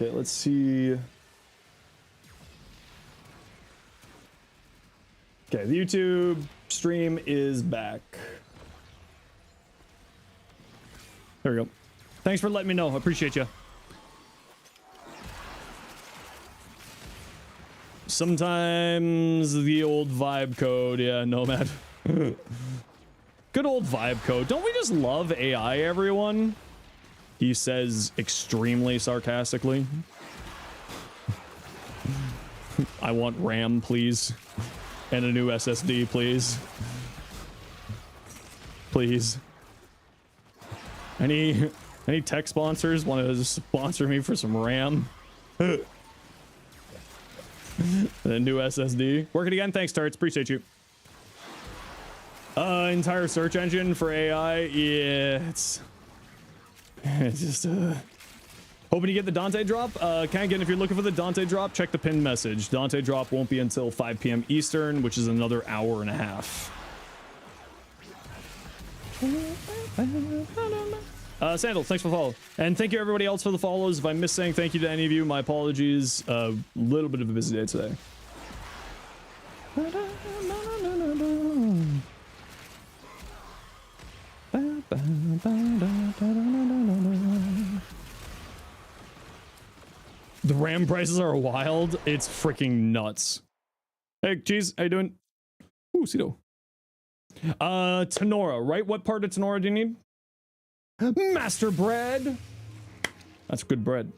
Okay, let's see. Okay, the YouTube stream is back. There we go. Thanks for letting me know. I appreciate you. Sometimes the old vibe code. Yeah, Nomad. Good old vibe code. Don't we just love AI, everyone? He says extremely sarcastically. I want RAM, please. And a new SSD, please. Please. Any tech sponsors want to sponsor me for some RAM? The new SSD. Working again. Thanks, Tarts. Appreciate you. Entire search engine for AI. Yeah, it's just hoping you get the Dante drop. Again, if you're looking for the Dante drop, check the pinned message. Dante drop won't be until 5 p.m. Eastern, which is another hour and a half. Sandal, thanks for the follow. And thank you everybody else for the follows. If I missed saying thank you to any of you, my apologies. A little bit of a busy day today. The RAM prices are wild. It's freaking nuts. Hey, Cheese, how you doing? Ooh, Cito. Tenora, right? What part of Tenora do you need? Master bread. That's good bread.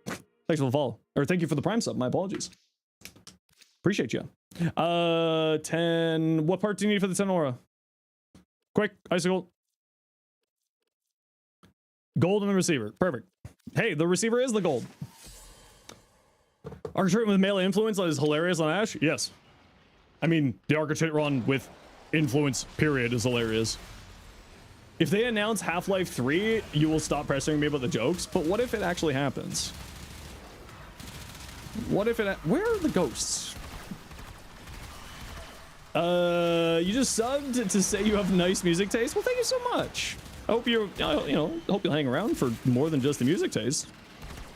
Thanks for the follow. Or thank you for the prime sub. My apologies. Appreciate you. 10. What part do you need for the Tenora? Quick, icicle. Gold in the receiver. Perfect. Hey, the receiver is the gold. Archer with melee influence is hilarious on Ash? Yes. I mean, the Archer run with influence, period, is hilarious. If they announce Half-Life 3, you will stop pressuring me about the jokes, but what if it actually happens? What if it... Where are the ghosts? You just subbed to say you have nice music taste? Well, thank you so much. I hope you're, hope you'll hang around for more than just the music taste.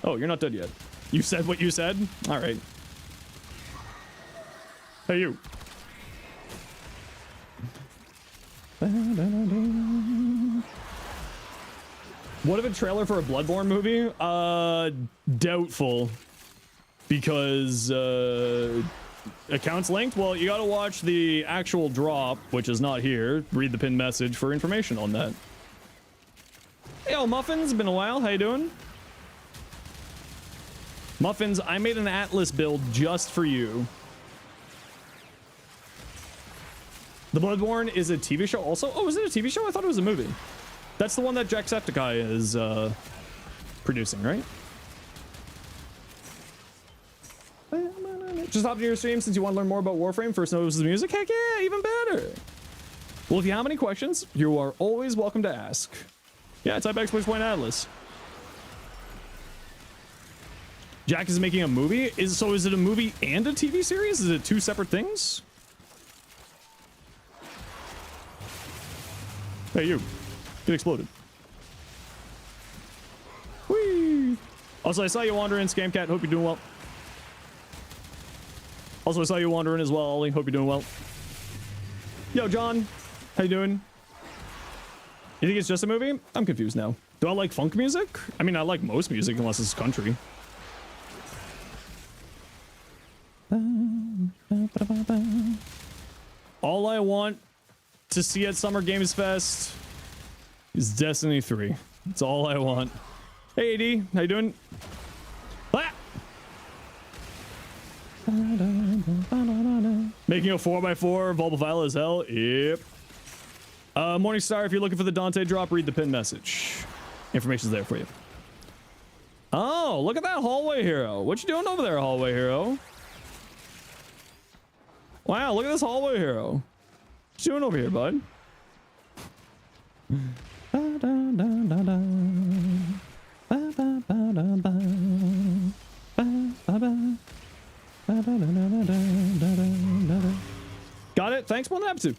Oh, you're not dead yet. You said what you said? All right. Hey, you. What if a trailer for a Bloodborne movie? Doubtful. Because, accounts linked? Well, you gotta watch the actual drop, which is not here. Read the pinned message for information on that. Hey, yo, Muffins, been a while. How you doing? Muffins, I made an Atlas build just for you. The Bloodborne is a TV show also? Oh, is it a TV show? I thought it was a movie. That's the one that Jacksepticeye is producing, right? Just hopped into your stream since you want to learn more about Warframe. First notice the music? Heck yeah, even better. Well, if you have any questions, you are always welcome to ask. Yeah, type !Atlas. Jack is making a movie? Is it a movie and a TV series? Is it two separate things? Hey, you. Get exploded. Whee! Also, I saw you wandering, Scamcat. Hope you're doing well. Also, I saw you wandering as well, Ollie. Hope you're doing well. Yo, John. How you doing? You think it's just a movie? I'm confused now. Do I like funk music? I mean, I like most music unless it's country. All I want to see at Summer Games Fest is Destiny 3. That's all I want. Hey, AD. How you doing? Ah! Making a 4x4 Volbivile as hell? Yep. Morningstar, if you're looking for the Dante drop, read the pinned message. Information's there for you. Oh, look at that hallway hero. What you doing over there, hallway hero? Wow, look at this hallway hero. What you doing over here, bud? Got it. Thanks, more than happy to.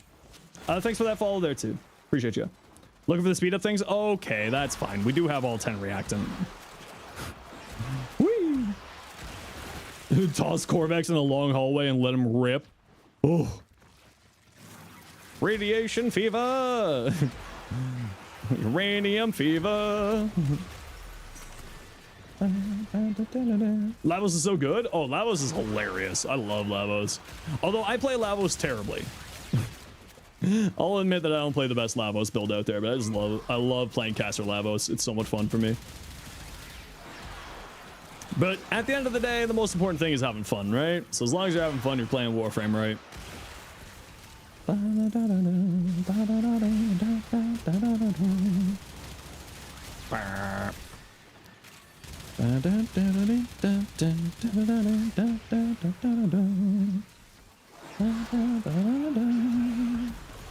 Thanks for that follow there too. Appreciate you. Looking for the speed up things? Okay, that's fine. We do have all 10 reactant. Whee! Toss Corvex in a long hallway and let him rip. Oh. Radiation fever. Uranium fever. Lavos is so good. Oh, Lavos is hilarious. I love Lavos. Although I play Lavos terribly. I'll admit that I don't play the best Lavos build out there, but I love playing Caster Lavos. It's so much fun for me. But at the end of the day, the most important thing is having fun, right? So as long as you're having fun, you're playing Warframe, right?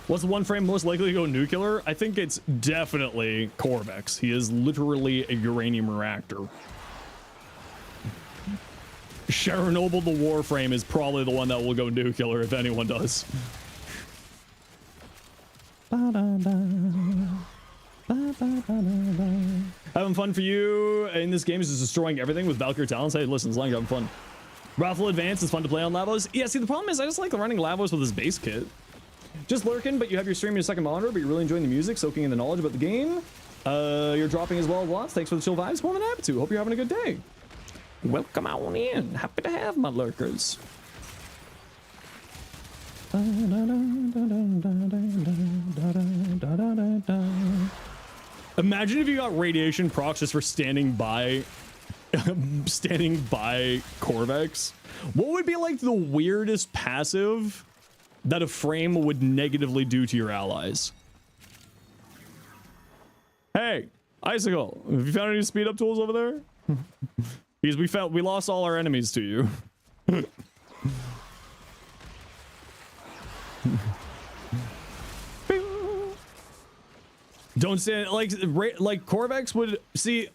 What's the one frame most likely to go nuclear? I think it's definitely Corvex. He is literally a uranium reactor. Chernobyl the Warframe is probably the one that will go nuclear if anyone does. Having fun for you in this game is just destroying everything with Valkyrie talents. Hey, listen, as long as you're having fun. Raffle Advance is fun to play on Lavos. Yeah, see, the problem is I just like running Lavos with his base kit. Just lurking, but you have your stream in your second monitor, but you're really enjoying the music, soaking in the knowledge about the game. You're dropping as well lots. Thanks for the chill vibes. More than happy to. Hope you're having a good day. Welcome on in. Happy to have my lurkers. Imagine if you got radiation procs just for standing by Corvex. What would be like the weirdest passive that a frame would negatively do to your allies? Hey, Icicle, have you found any speed up tools over there? Because we lost all our enemies to you. Don't say like Corvex would see.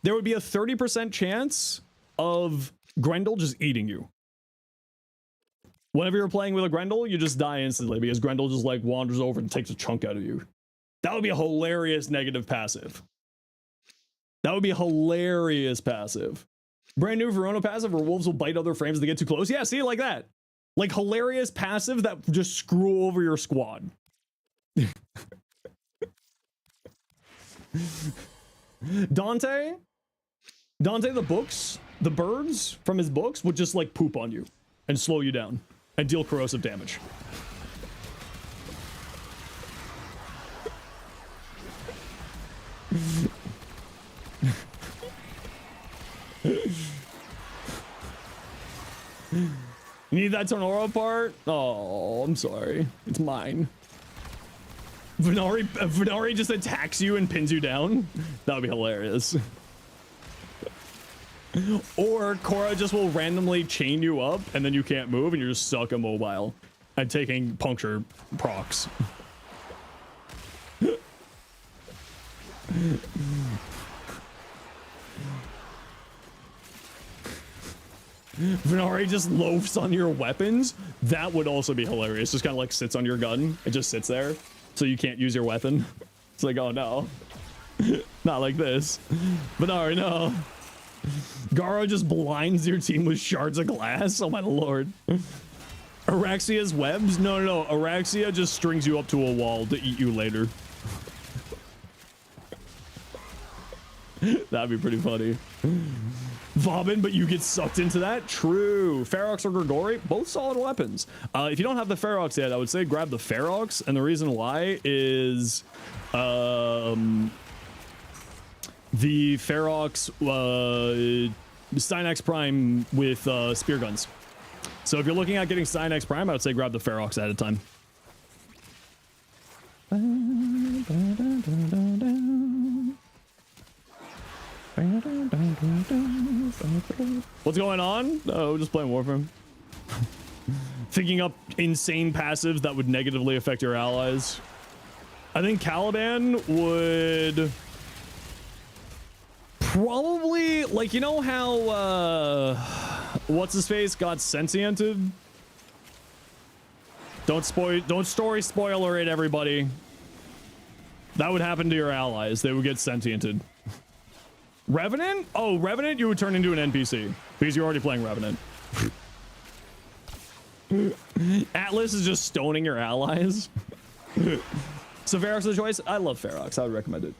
There would be a 30% chance of Grendel just eating you. Whenever you're playing with a Grendel, you just die instantly because Grendel just like wanders over and takes a chunk out of you. That would be a hilarious negative passive. That would be a hilarious passive. Brand new Verona passive where wolves will bite other frames if they get too close. Yeah, see, like that. Like hilarious passive that just screw over your squad. Dante the books, the birds from his books would just like poop on you and slow you down and deal corrosive damage. You need that Tonora part? Oh, I'm sorry. It's mine. Venari just attacks you and pins you down? That would be hilarious. Or Cora just will randomly chain you up and then you can't move and you're just stuck immobile and taking puncture procs. Venari just loafs on your weapons. That would also be hilarious. Just kind of like sits on your gun. It just sits there so you can't use your weapon. It's like, oh no. Not like this. Venari, no. Garo just blinds your team with shards of glass. Oh my lord. Araxia's webs? No. Araxia just strings you up to a wall to eat you later. That'd be pretty funny. Vomit, but you get sucked into that? True. Ferox or Grigori, both solid weapons. If you don't have the Ferox yet, I would say grab the Ferox, and the reason why is the Ferox Stynex Prime with spear guns. So if you're looking at getting Stynex Prime, I would say grab the Ferox at a time. What's going on? Oh, just playing Warframe. Thinking up insane passives that would negatively affect your allies. I think Caliban would probably, like, you know how what's his face got sentiented? Don't story spoiler it, everybody. That would happen to your allies. They would get sentiented. Revenant? Oh, Revenant, you would turn into an NPC because you're already playing Revenant. Atlas is just stoning your allies. So Ferox is the choice. I love Ferox. I would recommend it.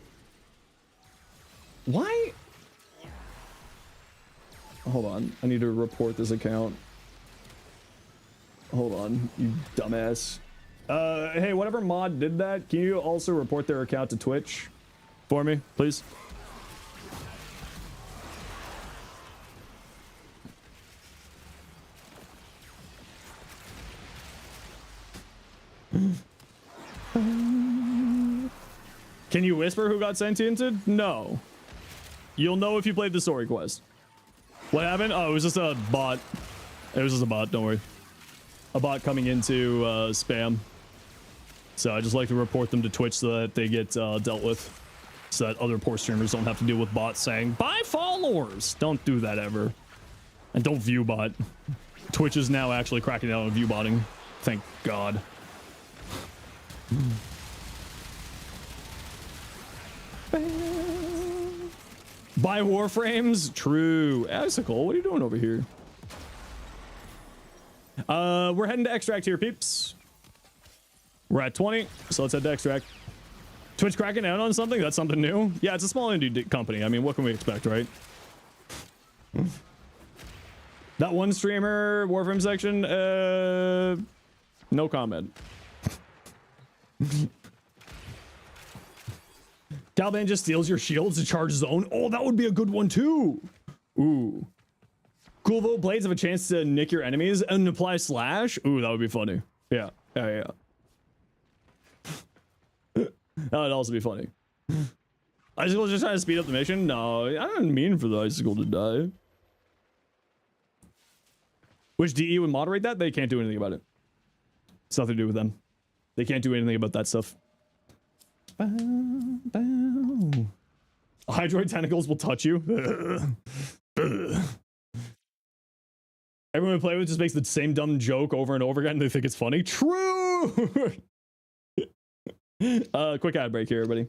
Why? Hold on. I need to report this account. Hold on, you dumbass. Hey, whatever mod did that, can you also report their account to Twitch for me, please? Can you whisper who got sentiented? No. You'll know if you played the story quest. What happened? Oh, it was just a bot. It was just a bot, don't worry. A bot coming into spam. So I just like to report them to Twitch so that they get dealt with. So that other poor streamers don't have to deal with bots saying, buy followers! Don't do that ever. And don't view bot. Twitch is now actually cracking down on view botting. Thank God. Buy Warframes? True. Icicle, what are you doing over here? We're heading to extract here, peeps. We're at 20, so let's head to extract. Twitch cracking down on something? That's something new? Yeah, it's a small indie company. I mean, what can we expect, right? That one streamer, Warframe section, no comment. Caliban just steals your shields to charge his own. Oh, that would be a good one too. Ooh. Cool vote blades have a chance to nick your enemies and apply slash. Ooh, that would be funny. Yeah. Yeah. That would also be funny. Icicle just trying to speed up the mission? No, I didn't mean for the Icicle to die. Which DE would moderate that? They can't do anything about it. It's nothing to do with them. They can't do anything about that stuff. Hydroid tentacles will touch you. Everyone we play with just makes the same dumb joke over and over again and they think it's funny. True! Quick ad break here, everybody.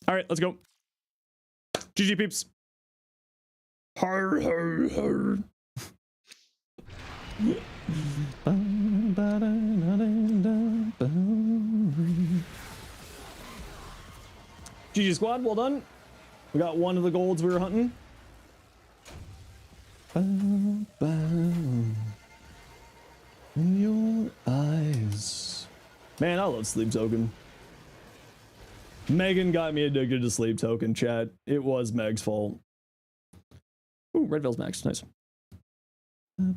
Alright, let's go. GG peeps. Har har har. GG squad, well done. We got one of the golds we were hunting. In your eyes. Man, I love Sleep Token. Megan got me addicted to Sleep Token, chat. It was Meg's fault. Ooh, Red Veil's max. Nice. You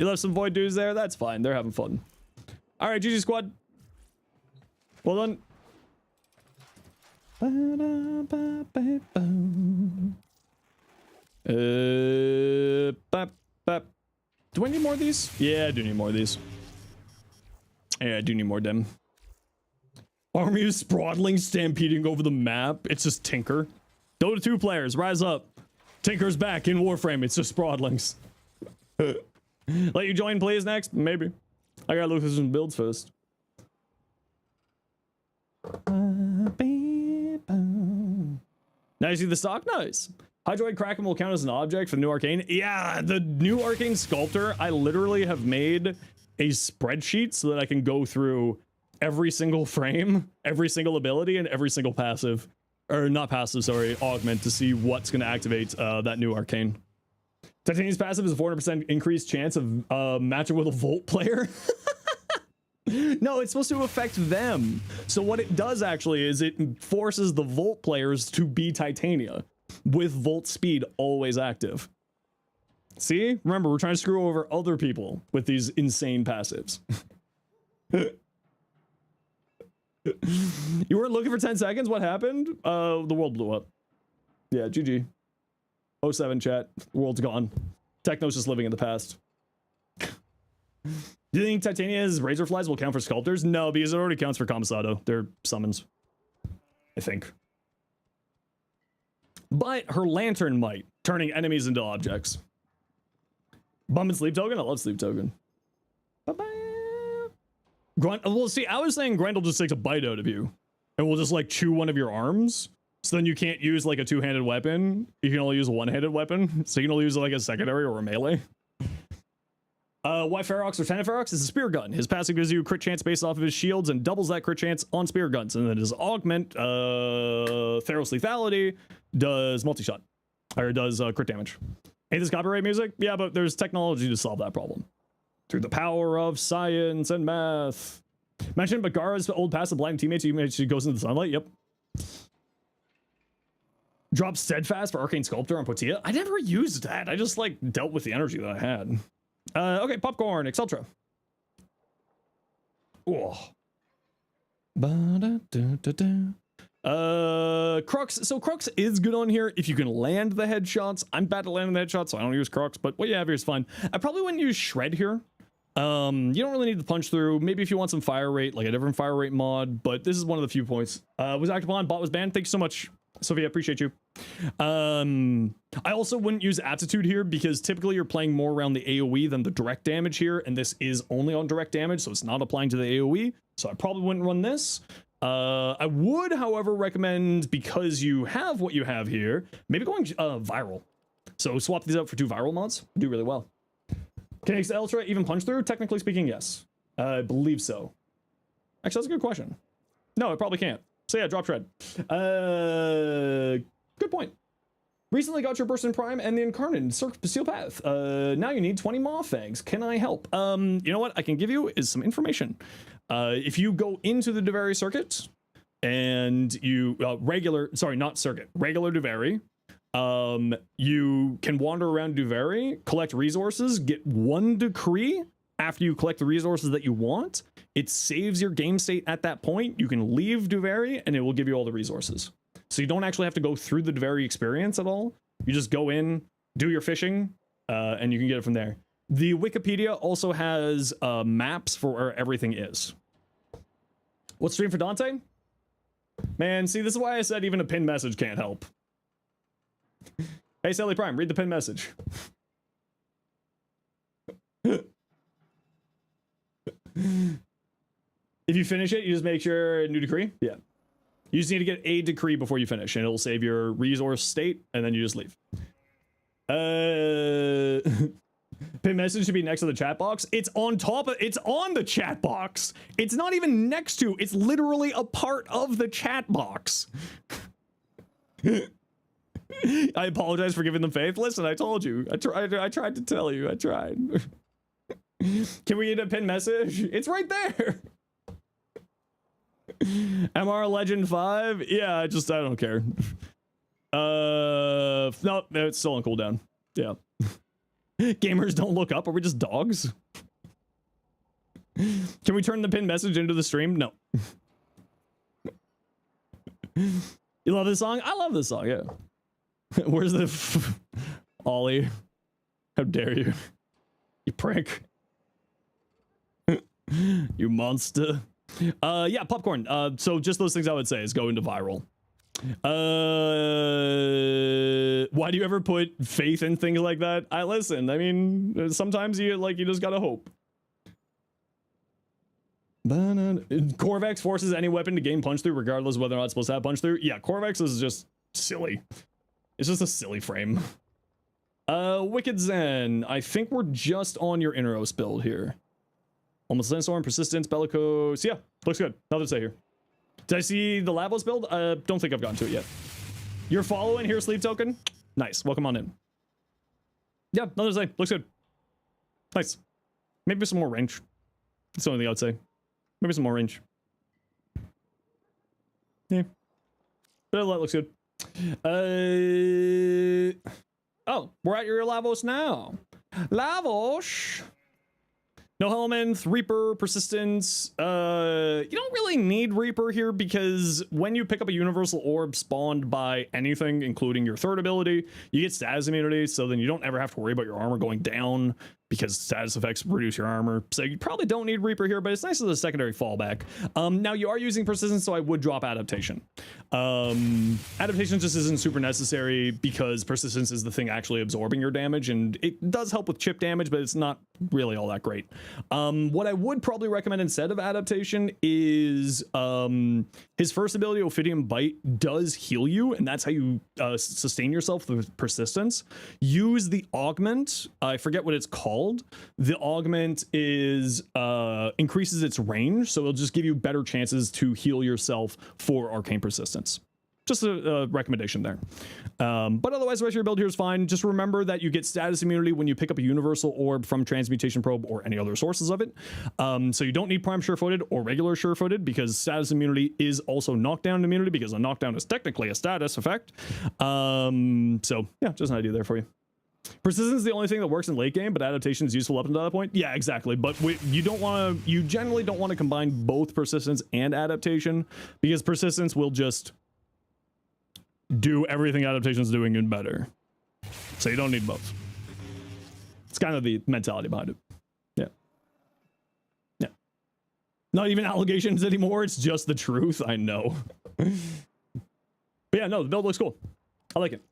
left some void dudes there? That's fine. They're having fun. Alright, GG squad. Well done. Do I need more of these? Yeah, I do need more of these. Yeah, I do need more of them. Army of Sprawdlings stampeding over the map. It's just Tinker. Dota 2 players, rise up. Tinker's back in Warframe. It's just Sprawdlings. Let you join, please, next? Maybe. I gotta look at some builds first. Now you see the stock? Nice. Hydroid Kraken will count as an object for the new arcane. Yeah, the new arcane sculptor, I literally have made a spreadsheet so that I can go through every single frame, every single ability, and every single passive. Or not passive, sorry, augment to see what's going to activate that new arcane. Titanium's passive is a 400% increased chance of matching with a Volt player. No, it's supposed to affect them. So what it does actually is it forces the Volt players to be Titania with Volt speed always active. See? Remember, we're trying to screw over other people with these insane passives. You weren't looking for 10 seconds? What happened? The world blew up. Yeah, GG. 07 chat. The world's gone. Techno's just living in the past. Do you think Titania's Razorflies will count for sculptors? No, because it already counts for Kamisado. They're summons. I think. But her lantern might, turning enemies into objects. Bum and Sleep Token? I love Sleep Token. Bye-bye. Well, see, I was saying Grendel just takes a bite out of you. and will just like chew one of your arms. So then you can't use like a two-handed weapon. You can only use a one-handed weapon. So you can only use like a secondary or a melee. Why Ferox? Lieutenant Ferox is a spear gun. His passive gives you a crit chance based off of his shields and doubles that crit chance on spear guns. And then his augment, Theros lethality, does multi-shot. Or does crit damage. Hey, this copyright music? Yeah, but there's technology to solve that problem. Through the power of science and math. Mentioned Bagara's old passive blind teammates. She goes into the sunlight. Yep. Drop Steadfast for Arcane Sculptor on Potia. I never used that. I just like dealt with the energy that I had. Okay, Popcorn, Exultra. Oh. Crux. So Crux is good on here if you can land the headshots. I'm bad at landing the headshots, so I don't use Crux, but what you have here is fine. I probably wouldn't use Shred here. You don't really need the punch through. Maybe if you want some fire rate, like a different fire rate mod, but this is one of the few points. Was active on, bot was banned. Thank you so much, Sophia, appreciate you. I also wouldn't use Attitude here because typically you're playing more around the AoE than the direct damage here, and this is only on direct damage, so it's not applying to the AoE, so I probably wouldn't run this. I would, however, recommend, because you have what you have here, maybe going viral. So swap these out for 2 viral mods, do really well. Can X Ultra even punch through? Technically speaking, yes. I believe so. Actually, that's a good question. No, it probably can't. So yeah, drop Shred. Good point. Recently got your Burst in Prime and the Incarnate Steel Path. Now you need 20 Maw Fangs. Can I help? You know what I can give you is some information. If you go into the Duvary circuit and you regular Duvary, you can wander around Duvary, collect resources, get 1 decree after you collect the resources that you want. It saves your game state at that point. You can leave Duvary and it will give you all the resources. So you don't actually have to go through the Duvary experience at all. You just go in, do your fishing, and you can get it from there. The Wikipedia also has maps for where everything is. What's stream for Dante? Man, see, this is why I said even a pinned message can't help. Hey, Sally Prime, read the pinned message. If you finish it, you just make sure new decree. Yeah. You just need to get a decree before you finish, and it'll save your resource state, and then you just leave. Pin message should be next to the chat box. It's on top of, it's on the chat box. It's not even next to, it's literally a part of the chat box. I apologize for giving them faith. Listen, I told you. I tried to tell you. I tried. Can we get a pin message? It's right there. MR Legend 5? Yeah, I don't care. No, it's still on cooldown. Yeah. Gamers don't look up. Are we just dogs? Can we turn the pin message into the stream? No. You love this song? I love this song, yeah. Where's the Ollie? How dare you? You prick. You monster. Yeah, Popcorn. So just those things I would say is go into viral. Why do you ever put faith in things like that? I listen. I mean, sometimes you just gotta hope. Corvex forces any weapon to gain punch through, regardless of whether or not it's supposed to have punch through. Yeah, Corvex is just silly. It's just a silly frame. Wicked Zen. I think we're just on your Inneros build here. Almost Sandstorm, Persistence, Bellicose. Yeah, looks good. Nothing to say here. Did I see the Lavos build? Don't think I've gotten to it yet. You're following here, Sleep Token? Nice. Welcome on in. Yeah, nothing to say. Looks good. Nice. Maybe some more range. That's the only thing I would say. Maybe some more range. Yeah. But that looks good. Oh, we're at your Lavos now. Lavos. No Helminth, Reaper, Persistence. You don't really need Reaper here because when you pick up a universal orb spawned by anything, including your third ability, you get status immunity, so then you don't ever have to worry about your armor going down because status effects reduce your armor. So you probably don't need Reaper here, but it's nice as a secondary fallback. Now you are using Persistence, so I would drop Adaptation. Adaptation just isn't super necessary because Persistence is the thing actually absorbing your damage, and it does help with chip damage, but it's not really all that great. What I would probably recommend instead of Adaptation is is his first ability, Ophidian Bite, does heal you, and that's how you sustain yourself with persistence. Use the augment. I forget what it's called. The augment is increases its range, so it'll just give you better chances to heal yourself for arcane persistence. Just a recommendation there. But otherwise, the rest of your build here is fine. Just remember that you get status immunity when you pick up a universal orb from Transmutation Probe or any other sources of it. So you don't need Prime Sure-Footed or regular Sure-Footed, because status immunity is also knockdown immunity, because a knockdown is technically a status effect. So yeah, just an idea there for you. Persistence is the only thing that works in late game, but adaptation is useful up until that point. Yeah, exactly. But you generally don't want to combine both persistence and adaptation, because persistence will just do everything adaptation's doing and better. So you don't need both. It's kind of the mentality behind it. Yeah. Yeah. Not even allegations anymore. It's just the truth. I know. But yeah, no, the build looks cool. I like it.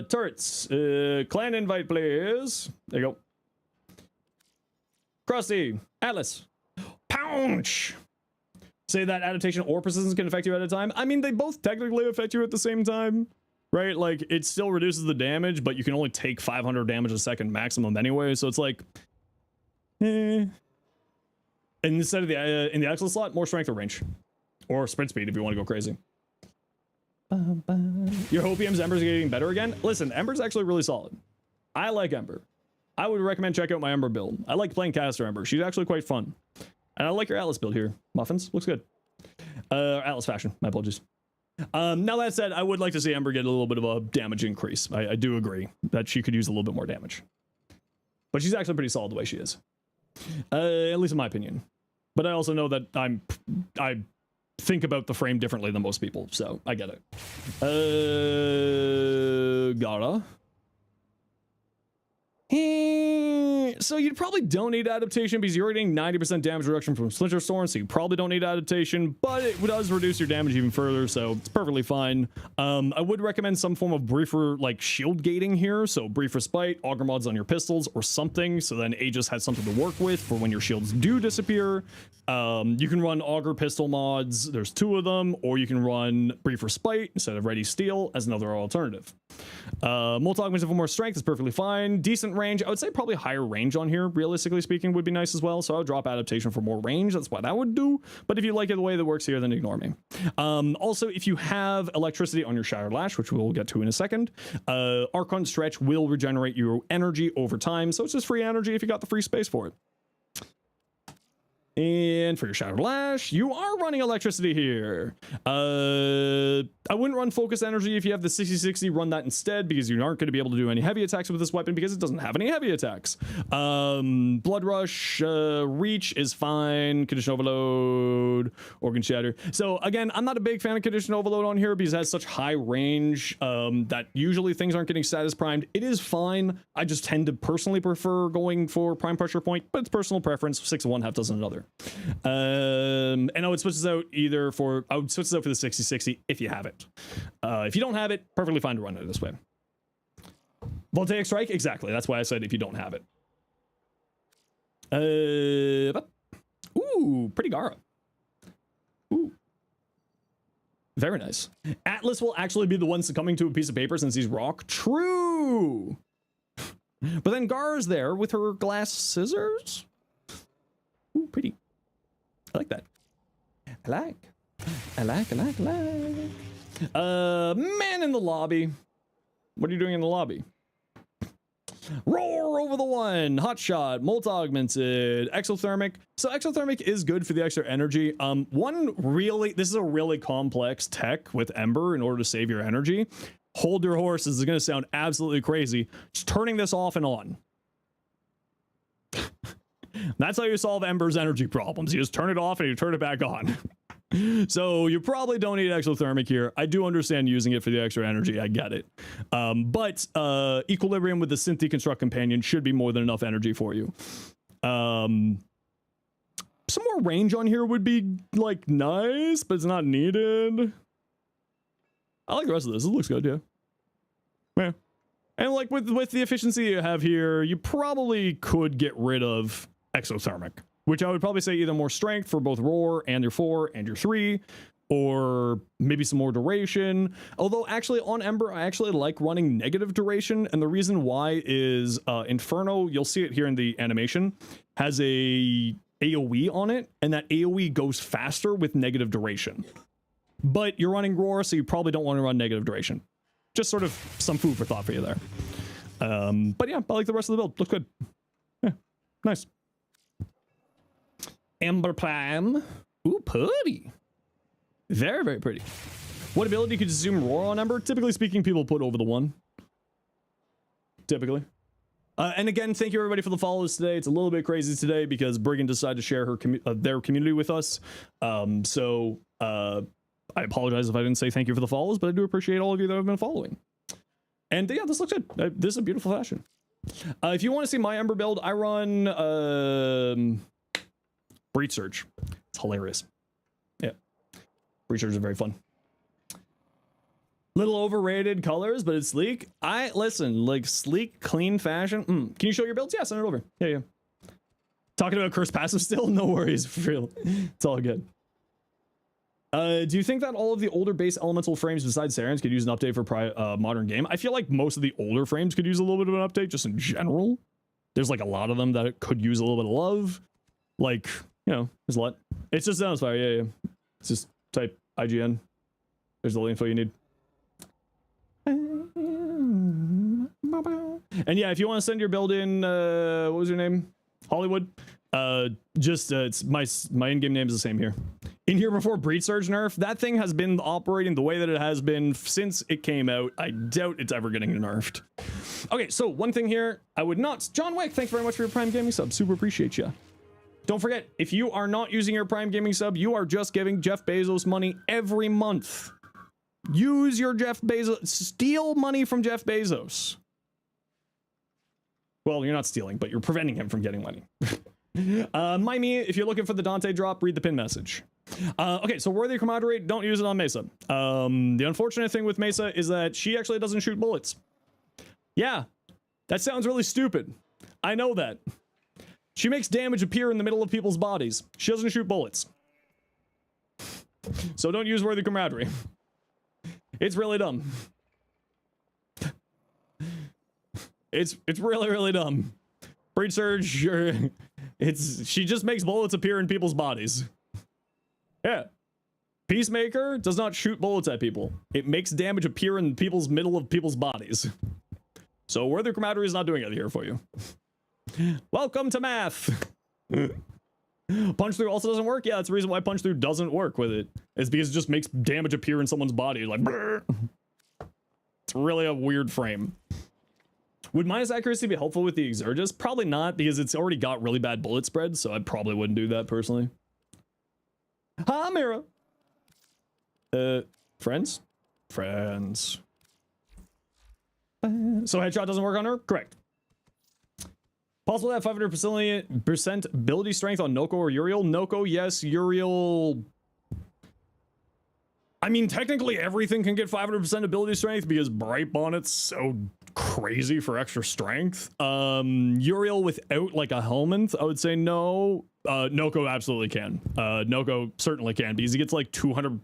Turrets. Clan invite, please. There you go. Krusty. Atlas. Pounce. Say that adaptation or persistence can affect you at a time. I mean, they both technically affect you at the same time, right? Like, it still reduces the damage, but you can only take 500 damage a second maximum anyway, so it's like, And instead of the in the excellent slot, more strength or range, or sprint speed if you want to go crazy. Your Hopium's Ember's getting better again. Listen, Ember's actually really solid. I like Ember. I would recommend check out my Ember build. I like playing caster Ember. She's actually quite fun. And I like your Atlas build here. Muffins, looks good. Atlas fashion, my apologies. Now that said, I would like to see Ember get a little bit of a damage increase. I do agree that she could use a little bit more damage. But she's actually pretty solid the way she is. At least in my opinion. But I also know that I think about the frame differently than most people, so I get it. Gara. So you probably don't need adaptation because you're getting 90% damage reduction from Splinter Storm, so you probably don't need adaptation, but it does reduce your damage even further, so it's perfectly fine. I would recommend some form of briefer, like, shield gating here, so brief respite, auger mods on your pistols, or something, so then Aegis has something to work with for when your shields do disappear. You can run auger pistol mods, there's 2 of them, or you can run brief respite instead of ready steel as another alternative. Multi-augmented for more strength is perfectly fine. Decent range, I would say probably higher range on here, realistically speaking, would be nice as well, so I would drop adaptation for more range. That's what I would do, but if you like it the way that works here, then ignore me. Also, if you have electricity on your Shattered Lash, which we'll get to in a second, Archon Stretch will regenerate your energy over time, so it's just free energy if you got the free space for it. And for your Shattered Lash, you are running electricity here. I wouldn't run Focus Energy if you have the 60-60, run that instead, because you aren't going to be able to do any heavy attacks with this weapon because it doesn't have any heavy attacks. Blood Rush, Reach is fine, Condition Overload, Organ Shatter. So again, I'm not a big fan of Condition Overload on here because it has such high range that usually things aren't getting status primed. It is fine. I just tend to personally prefer going for Prime Pressure Point, but it's personal preference. 6 of one, half dozen another. And I would switch this out for the 60-60 if you have it. If you don't have it, perfectly fine to run it this way. Voltaic Strike, exactly. That's why I said if you don't have it. Ooh, pretty Gara. Ooh. Very nice. Atlas will actually be the one succumbing to a piece of paper since he's rock. True. But then Gara's there with her glass scissors. Ooh, pretty. I like that. I like. Man in the lobby. What are you doing in the lobby? Roar over the one. Hot shot. Multi-augmented. Exothermic. So exothermic is good for the extra energy. This is a really complex tech with Ember in order to save your energy. Hold your horses. This is going to sound absolutely crazy. Just turning this off and on. That's how you solve Ember's energy problems. You just turn it off and you turn it back on. So you probably don't need exothermic here. I do understand using it for the extra energy. I get it. But Equilibrium with the Synth Deconstruct Companion should be more than enough energy for you. Some more range on here would be, like, nice, but it's not needed. I like the rest of this. It looks good, yeah. Yeah. And, like, with the efficiency you have here, you probably could get rid of exothermic. which I would probably say either more strength for both roar and your 4 and your 3, or maybe some more duration. Although actually on Ember, I actually like running negative duration, and the reason why is Inferno, you'll see it here in the animation, has a AoE on it, and that AoE goes faster with negative duration. But you're running roar, so you probably don't want to run negative duration. Just sort of some food for thought for you there. But yeah, I like the rest of the build. Look good. Yeah, nice. Ember Prime. Ooh, pretty. Very, very pretty. What ability could zoom roar on Ember? Typically speaking, people put over the 1. Typically. And again, thank you everybody for the follows today. It's a little bit crazy today because Brigand decided to share her their community with us. I apologize if I didn't say thank you for the follows, but I do appreciate all of you that have been following. And yeah, this looks good. This is a beautiful fashion. If you want to see my Ember build, I run Breach Surge. It's hilarious. Yeah. Breach Surge is very fun. Little overrated colors, but it's sleek. Listen, like sleek, clean fashion. Can you show your builds? Yeah, send it over. Yeah. Talking about cursed passive still? No worries, for real. It's all good. Do you think that all of the older base elemental frames besides Saren's could use an update for modern game? I feel like most of the older frames could use a little bit of an update, just in general. There's like a lot of them that it could use a little bit of love. Like, you know, there's a lot. It's just Zenosfire, yeah. It's just type IGN. There's all the info you need. And yeah, if you want to send your build in, what was your name? Hollywood. It's my in-game name is the same here. In here before Breach Surge nerf, that thing has been operating the way that it has been since it came out. I doubt it's ever getting nerfed. Okay, so one thing here, I would not. John Wick, thanks very much for your Prime Gaming sub. Super appreciate you. Don't forget, if you are not using your Prime Gaming sub, you are just giving Jeff Bezos money every month. Use your Jeff Bezos, steal money from Jeff Bezos. Well, you're not stealing, but you're preventing him from getting money. Me, if you're looking for the Dante drop, read the pin message. Okay, so Worthy Camaraderie, don't use it on Mesa. The unfortunate thing with Mesa is that she actually doesn't shoot bullets. Yeah, that sounds really stupid. I know that. She makes damage appear in the middle of people's bodies. She doesn't shoot bullets. So don't use Worthy Camaraderie. It's really dumb. It's really, really dumb. Breach Surge, sure. She just makes bullets appear in people's bodies. Yeah. Peacemaker does not shoot bullets at people. It makes damage appear in people's middle of people's bodies. So Worthy Camaraderie is not doing it here for you. Welcome to math. Punch through also doesn't work. Yeah, that's the reason why punch through doesn't work with it. It's because it just makes damage appear in someone's body. Like, brr. It's really a weird frame. Would minus accuracy be helpful with the Exurgis? Probably not, because it's already got really bad bullet spread, so I probably wouldn't do that personally. Ha, Mira. Friends? Friends. So headshot doesn't work on her? Correct. Possible to have 500% ability strength on Noko or Uriel? Noko, yes. Uriel... I mean, technically everything can get 500% ability strength because Bright Bonnet's so crazy for extra strength. Uriel without like a helmet, I would say no. Noko absolutely can. Noko certainly can because he gets like 200.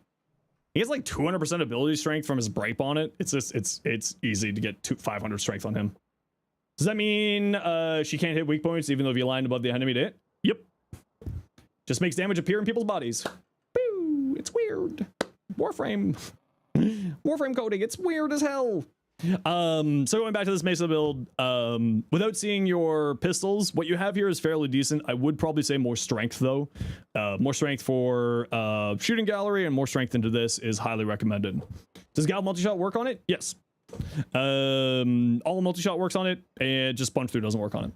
He gets like 200% ability strength from his Bright Bonnet. It's just it's easy to get 500 strength on him. Does that mean she can't hit weak points even though if you line above the enemy to hit? Yep. Just makes damage appear in people's bodies. Boo! It's weird. Warframe. Warframe coding. It's weird as hell. So going back to this Mesa build, without seeing your pistols, what you have here is fairly decent. I would probably say more strength though. More strength for shooting gallery and more strength into this is highly recommended. Does Gal multi-shot work on it? Yes. All multi-shot works on it, and just punch through doesn't work on it.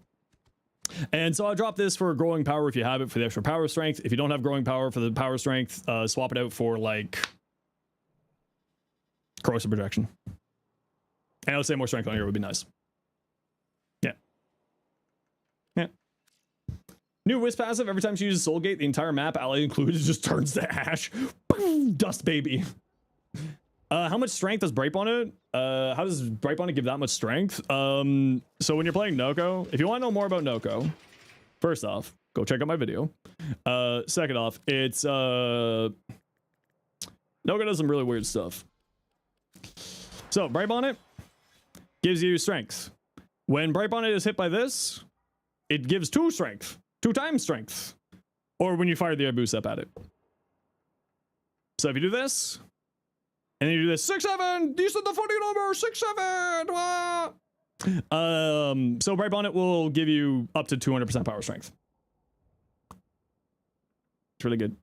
And so I drop this for growing power if you have it for the extra power strength. If you don't have growing power for the power strength, swap it out for like corrosive projection. And I would say more strength on here would be nice. Yeah. Yeah. New Wisp passive, every time she uses Soulgate, the entire map, ally included, just turns to ash. Boom, dust baby. How much strength does Bright Bonnet? How does Bright Bonnet give that much strength? So when you're playing Noko, if you want to know more about Noko, first off, Go check out my video. Second off, it's Noga does some really weird stuff. So Bright Bonnet gives you strength. When Bright Bonnet is hit by this, it gives 2 strength, 2 times strength. Or when you fire the air boost up at it. So if you do this, and then you do this 6-7, decent the funny number 6-7. So Bright Bonnet will give you up to 200% power strength. It's really good.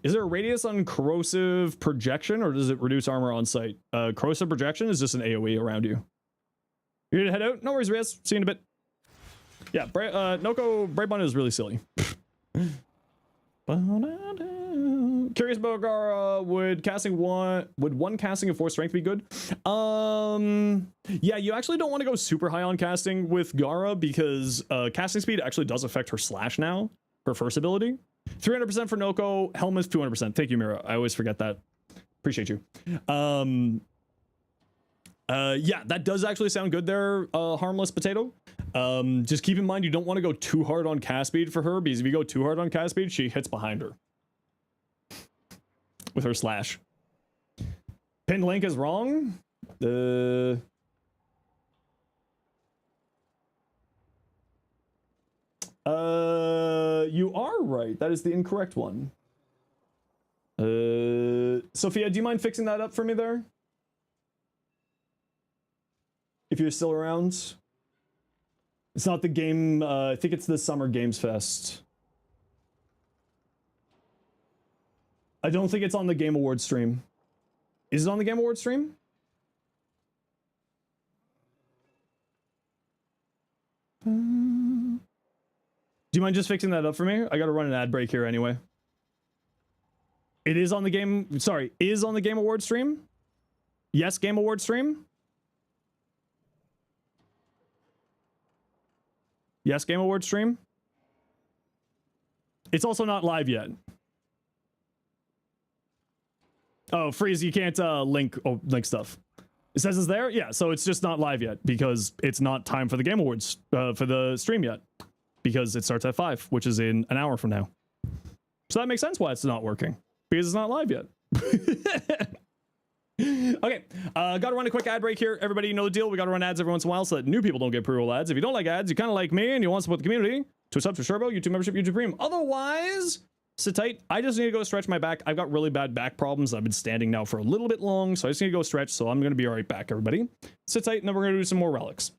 Is there a radius on corrosive projection, or does it reduce armor on sight? Corrosive projection is just an AoE around you. You're gonna head out? No worries, Riaz. See you in a bit. Yeah, Noko Bright Bonnet is really silly. Curious about Gara. Would one casting of 4 strength be good? Yeah, you actually don't want to go super high on casting with Gara because casting speed actually does affect her slash now, her first ability. 300% for Noko, Helmeth 200%. Thank you, Mira. I always forget that. Appreciate you. Yeah, that does actually sound good there, Harmless Potato. Just keep in mind you don't want to go too hard on cast speed for her, because if you go too hard on cast speed, she hits behind her with her slash. Pinned link is wrong. You are right. That is the incorrect one. Sophia, do you mind fixing that up for me there? If you're still around. It's not the game, I think it's the Summer Games Fest. I don't think it's on the Game Awards stream. Is it on the Game Awards stream? Do you mind just fixing that up for me? I gotta run an ad break here anyway. It is on the game, sorry, is on the Game Awards stream? Yes, Game Awards stream? Yes, Game Awards stream? It's also not live yet. Oh, Freeze, you can't link stuff. It says it's there? Yeah, so it's just not live yet because it's not time for the Game Awards for the stream yet. Because it starts at 5, which is in an hour from now. So that makes sense why it's not working. Because it's not live yet. Okay, gotta run a quick ad break here. Everybody, you know the deal. We gotta run ads every once in a while so that new people don't get pre-roll ads. If you don't like ads, you kind of like me and you want to support the community, Twitch sub to Sherbo, YouTube membership, YouTube Premium. Otherwise, sit tight. I just need to go stretch my back. I've got really bad back problems. I've been standing now for a little bit long, so I just need to go stretch. So I'm gonna be right back, everybody. Sit tight, and then we're gonna do some more relics.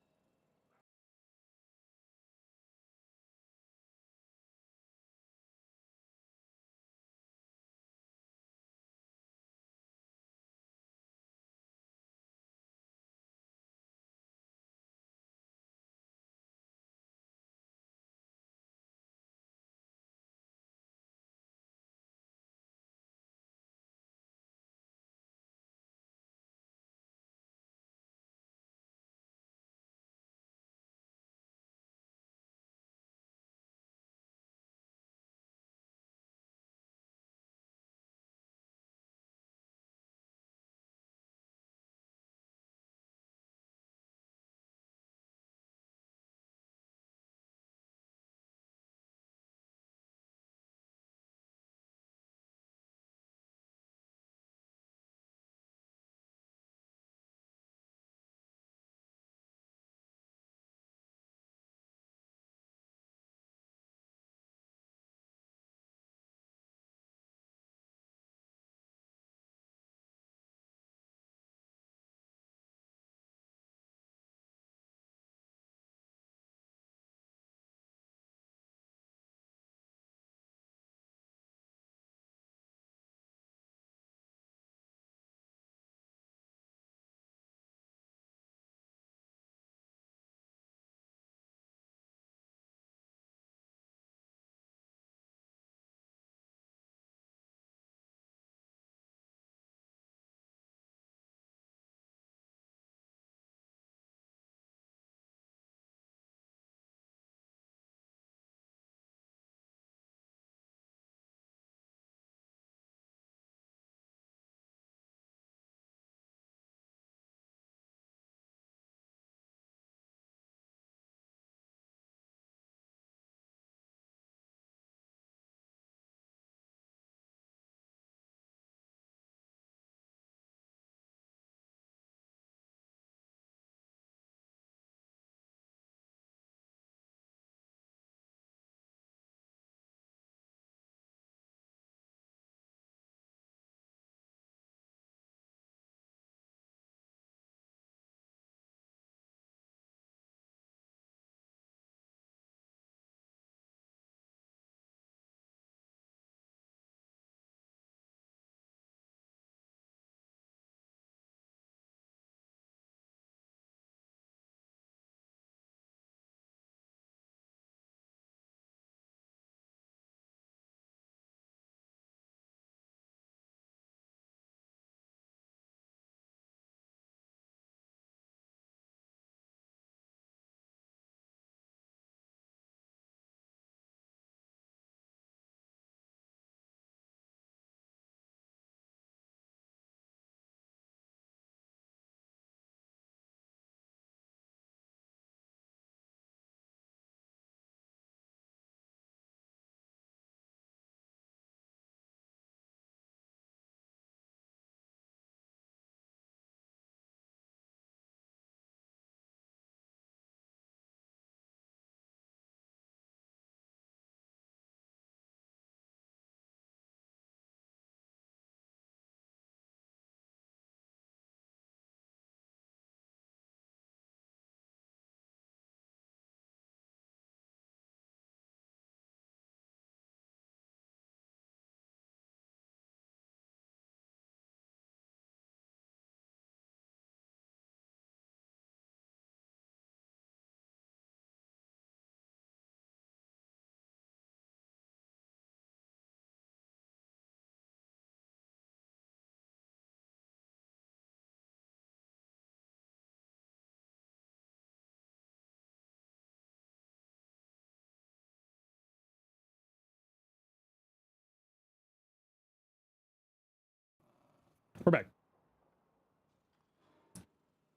We're back.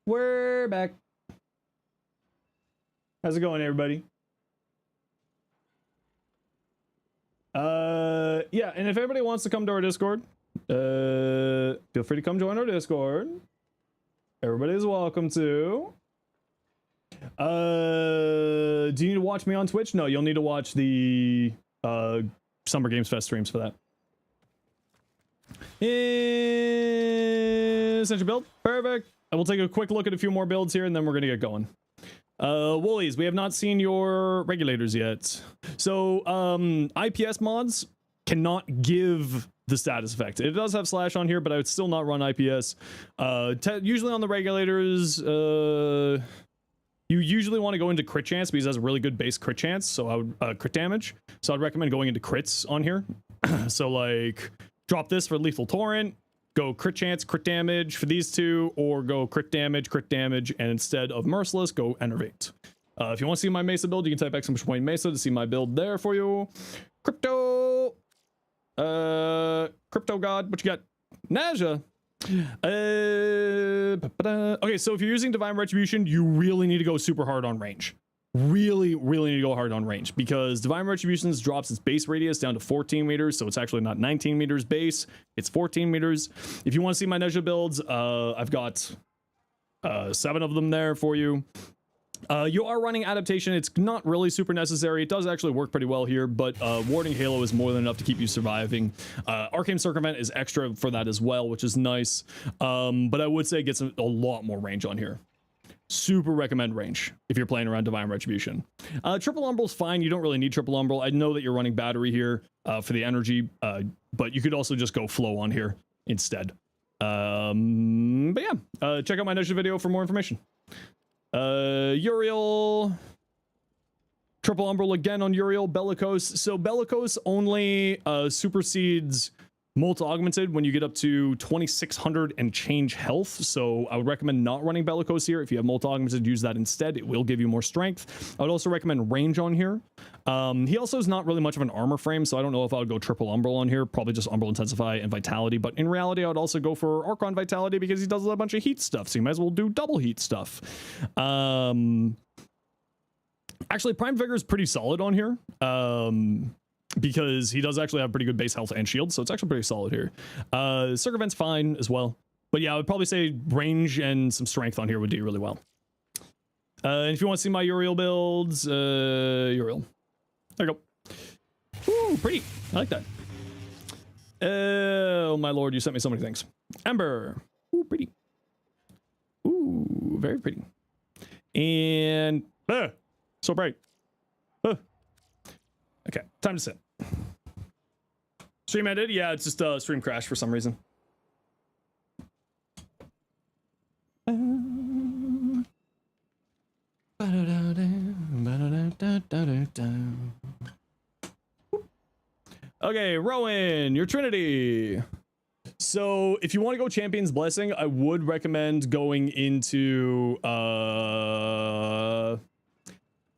We're back. How's it going, everybody? Yeah, and if everybody wants to come to our Discord, feel free to come join our Discord. Everybody's welcome to. Do you need to watch me on Twitch? No, you'll need to watch the Summer Games Fest streams for that. Essential build. Perfect. I will take a quick look at a few more builds here, and then we're gonna get going. Woolies, we have not seen your regulators yet. So, IPS mods cannot give the status effect. It does have slash on here, but I would still not run IPS. Usually on the regulators, you usually want to go into crit chance because it has a really good base crit chance. So I would crit damage. So I'd recommend going into crits on here. So like drop this for lethal torrent, go crit chance, crit damage for these two, or go crit damage, and instead of merciless, go enervate. If you want to see my Mesa build, you can type !! Mesa to see my build there for you. Crypto god, what you got? Naja. Okay, so if you're using Divine Retribution, you really need to go super hard on range. Really need to go hard on range because Divine Retributions drops its base radius down to 14 meters, so it's actually not 19 meters base, it's 14 meters. If you want to see my Neja builds, I've got 7 of them there for you. You are running adaptation. It's not really super necessary. It does actually work pretty well here, but warding Halo is more than enough to keep you surviving. Arcane Circumvent is extra for that as well, which is nice. But I would say it gets a lot more range on here. Super recommend range if you're playing around Divine Retribution. Triple Umbral's fine. You don't really need Triple Umbral. I know that you're running battery here for the energy, but you could also just go flow on here instead. But yeah, check out my Neja video for more information. Uriel, Triple Umbral again on Uriel. Bellicose. So Bellicose only supersedes Molt Augmented when you get up to 2600 and change health. So I would recommend not running Bellicose here. If you have Molt Augmented, use that instead. It will give you more strength. I would also recommend range on here. He also is not really much of an armor frame, so I don't know if I would go Triple Umbral on here. Probably just Umbral Intensify and Vitality. But in reality, I would also go for Archon Vitality because he does a bunch of heat stuff. So you might as well do double heat stuff. Actually, Prime Vigor is pretty solid on here. Because he does actually have pretty good base health and shield, so it's actually pretty solid here. Circumvent's fine as well. But yeah, I would probably say range and some strength on here would do really well. And if you want to see my Uriel builds, Uriel. There you go. Ooh, pretty. I like that. Oh, my lord, you sent me so many things. Ember. Ooh, pretty. Ooh, very pretty. And, so bright. Okay, time to sit. Stream ended? Yeah, it's just stream crash for some reason. Okay, Rowan, your Trinity. So if you want to go Champion's Blessing, I would recommend going into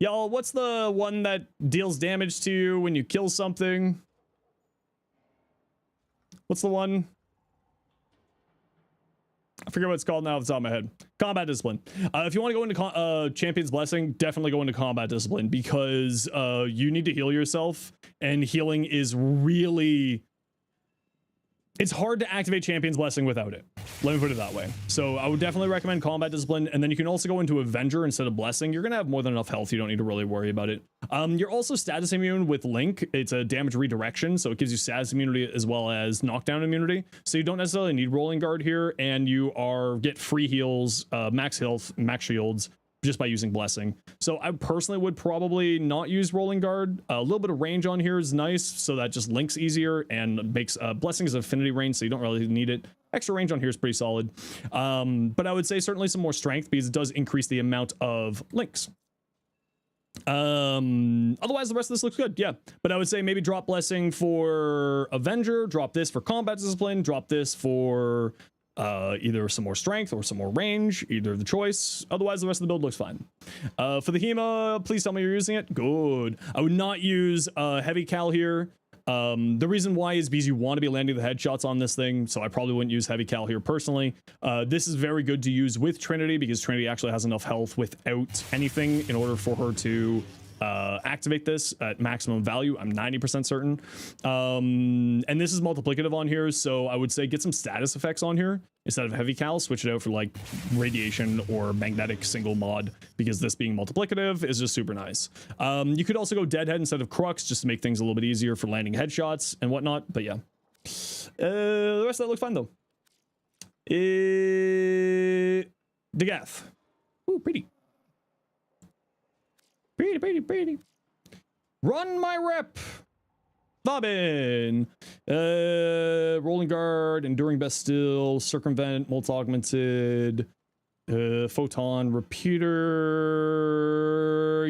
y'all, what's the one that deals damage to you when you kill something? What's the one? I forget what it's called now off the top of my head. Combat Discipline. If you want to go into Champion's Blessing, definitely go into Combat Discipline because you need to heal yourself, and healing is really... It's hard to activate Champion's Blessing without it. Let me put it that way. So I would definitely recommend Combat Discipline, and then you can also go into Avenger instead of Blessing. You're going to have more than enough health. You don't need to really worry about it. You're also status immune with Link. It's a damage redirection, so it gives you status immunity as well as knockdown immunity. So you don't necessarily need Rolling Guard here, and you get free heals, max health, max shields, just by using Blessing. So I personally would probably not use Rolling Guard. A little bit of range on here is nice, so that just links easier and makes Blessing is affinity range, so you don't really need it. Extra range on here is pretty solid. But I would say certainly some more strength because it does increase the amount of links. Otherwise the rest of this looks good, yeah. But I would say maybe drop Blessing for Avenger, drop this for Combat Discipline, drop this for either some more strength or some more range, either the choice. Otherwise the rest of the build looks fine. For the Hema, please tell me you're using it. Good. I would not use heavy cal here. The reason why is because you want to be landing the headshots on this thing, so I probably wouldn't use heavy cal here personally. This is very good to use with Trinity because Trinity actually has enough health without anything in order for her to activate this at maximum value. I'm 90% certain. And this is multiplicative on here, so I would say get some status effects on here instead of heavy cal. Switch it out for like radiation or magnetic single mod, because this being multiplicative is just super nice. You could also go deadhead instead of crux just to make things a little bit easier for landing headshots and whatnot. But yeah, the rest of that looked fine though. Degath. Ooh, pretty. Pretty. Run my rep. Bobbin. Rolling guard, enduring bastille, circumvent, multi augmented, photon repeater.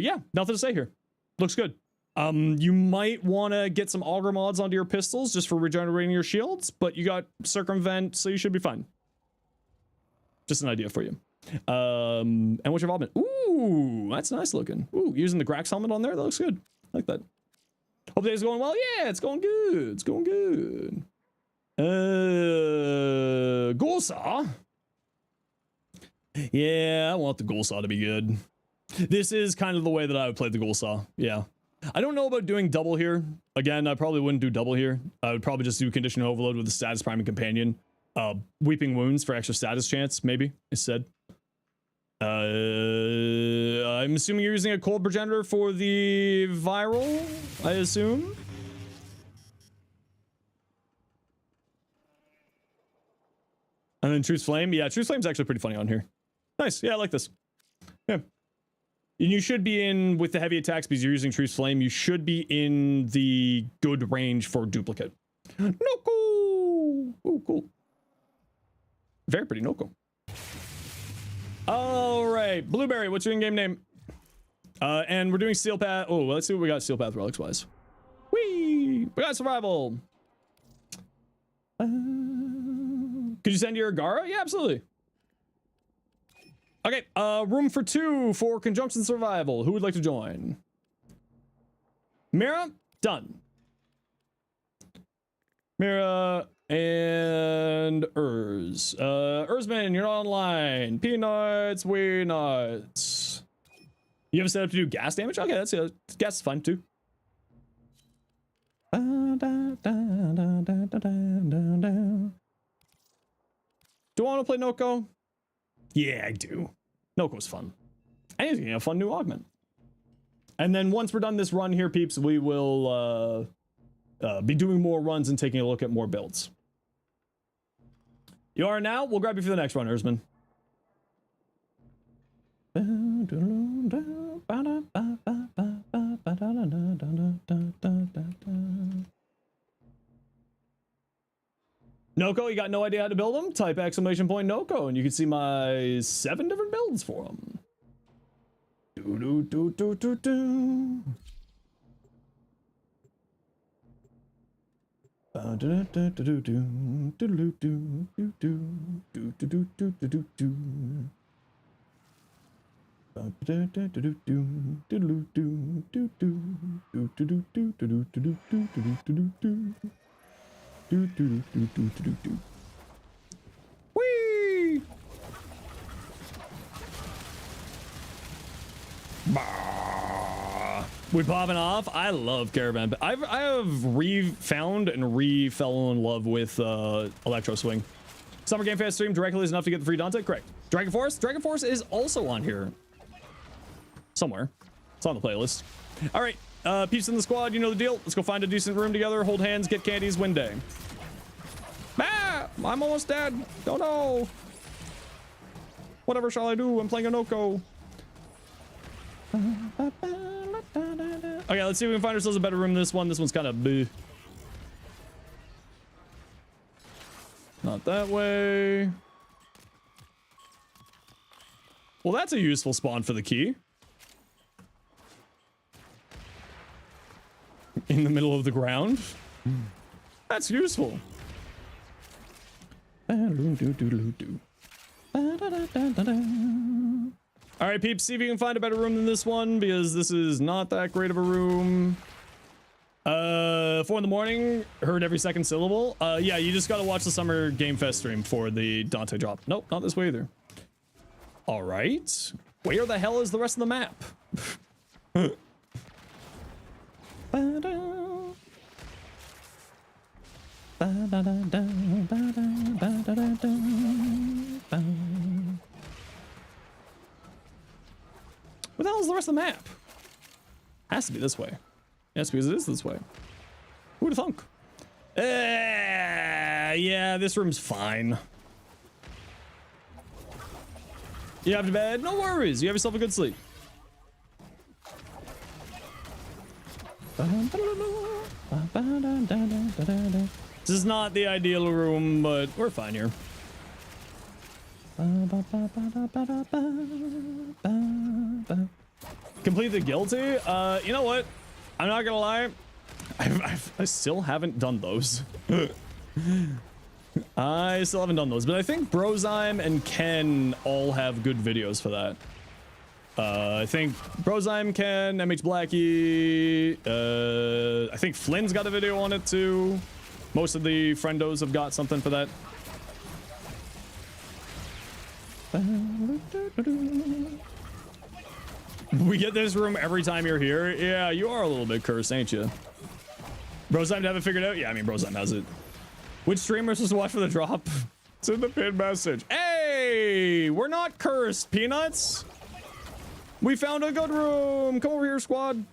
Yeah, nothing to say here. Looks good. You might want to get some auger mods onto your pistols just for regenerating your shields, but you got circumvent, so you should be fine. Just an idea for you. And what's your involvement? Ooh, that's nice looking. Ooh, using the Grax helmet on there, that looks good. I like that. Hope the day's going well. Yeah, it's going good. It's going good. Ghoul Saw. Yeah, I want the Ghoul Saw to be good. This is kind of the way that I would play the Ghoul Saw. Yeah. I don't know about doing double here. Again, I probably wouldn't do double here. I would probably just do condition overload with the status priming companion. Weeping wounds for extra status chance, maybe, instead. I'm assuming you're using a cold progenitor for the viral, I assume. And then Truce Flame. Yeah, Truce Flame's actually pretty funny on here. Nice. Yeah, I like this. Yeah. And you should be in, with the heavy attacks, because you're using Truce Flame, you should be in the good range for duplicate. Noko! Oh, cool. Very pretty Noko. All right, Blueberry, what's your in-game name? And we're doing Steel Path. Oh, let's see what we got Steel Path relics wise. Whee! We got survival. Could you send your Gara? Yeah, absolutely. Okay, room for 2 for conjunction survival. Who would like to join? Mira, done. Mira and Urzman, you're not online. Peanuts, we nuts. You have it set up to do gas damage? Okay, that's gas is fine too. Do I want to play Noko? Yeah, I do. Noko's fun. Anything, a fun new augment. And then once we're done this run here, peeps, we will be doing more runs and taking a look at more builds. You are now? We'll grab you for the next run, Urzman. Noko, you got no idea how to build them? Type exclamation point Noko and you can see my 7 different builds for them. Whee! Bah. We popping off. I love Caravan. I have re-found and re-fell in love with Electro Swing. Summer Game Fest stream directly is enough to get the free Dante. Correct. Dragon Force. Dragon Force is also on here somewhere. It's on the playlist. All right, peeps in the squad, you know the deal. Let's go find a decent room together, hold hands, get candies, win day. Ah, I'm almost dead. Don't know. Whatever shall I do? I'm playing a Noko. Okay, let's see if we can find ourselves a better room than this one. This one's kind of bleh. Not that way. Well, that's a useful spawn for the key. In the middle of the ground. That's useful. All right, peeps, see if you can find a better room than this one, because this is not that great of a room. 4 in the morning, heard every second syllable. Yeah, you just gotta watch the Summer Game Fest stream for the Dante drop. Nope, not this way either. All right. Where the hell is the rest of the map? Where the hell is the rest of the map? Has to be this way. Yes, because it is this way. Who'd have thunk? Yeah, this room's fine. You have to bed? No worries. You have yourself a good sleep. This is not the ideal room, but we're fine here. Complete the guilty? You know what? I'm not gonna lie. I still haven't done those. I still haven't done those, but I think Brozyme and Ken all have good videos for that. I think Brozyme, Ken, MH Blackie, I think Flynn's got a video on it too. Most of the friendos have got something for that. We get this room every time you're here. Yeah, you are a little bit cursed, ain't you? Brozyme to have it figured out? Yeah, I mean, Brozyme has it. Which streamer is supposed to watch for the drop? It's in the pinned message. Hey, we're not cursed, Peanuts. We found a good room. Come over here, squad.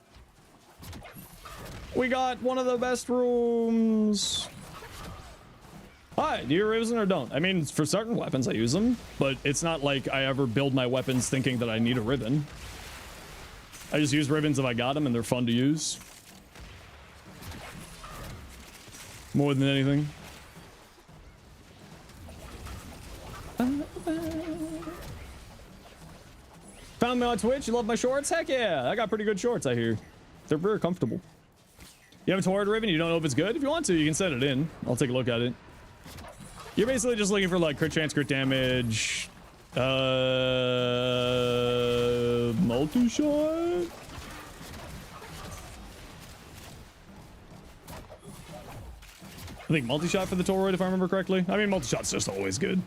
We got one of the best rooms. Hi, do you use them or don't? I mean, for certain weapons, I use them, but it's not like I ever build my weapons thinking that I need a ribbon. I just use ribbons if I got them and they're fun to use. More than anything. Found me on Twitch. You love my shorts? Heck yeah. I got pretty good shorts, I hear. They're very comfortable. You have a Torrid ribbon? You don't know if it's good? If you want to, you can send it in. I'll take a look at it. You're basically just looking for like crit chance, crit damage, multi-shot? I think multi-shot for the Toroid, if I remember correctly. I mean, multi-shot's just always good.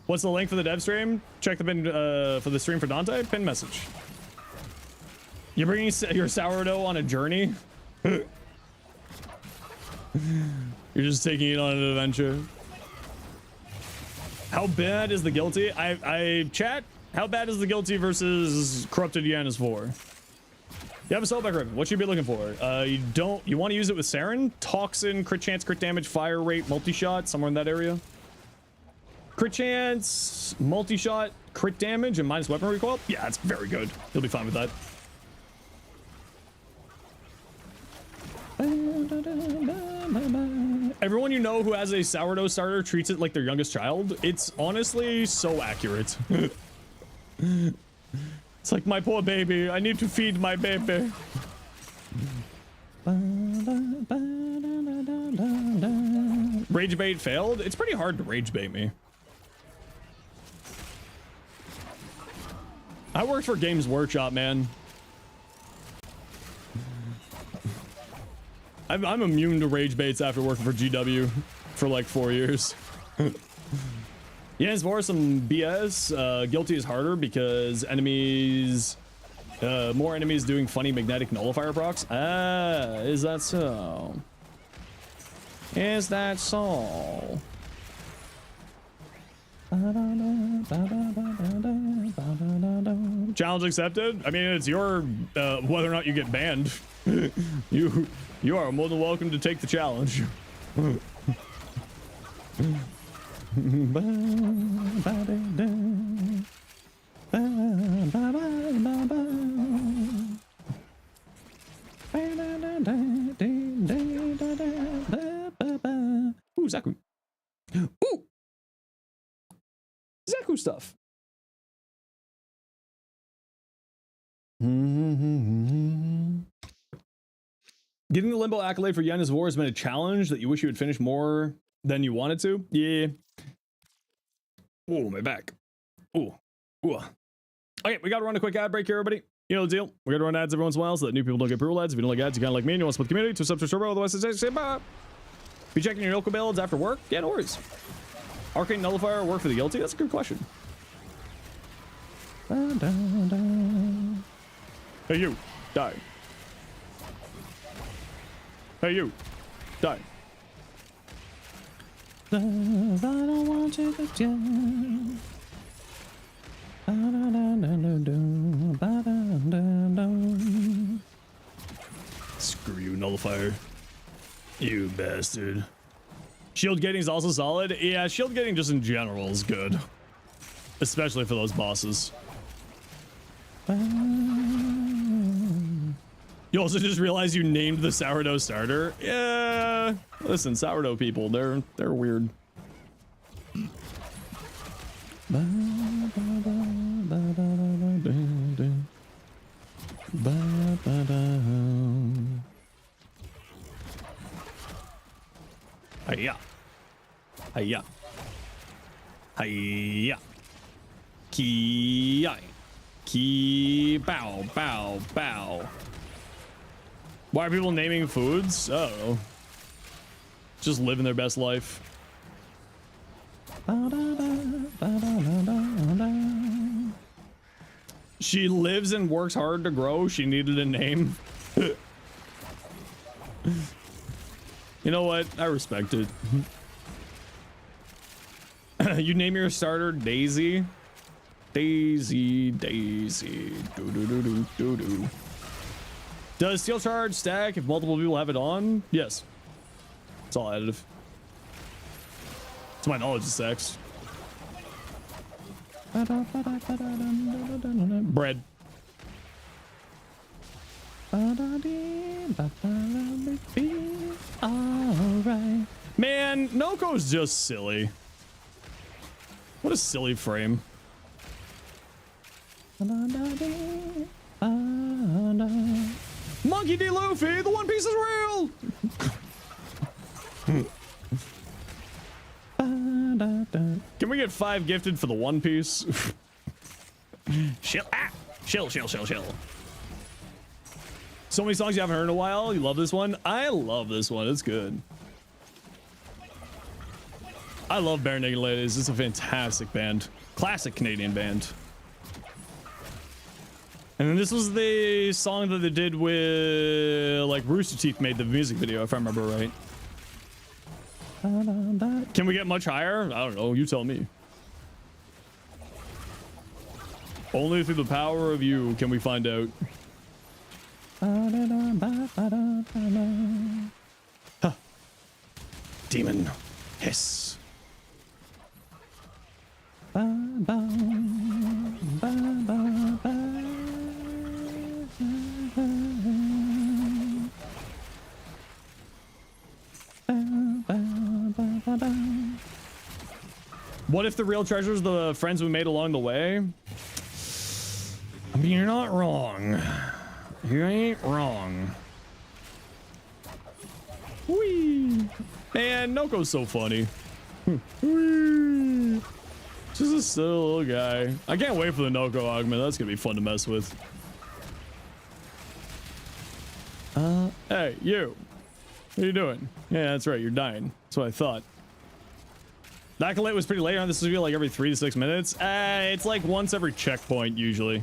What's the link for the dev stream? Check the pin for the stream for Dante. Pin message. You're bringing your sourdough on a journey? You're just taking it on an adventure. How bad is the guilty? Chat, how bad is the guilty versus corrupted Zenosfire? You have a soulback ribbon. What should you be looking for? You want to use it with Saren? Toxin, crit chance, crit damage, fire rate, multi-shot, somewhere in that area. Crit chance, multi-shot, crit damage, and minus weapon recoil? Yeah, that's very good. You'll be fine with that. Everyone you know who has a sourdough starter treats it like their youngest child. It's honestly so accurate. It's like, my poor baby. I need to feed my baby. Rage bait failed? It's pretty hard to rage bait me. I worked for Games Workshop, man. I'm immune to rage baits after working for GW for like 4 years. Yeah, it's more some BS. Guilty is harder because enemies, more enemies doing funny magnetic nullifier procs. Ah, is that so? Is that so? Challenge accepted. I mean, it's your whether or not you get banned. You are more than welcome to take the challenge. Ooh, Zaku. Ooh! Zaku stuff. Getting the Limbo accolade for Zenosfire has been a challenge that you wish you would finish more than you wanted to. Yeah. Oh, my back. Ooh. Ooh. Okay, we gotta run a quick ad break here, everybody. You know the deal. We're gonna run ads every once in a while so that new people don't get pre-roll ads. If you don't like ads, you kind of like me and you want to support the community, to subscribe to Turbo, otherwise say bye. Be checking your local builds after work? Yeah, no worries. Arcane Nullifier work for the guilty? That's a good question. Hey you, die. Hey you, die. Love, I don't want you to die. Screw you, Nullifier. You bastard. Shield getting is also solid. Yeah, shield getting just in general is good. Especially for those bosses. You also just realized you named the sourdough starter? Yeah. Listen, sourdough people, they're weird. Hiya. Hiya. Hiya. Ki. Ki. Bow. Bow. Bow. Why are people naming foods? I don't know. Just living their best life. She lives and works hard to grow. She needed a name. You know what? I respect it. You name your starter Daisy. Daisy, Daisy. Do. Does steel charge stack if multiple people have it on? Yes. It's all additive. To my knowledge, it stacks. Bread. Alright. Man, Noko's just silly. What a silly frame. Monkey D. Luffy, the One Piece is real! Can we get 5 gifted for the One Piece? Chill. Ah! Chill. So many songs you haven't heard in a while. You love this one? I love this one. It's good. I love Bare Naked Ladies. It's a fantastic band. Classic Canadian band. And then this was the song that they did with, like, Rooster Teeth made the music video, if I remember right. Can we get much higher? I don't know. You tell me. Only through the power of you can we find out. Huh. Demon. Hiss. What if the real treasure is the friends we made along the way? I mean, you're not wrong. You ain't wrong. Whee! Man, Noko's so funny. Whee! Just a silly little guy. I can't wait for the Noko augment. That's gonna be fun to mess with. Hey, you. What are you doing? Yeah, that's right. You're dying. That's what I thought. The Acolyte was pretty late on this. Is like every 3 to 6 minutes. It's like once every checkpoint usually.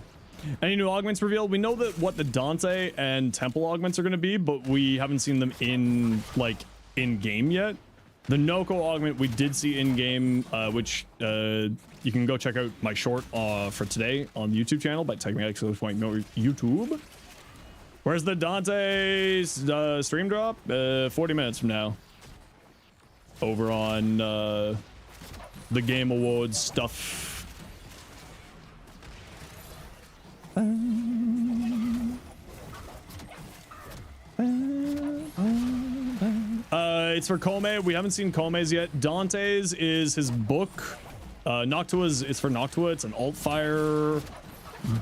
Any new augments revealed? We know that what the Dante and Temple augments are going to be, but we haven't seen them in like in game yet. The Noko augment we did see in game, which you can go check out my short for today on the YouTube channel by typing YouTube. Where's the Dante stream drop? 40 minutes from now. Over on the Game Awards stuff. It's for Kome. We haven't seen Kome's yet. Dante's is his book. Noctua's it's for Noctua. It's an alt fire,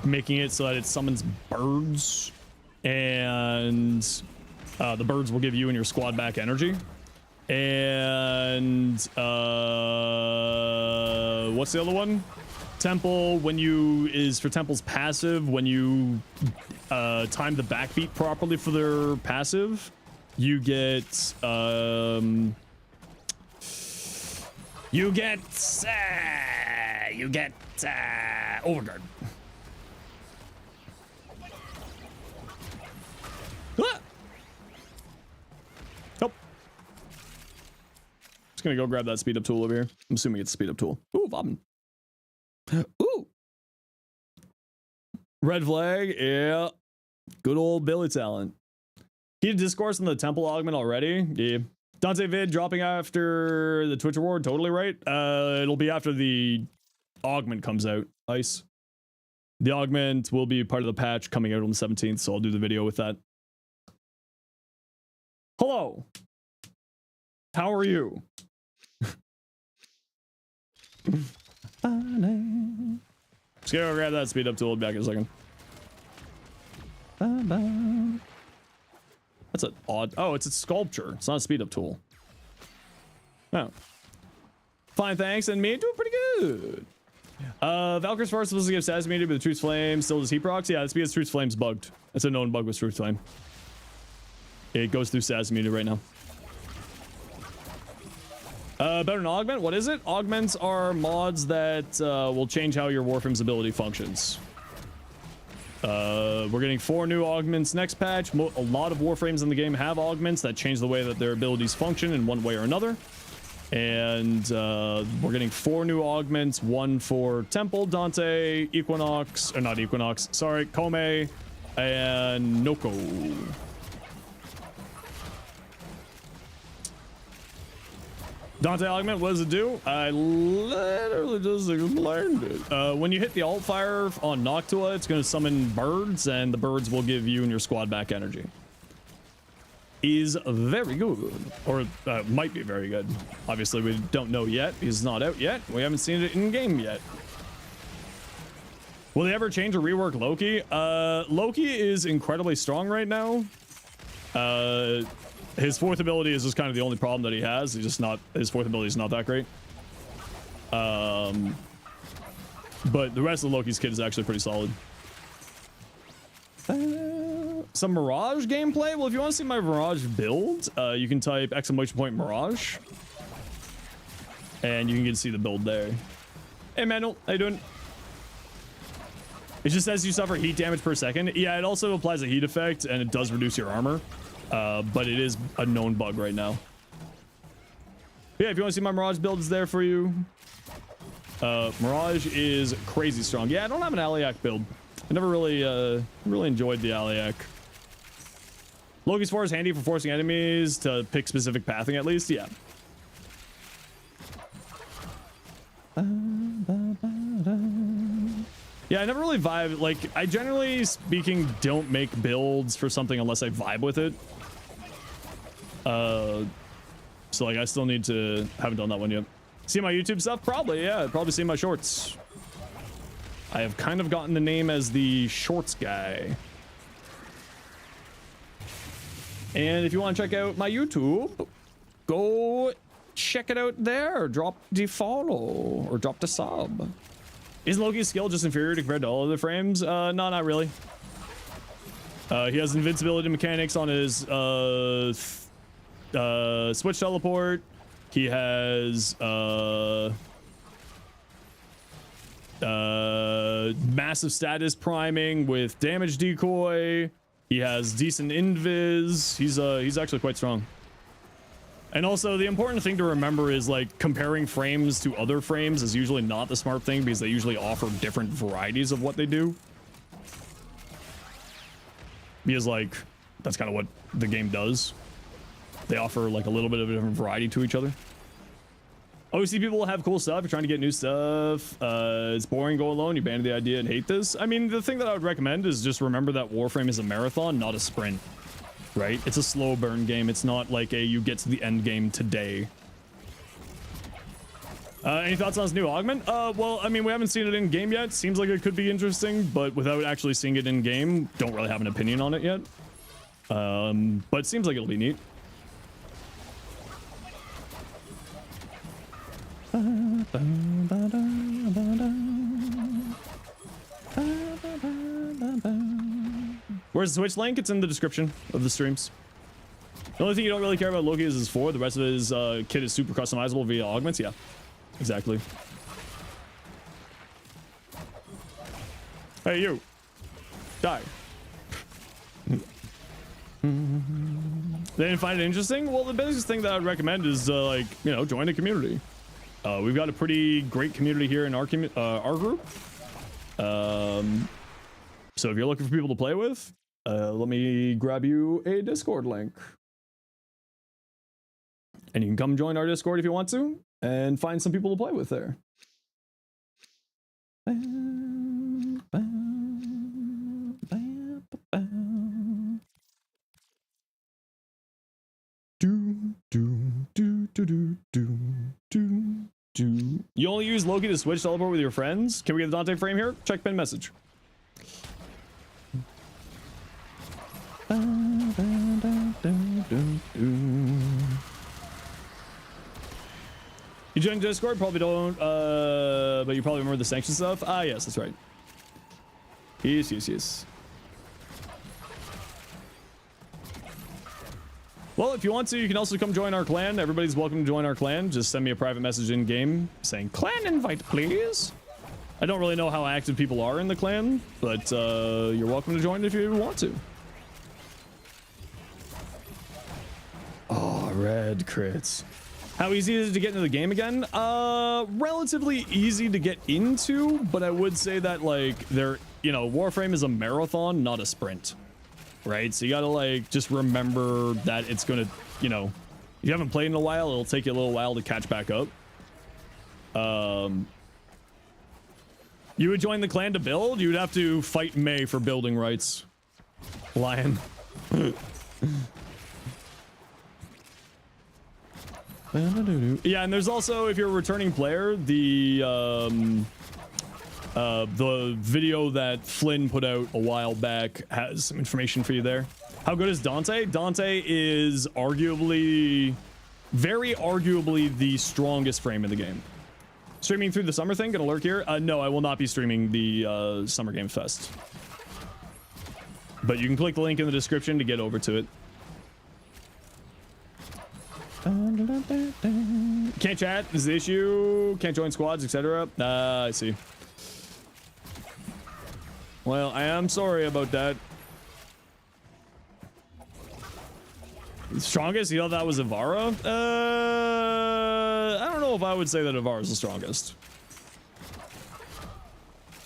making it so that it summons birds, and the birds will give you and your squad back energy. And what's the other one? Temple, when you is for Temple's passive, when you time the backbeat properly for their passive, you get overguard. Ah! Oh. Just gonna go grab that speed up tool over here. I'm assuming it's a speed up tool. Ooh, Bobbin. Ooh. Red flag, yeah. Good old Billy talent. Heated discourse on the temple augment already. Yeah. Dante vid dropping after the Twitch award. Totally right. It'll be after the augment comes out. Ice. The augment will be part of the patch coming out on the 17th, so I'll do the video with that. Hello. How are you? Just gonna grab that speed up tool. Back in a second. That's an odd. Oh, it's a sculpture. It's not a speed up tool. Oh. Fine, thanks. And me doing pretty good. Valkyrie's Force supposed to give status immediately, but the Truth's Flame still does heat procs. Yeah, it's because Truth's Flame's bugged. It's a known bug with Truth's Flame. It goes through status immediately right now. Better than augment. What is it? Augments are mods that will change how your Warframe's ability functions. We're getting 4 new augments next patch. A lot of Warframes in the game have augments that change the way that their abilities function in one way or another. And we're getting 4 new augments. 1 for Temple, Dante, Equinox, or not Equinox, sorry, Kome, and Noko. Dante augment, what does it do? I literally just learned it. When you hit the alt fire on Noctua, it's going to summon birds, and the birds will give you and your squad back energy. Is very good, or might be very good. Obviously, we don't know yet. He's not out yet. We haven't seen it in game yet. Will they ever change or rework Loki? Loki is incredibly strong right now. His 4th ability is just kind of the only problem that he has. He's just not, his 4th ability is not that great. But the rest of Loki's kit is actually pretty solid. Some Mirage gameplay. Well, if you want to see my Mirage build, you can type ! Mirage. And you can get to see the build there. Hey, Manuel, how you doing? It just says you suffer heat damage per second. Yeah, it also applies a heat effect, and it does reduce your armor. But it is a known bug right now. Yeah, if you want to see my Mirage build, it's there for you. Mirage is crazy strong. Yeah, I don't have an Aliak build. I never really enjoyed the Aliak. Loki's Force handy for forcing enemies to pick specific pathing at least. Yeah. Yeah, I never really vibe. Like, I generally speaking don't make builds for something unless I vibe with it. So like I still need to, haven't done that one yet. See my YouTube stuff? Probably, yeah. Probably see my shorts. I have kind of gotten the name as the shorts guy. And if you want to check out my YouTube, go check it out there. Drop the follow or drop the sub. Isn't Loki's skill just inferior compared to all other frames? No, not really. He has invincibility mechanics on his switch teleport. He has massive status priming with damage decoy. He has decent invis. He's actually quite strong. And also, the important thing to remember is, like, comparing frames to other frames is usually not the smart thing because they usually offer different varieties of what they do. Because, like, that's kind of what the game does. They offer, like, a little bit of a different variety to each other. Oh, you see people have cool stuff. You're trying to get new stuff. It's boring, go alone. You abandon the idea and hate this. I mean, the thing that I would recommend is just remember that Warframe is a marathon, not a sprint. Right? It's a slow burn game. It's not like a you get to the end game today. Any thoughts on this new augment? Well, I mean, we haven't seen it in game yet. Seems like it could be interesting, but without actually seeing it in game, don't really have an opinion on it yet. But it seems like it'll be neat. Where's the Switch link? It's in the description of the streams. The only thing you don't really care about Loki is his 4. The rest of his kit is super customizable via augments. Yeah, exactly. Hey, you. Die. They didn't find it interesting? Well, the biggest thing that I'd recommend is, like, you know, join the community. We've got a pretty great community here in our group. So if you're looking for people to play with, let me grab you a Discord link. And you can come join our Discord if you want to, and find some people to play with there. You only use Loki to switch teleport with your friends? Can we get the Dante frame here? Check pin message. You joined Discord? Probably don't, but you probably remember the sanction stuff? Ah, yes, that's right. Yes. Well, if you want to, you can also come join our clan. Everybody's welcome to join our clan. Just send me a private message in game saying clan invite, please. I don't really know how active people are in the clan, but you're welcome to join if you want to. Oh, red crits. How easy is it to get into the game again? Relatively easy to get into, but I would say that, like, you know, Warframe is a marathon, not a sprint. Right? So you gotta, like, just remember that it's gonna, you know, if you haven't played in a while, it'll take you a little while to catch back up. You would join the clan to build? You would have to fight May for building rights. Lion. Yeah, and there's also, if you're a returning player, the video that Flynn put out a while back has some information for you there. How good is Dante? Dante is arguably, very arguably, the strongest frame in the game. Streaming through the summer thing, gonna lurk here? No, I will not be streaming the Summer Game Fest. But you can click the link in the description to get over to it. Can't chat is the issue. Can't join squads, etc. I see. Well, I am sorry about that. Strongest? You know that was Ivara? I don't know if I would say that Ivara is the strongest.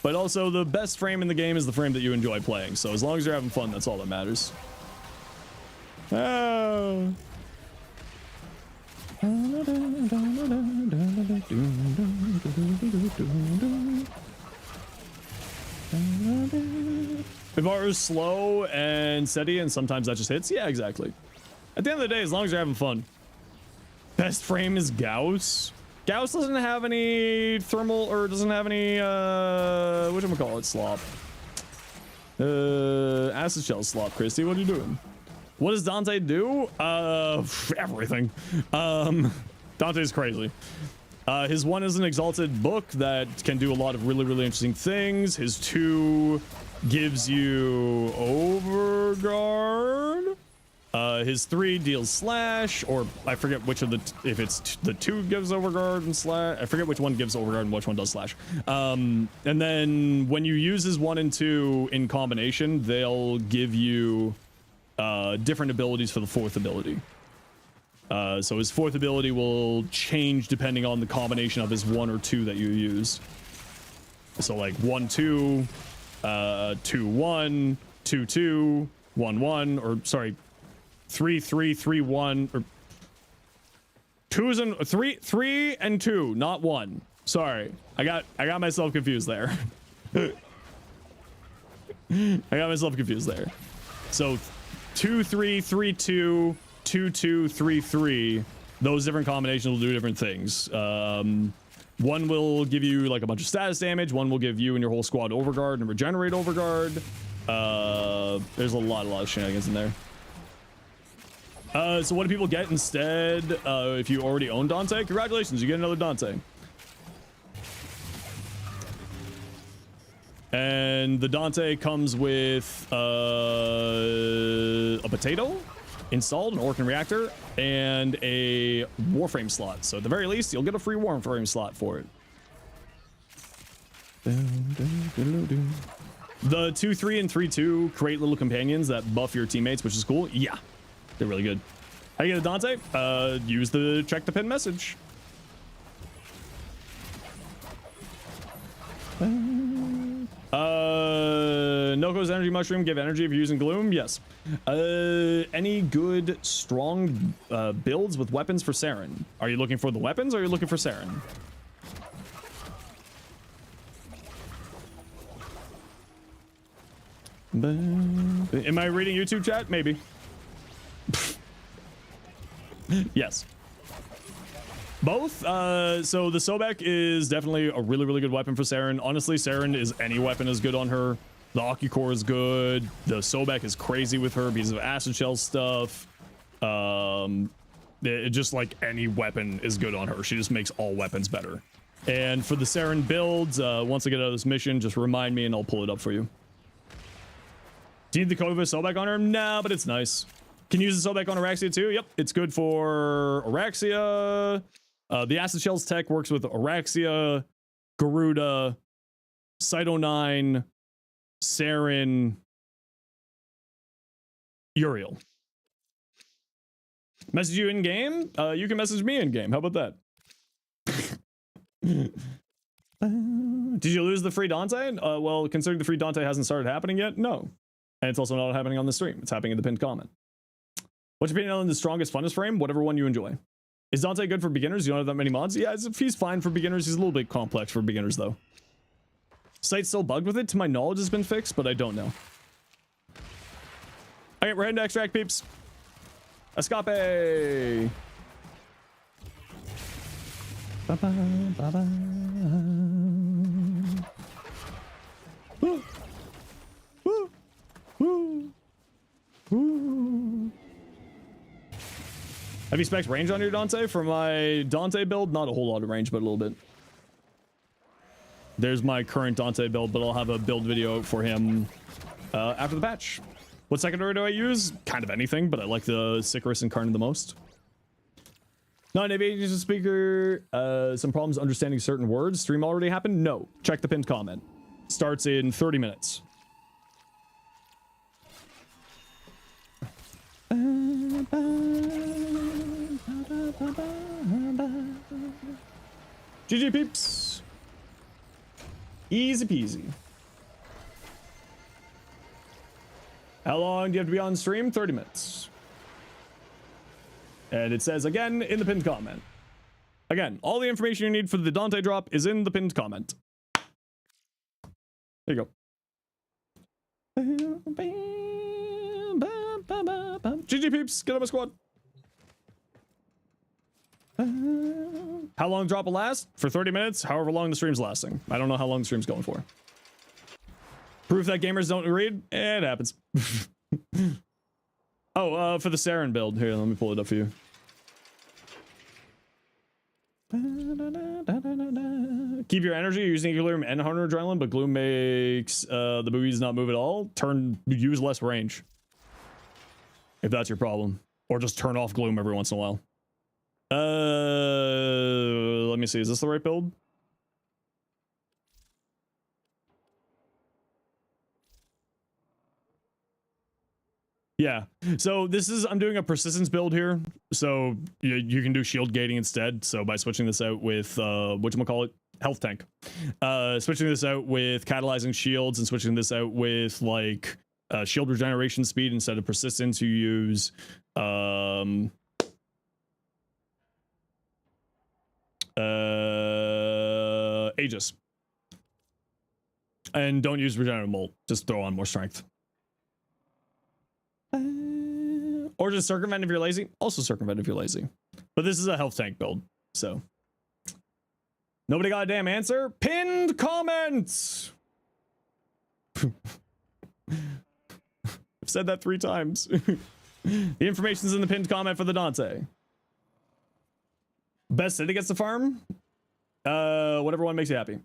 But also, the best frame in the game is the frame that you enjoy playing. So as long as you're having fun, that's all that matters. Oh. Ivara is slow and steady, and sometimes that just hits. Yeah, exactly. At the end of the day, as long as you're having fun. Best frame is Gauss. Gauss doesn't have any thermal, or doesn't have any, whatchamacallit, slop. Acid shell slop, Christy. What are you doing? What does Dante do? Everything. Dante's crazy. His 1 is an exalted book that can do a lot of really, really interesting things. His 2 gives you overguard. His 3 deals slash, or I forget which of the, if it's the 2 gives overguard and slash. I forget which one gives overguard and which one does slash. And then when you use his 1 and 2 in combination, they'll give you different abilities for the 4th ability. So his 4th ability will change depending on the combination of his 1 or 2 that you use. So like 1-2, 2-1, 2-2, 1-1, or sorry, 3-3, 3-1, or 2s and 3 and 2, not 1. Sorry, I got myself confused there. I got myself confused there. So 2-3, 3-2, 2-2, 3-3. Those different combinations will do different things. 1 will give you like a bunch of status damage. 1 will give you and your whole squad overguard and regenerate overguard. There's a lot of shenanigans in there. So what do people get instead if you already own Dante? Congratulations, you get another Dante. And the Dante comes with a potato installed, an Orkin reactor, and a Warframe slot. So at the very least, you'll get a free Warframe slot for it. The 2-3 and 3-2 create little companions that buff your teammates, which is cool. Yeah, they're really good. How do you get a Dante? Use the check the pin message. Noko's energy mushroom give energy if you're using gloom. Yes. Any good strong builds with weapons for Saren? Are you looking for the weapons or are you looking for Saren? Am I reading YouTube chat? Maybe. Yes. Both. So the Sobek is definitely a really, really good weapon for Saren. Honestly, Saren is any weapon is good on her. The Ocucore is good. The Sobek is crazy with her because of acid shell stuff. It just like any weapon is good on her. She just makes all weapons better. And for the Saren builds, once I get out of this mission, just remind me and I'll pull it up for you. Do you need the code of a Sobek on her? Nah, but it's nice. Can use the Sobek on Araxia too. Yep, it's good for Araxia. The Acid Shells tech works with Araxia, Garuda, Cyto 9, Saren, Uriel. Message you in game? You can message me in game. How about that? Did you lose the free Dante? Well, considering the free Dante hasn't started happening yet, no. And it's also not happening on the stream. It's happening in the pinned comment. What's your opinion on the strongest, funnest frame? Whatever one you enjoy. Is Dante good for beginners? You don't have that many mods? Yeah, he's fine for beginners. He's a little bit complex for beginners, though. Site's still bugged with it. To my knowledge, it's been fixed, but I don't know. Okay, we're heading to extract, peeps. Escape! Ba-ba, ba-ba. Woo! Woo! Woo! Woo! Have you spec'd range on your Dante? For my Dante build, not a whole lot of range, but a little bit. There's my current Dante build, but I'll have a build video for him after the patch. What secondary do I use? Kind of anything, but I like the Sicarus Incarnate the most. Not an aviation speaker. Some problems understanding certain words. Stream already happened? No. Check the pinned comment. Starts in 30 minutes. GG peeps. Easy peasy. How long do you have to be on stream? 30 minutes. And it says again in the pinned comment. Again, all the information you need for the Dante drop is in the pinned comment. There you go. GG peeps, get on my squad. How long the drop will last? For 30 minutes, however long the stream's lasting. I don't know how long the stream's going for. Proof that gamers don't read? It happens. Oh, for the Saren build. Here, let me pull it up for you. Keep your energy. You're using Gloom and 100 adrenaline, but Gloom makes the boobies not move at all. Use less range. If that's your problem. Or just turn off Gloom every once in a while. Let me see. Is this the right build? Yeah. So this is, I'm doing a persistence build here. So you can do shield gating instead. So by switching this out with, whatchamacallit, health tank. Switching this out with catalyzing shields and switching this out with like shield regeneration speed instead of persistence, you use, Aegis. And don't use regenerative molt. Just throw on more strength. Or just circumvent if you're lazy. Also circumvent if you're lazy. But this is a health tank build, so. Nobody got a damn answer? Pinned comments! I've said that 3 times. The information's in the pinned comment for the Dante. Best city gets the farm? Whatever one makes you happy.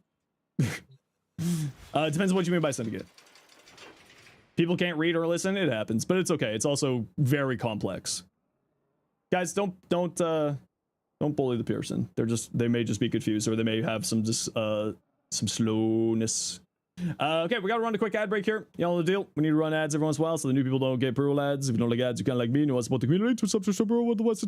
It depends on what you mean by syndicate. People can't read or listen, it happens, but it's okay. It's also very complex. Guys, don't bully the person. They may just be confused, or they may have some slowness. Okay, we gotta run a quick ad break here. Y'all know the deal. We need to run ads every once in a while so the new people don't get pro ads. If you don't like ads, you kind of like me and you want to support the community. What's up, bro? What the what's the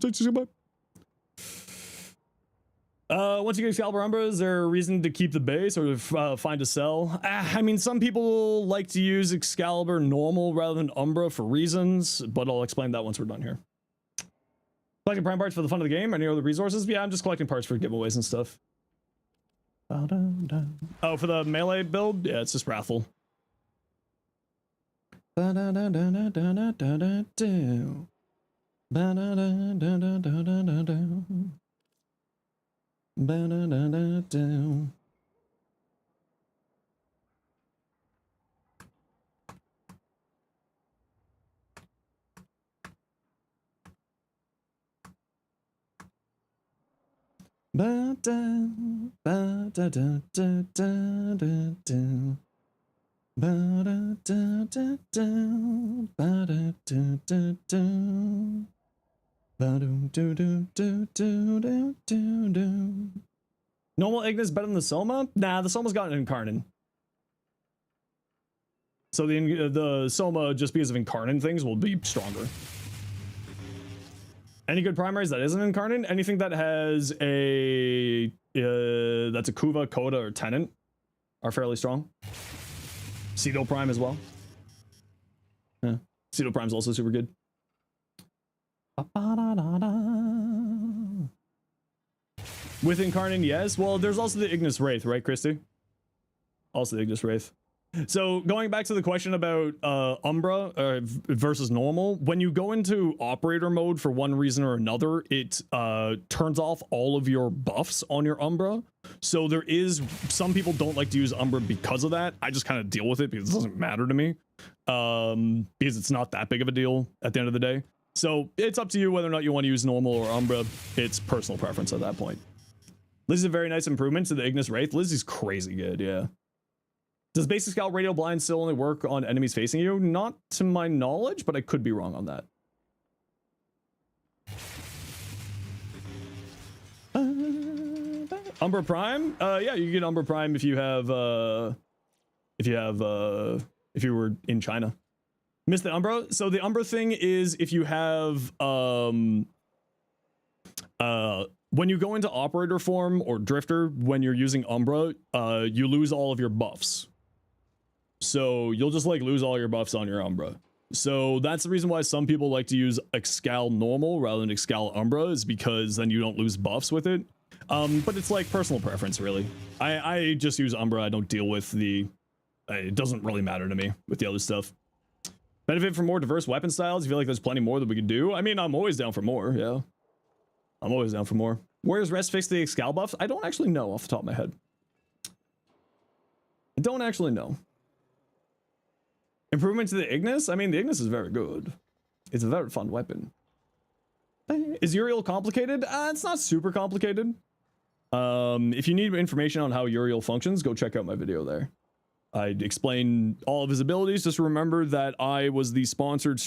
once you get Excalibur Umbra, is there a reason to keep the base or find a sell? I mean, some people like to use Excalibur normal rather than Umbra for reasons, but I'll explain that once we're done here. Collecting prime parts for the fun of the game. Any other resources? Yeah, I'm just collecting parts for giveaways and stuff. Oh, for the melee build? Yeah, it's just Wrathful. Normal Ignis better than the Soma? Nah, the Soma's got an Incarnate. So the Soma, just because of Incarnate things, will be stronger. Any good primaries that isn't Incarnate? Anything that has a that's a Kuva, Coda, or Tenant are fairly strong. Cedo Prime as well. Yeah. Cedo Prime's also super good. With Incarnate, yes. Well, there's also the Ignis Wraith, right, Christy? Also the Ignis Wraith. So going back to the question about Umbra versus normal, when you go into operator mode for one reason or another, it turns off all of your buffs on your Umbra. So there is, some people don't like to use Umbra because of that. I just kind of deal with it because it doesn't matter to me, because it's not that big of a deal at the end of the day. So it's up to you whether or not you want to use normal or Umbra. It's personal preference at that point. Lizzie's a very nice improvement to the Ignis Wraith. Lizzie's crazy good, yeah. Does basic scout radio blind still only work on enemies facing you? Not to my knowledge, but I could be wrong on that. Umbra Prime? Yeah, you get Umbra Prime if you were in China. Missed the Umbra? So the Umbra thing is if you have when you go into operator form or drifter, when you're using Umbra, you lose all of your buffs. So you'll just like lose all your buffs on your Umbra. So that's the reason why some people like to use Excal normal rather than Excal Umbra, is because then you don't lose buffs with it. But it's like personal preference, really. I just use Umbra. I don't deal with the... it doesn't really matter to me with the other stuff. Benefit from more diverse weapon styles. I feel like there's plenty more that we could do. I mean, I'm always down for more, yeah. I'm always down for more. Where's Rest fix the Excal buffs? I don't actually know off the top of my head. I don't actually know. Improvement to the Ignis? I mean, the Ignis is very good. It's a very fun weapon. Is Uriel complicated? It's not super complicated. If you need information on how Uriel functions, go check out my video there. I explain all of his abilities. Just remember that I was the sponsored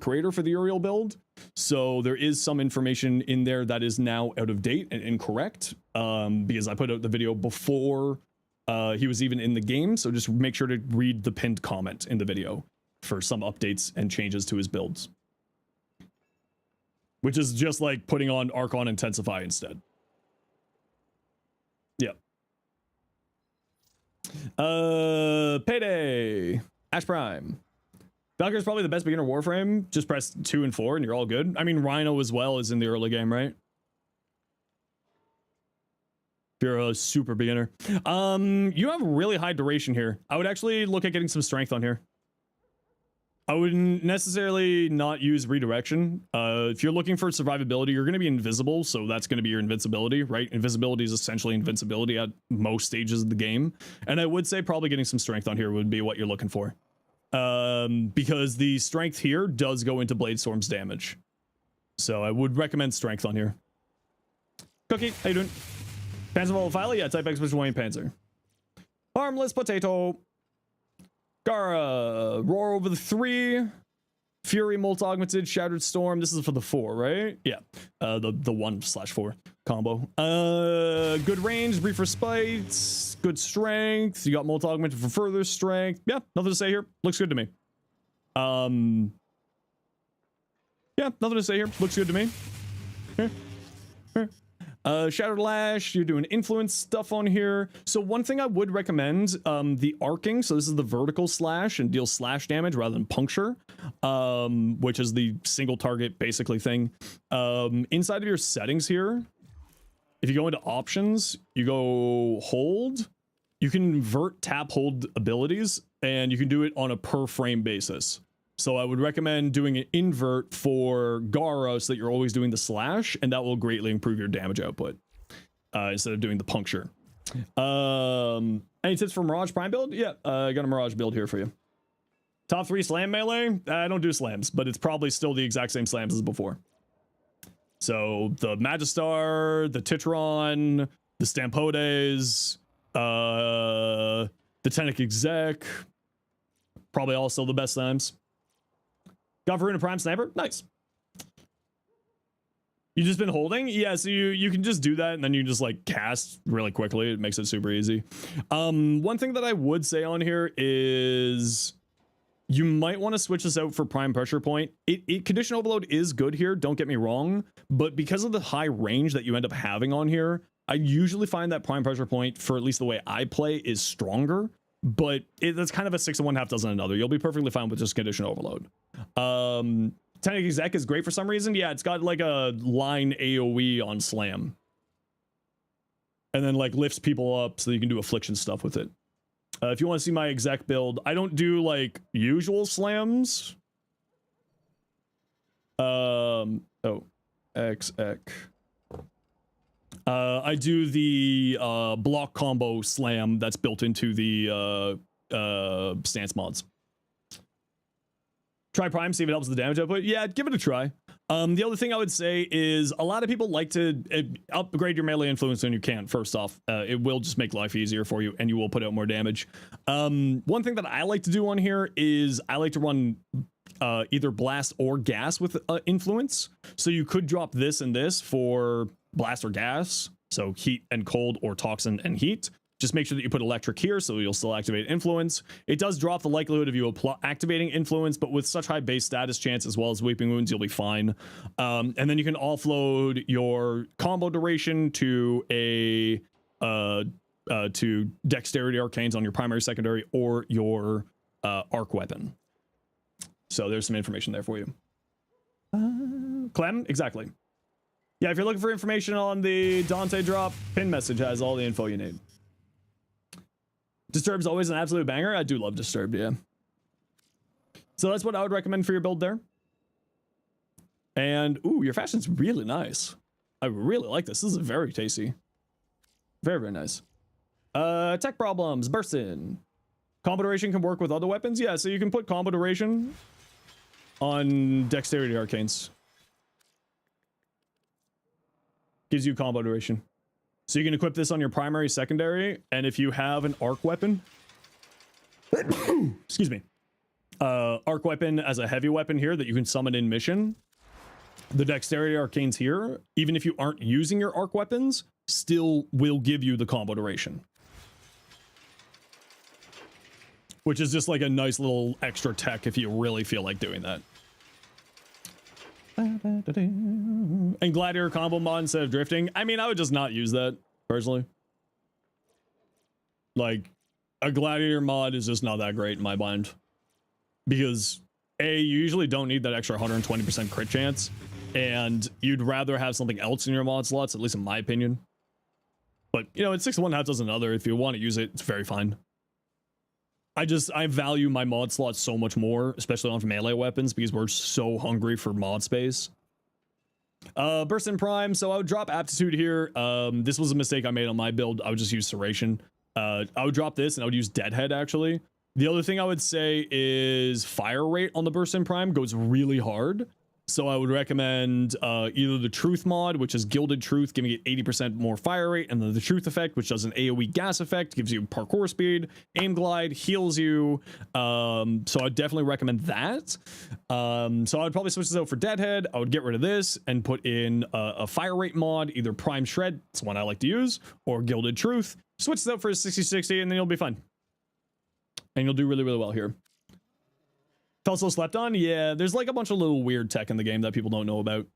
creator for the Uriel build. So there is some information in there that is now out of date and incorrect, because I put out the video before he was even in the game. So just make sure to read the pinned comment in the video for some updates and changes to his builds. Which is just like putting on Archon Intensify instead. Yeah. Payday. Ash Prime. Valkyrie's probably the best beginner Warframe. Just press 2 and 4 and you're all good. I mean, Rhino as well is in the early game, right? If you're a super beginner. You have really high duration here. I would actually look at getting some strength on here. I wouldn't necessarily not use redirection. If you're looking for survivability, you're going to be invisible, so that's going to be your invincibility, right? Invisibility is essentially invincibility at most stages of the game. And I would say probably getting some strength on here would be what you're looking for. Because the strength here does go into Blade Storm's damage. So I would recommend strength on here. Cookie, how you doing? Panzer Volafila? Yeah, type Expedition Wayne Panzer. Harmless potato. Gara, roar over the 3. Fury, Molt Augmented, Shattered Storm. This is for the 4, right? Yeah. The 1/4 combo. Good range, brief respite, good strength. You got Molt Augmented for further strength. Yeah, nothing to say here. Looks good to me. Yeah, nothing to say here. Looks good to me. Shattered Lash, you're doing influence stuff on here. So one thing I would recommend, the arcing. So this is the vertical slash and deals slash damage rather than puncture, which is the single target basically thing. Inside of your settings here, if you go into options, you go hold, you can invert tap hold abilities and you can do it on a per frame basis. So I would recommend doing an invert for Gara so that you're always doing the slash, and that will greatly improve your damage output instead of doing the puncture. Any tips for Mirage Prime build? Yeah, I got a Mirage build here for you. Top 3 slam melee? I don't do slams, but it's probably still the exact same slams as before. So the Magistar, the Titron, the Stampodes, the Tenic Exec, probably also the best slams. Got Varuna Prime Sniper? Nice. You just been holding? Yeah, so you can just do that and then you just like cast really quickly. It makes it super easy. One thing that I would say on here is you might want to switch this out for Prime Pressure Point. Condition Overload is good here, don't get me wrong, but because of the high range that you end up having on here, I usually find that Prime Pressure Point, for at least the way I play, is stronger. But that's kind of a 6 of one, half dozen another. You'll be perfectly fine with just Condition Overload. Tenic Exec is great for some reason. Yeah, it's got like a line AoE on slam. And then like lifts people up so that you can do affliction stuff with it. If you want to see my exec build, I don't do like usual slams. Exec. I do the block combo slam that's built into the stance mods. Try Prime, see if it helps the damage output. Yeah, give it a try. The other thing I would say is a lot of people like to upgrade your melee influence when you can, first off. It will just make life easier for you and you will put out more damage. One thing that I like to do on here is I like to run either blast or gas with influence. So you could drop this and this for blast or gas. So heat and cold or toxin and heat. Just make sure that you put electric here so you'll still activate influence. It does drop the likelihood of you activating influence, but with such high base status chance as well as weeping wounds, you'll be fine. And then you can offload your combo duration to a to dexterity arcanes on your primary, secondary, or your arc weapon. So there's some information there for you. Clem, exactly. Yeah, if you're looking for information on the Dante drop, pin message has all the info you need. Disturbed's always an absolute banger. I do love Disturbed, yeah. So that's what I would recommend for your build there. And, ooh, your fashion's really nice. I really like this. This is very tasty. Very, very nice. Tech problems, burst in. Combo duration can work with other weapons. Yeah, so you can put combo duration on dexterity arcanes. Gives you combo duration. So you can equip this on your primary, secondary, and if you have an arc weapon, excuse me, arc weapon as a heavy weapon here that you can summon in mission, the dexterity arcanes here, even if you aren't using your arc weapons, still will give you the combo duration. Which is just like a nice little extra tech if you really feel like doing that. And Gladiator combo mod instead of drifting. I mean, I would just not use that, personally. Like, a Gladiator mod is just not that great in my mind. Because, A, you usually don't need that extra 120% crit chance. And you'd rather have something else in your mod slots, at least in my opinion. But, you know, it's 6 of one, half dozen another. If you want to use it, it's very fine. I value my mod slots so much more, especially on melee weapons, because we're so hungry for mod space. Burst in Prime, so I would drop Aptitude here. This was a mistake I made on my build. I would just use Serration. I would drop this, and I would use Deadhead, actually. The other thing I would say is Fire Rate on the Burst in Prime goes really hard. So I would recommend either the Truth mod, which is Gilded Truth, giving it 80% more fire rate, and then the Truth effect, which does an AoE gas effect, gives you parkour speed, aim glide, heals you. So I'd definitely recommend that. So I'd probably switch this out for Deadhead. I would get rid of this and put in a fire rate mod, either Prime Shred, it's one I like to use, or Gilded Truth. Switch this out for a 60-60, and then you'll be fine. And you'll do really, really well here. Felt so slept on? Yeah, there's like a bunch of little weird tech in the game that people don't know about.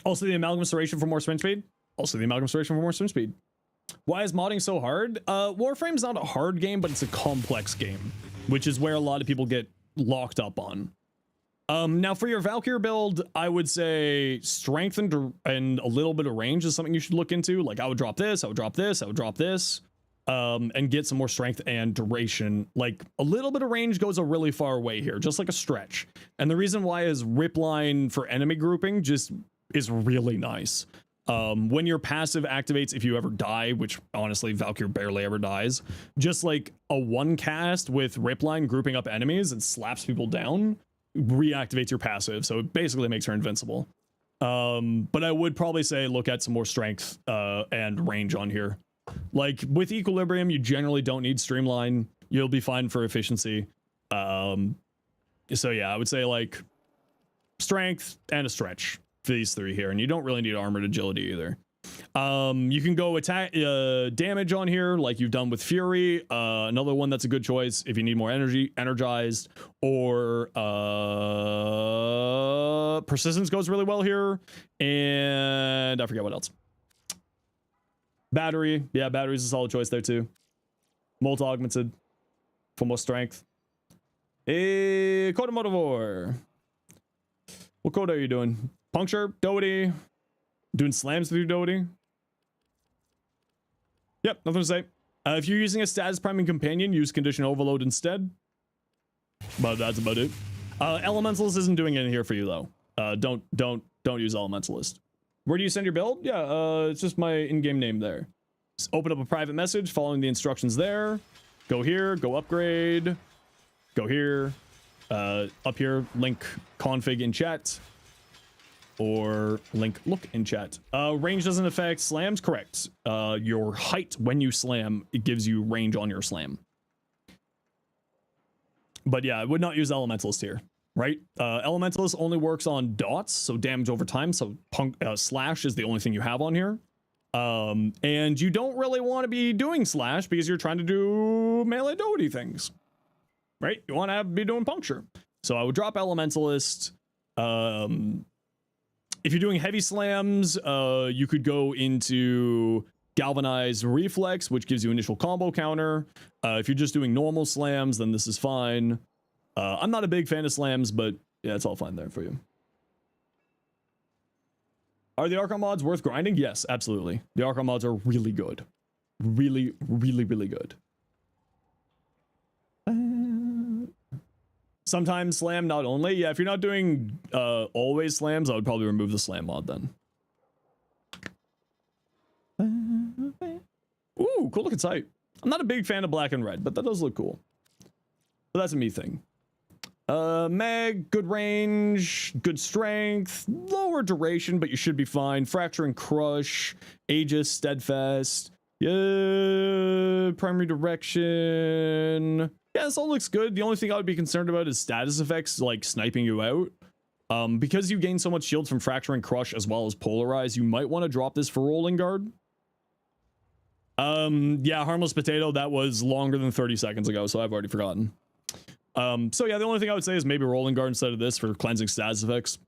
Also, the amalgam restoration for more sprint speed. Also, the amalgam restoration for more sprint speed. Why is modding so hard? Warframe's not a hard game, but it's a complex game, which is where a lot of people get locked up on. Now, for your Valkyrie build, I would say strength and a little bit of range is something you should look into. Like, I would drop this, I would drop this, I would drop this. And get some more strength and duration. Like a little bit of range goes a really far way here, just like a stretch. And the reason why is rip line for enemy grouping just is really nice. When your passive activates, if you ever die, which honestly Valkyrie barely ever dies, just like a one cast with rip line grouping up enemies and slaps people down reactivates your passive. So it basically makes her invincible. But I would probably say look at some more strength and range on here. Like with equilibrium, you generally don't need streamline. You'll be fine for efficiency. So yeah, I would say like strength and a stretch for these three here, and you don't really need armored agility either. You can go attack damage on here like you've done with Fury. Another one that's a good choice if you need more energy, energized, or persistence goes really well here, and I forget what else. Battery, yeah, battery's a solid choice there too. Molt augmented for more strength. Coda Motivore. What code are you doing? Puncture, Doty. Doing slams with your Doty. Yep, nothing to say. If you're using a status priming companion, use condition overload instead. But that's about it. Elementalist isn't doing anything here for you though. Don't use Elementalist. Where do you send your build? Yeah, it's just my in-game name there. Just open up a private message following the instructions there. Go here, go upgrade. Go here. Up here, link config in chat. Or link look in chat. Range doesn't affect slams, correct. Your height when you slam, it gives you range on your slam. But yeah, I would not use Elementalist here. Right? Elementalist only works on dots, so damage over time. So slash is the only thing you have on here. And you don't really want to be doing slash because you're trying to do melee doty things. Right? You want to be doing puncture. So I would drop Elementalist. If you're doing heavy slams, you could go into Galvanized Reflex, which gives you initial combo counter. If you're just doing normal slams, then this is fine. I'm not a big fan of slams, but yeah, it's all fine there for you. Are the Archon mods worth grinding? Yes, absolutely. The Archon mods are really good. Really, really, really good. Sometimes slam, not only. Yeah, if you're not doing always slams, I would probably remove the slam mod then. Ooh, cool looking sight. I'm not a big fan of black and red, but that does look cool. But that's a me thing. Meg, good range, good strength, lower duration, but you should be fine. Fracture and Crush, Aegis, Steadfast, yeah, primary direction. Yeah, this all looks good. The only thing I would be concerned about is status effects, like sniping you out. Because you gain so much shield from Fracture and Crush as well as Polarize, you might want to drop this for Rolling Guard. Yeah, Harmless Potato, that was longer than 30 seconds ago, so I've already forgotten. So yeah, the only thing I would say is maybe Rolling Guard instead of this for cleansing status effects.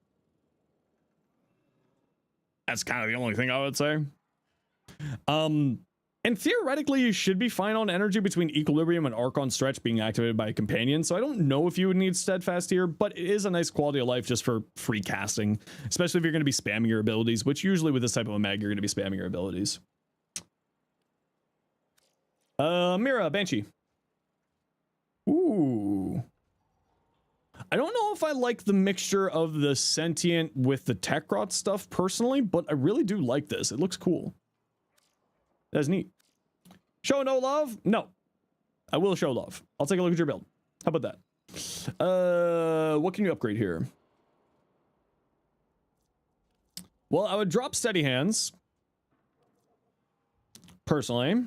That's kind of the only thing I would say. And theoretically, you should be fine on energy between Equilibrium and Archon Stretch being activated by a companion, so I don't know if you would need Steadfast here, but it is a nice quality of life just for free casting, especially if you're going to be spamming your abilities, which usually with this type of a mag, you're going to be spamming your abilities. Mira, Banshee. Ooh. I don't know if I like the mixture of the sentient with the Techrot stuff personally, but I really do like this. It looks cool. That's neat. Show no love? No. I will show love. I'll take a look at your build. How about that? What can you upgrade here? Well, I would drop Steady Hands. Personally.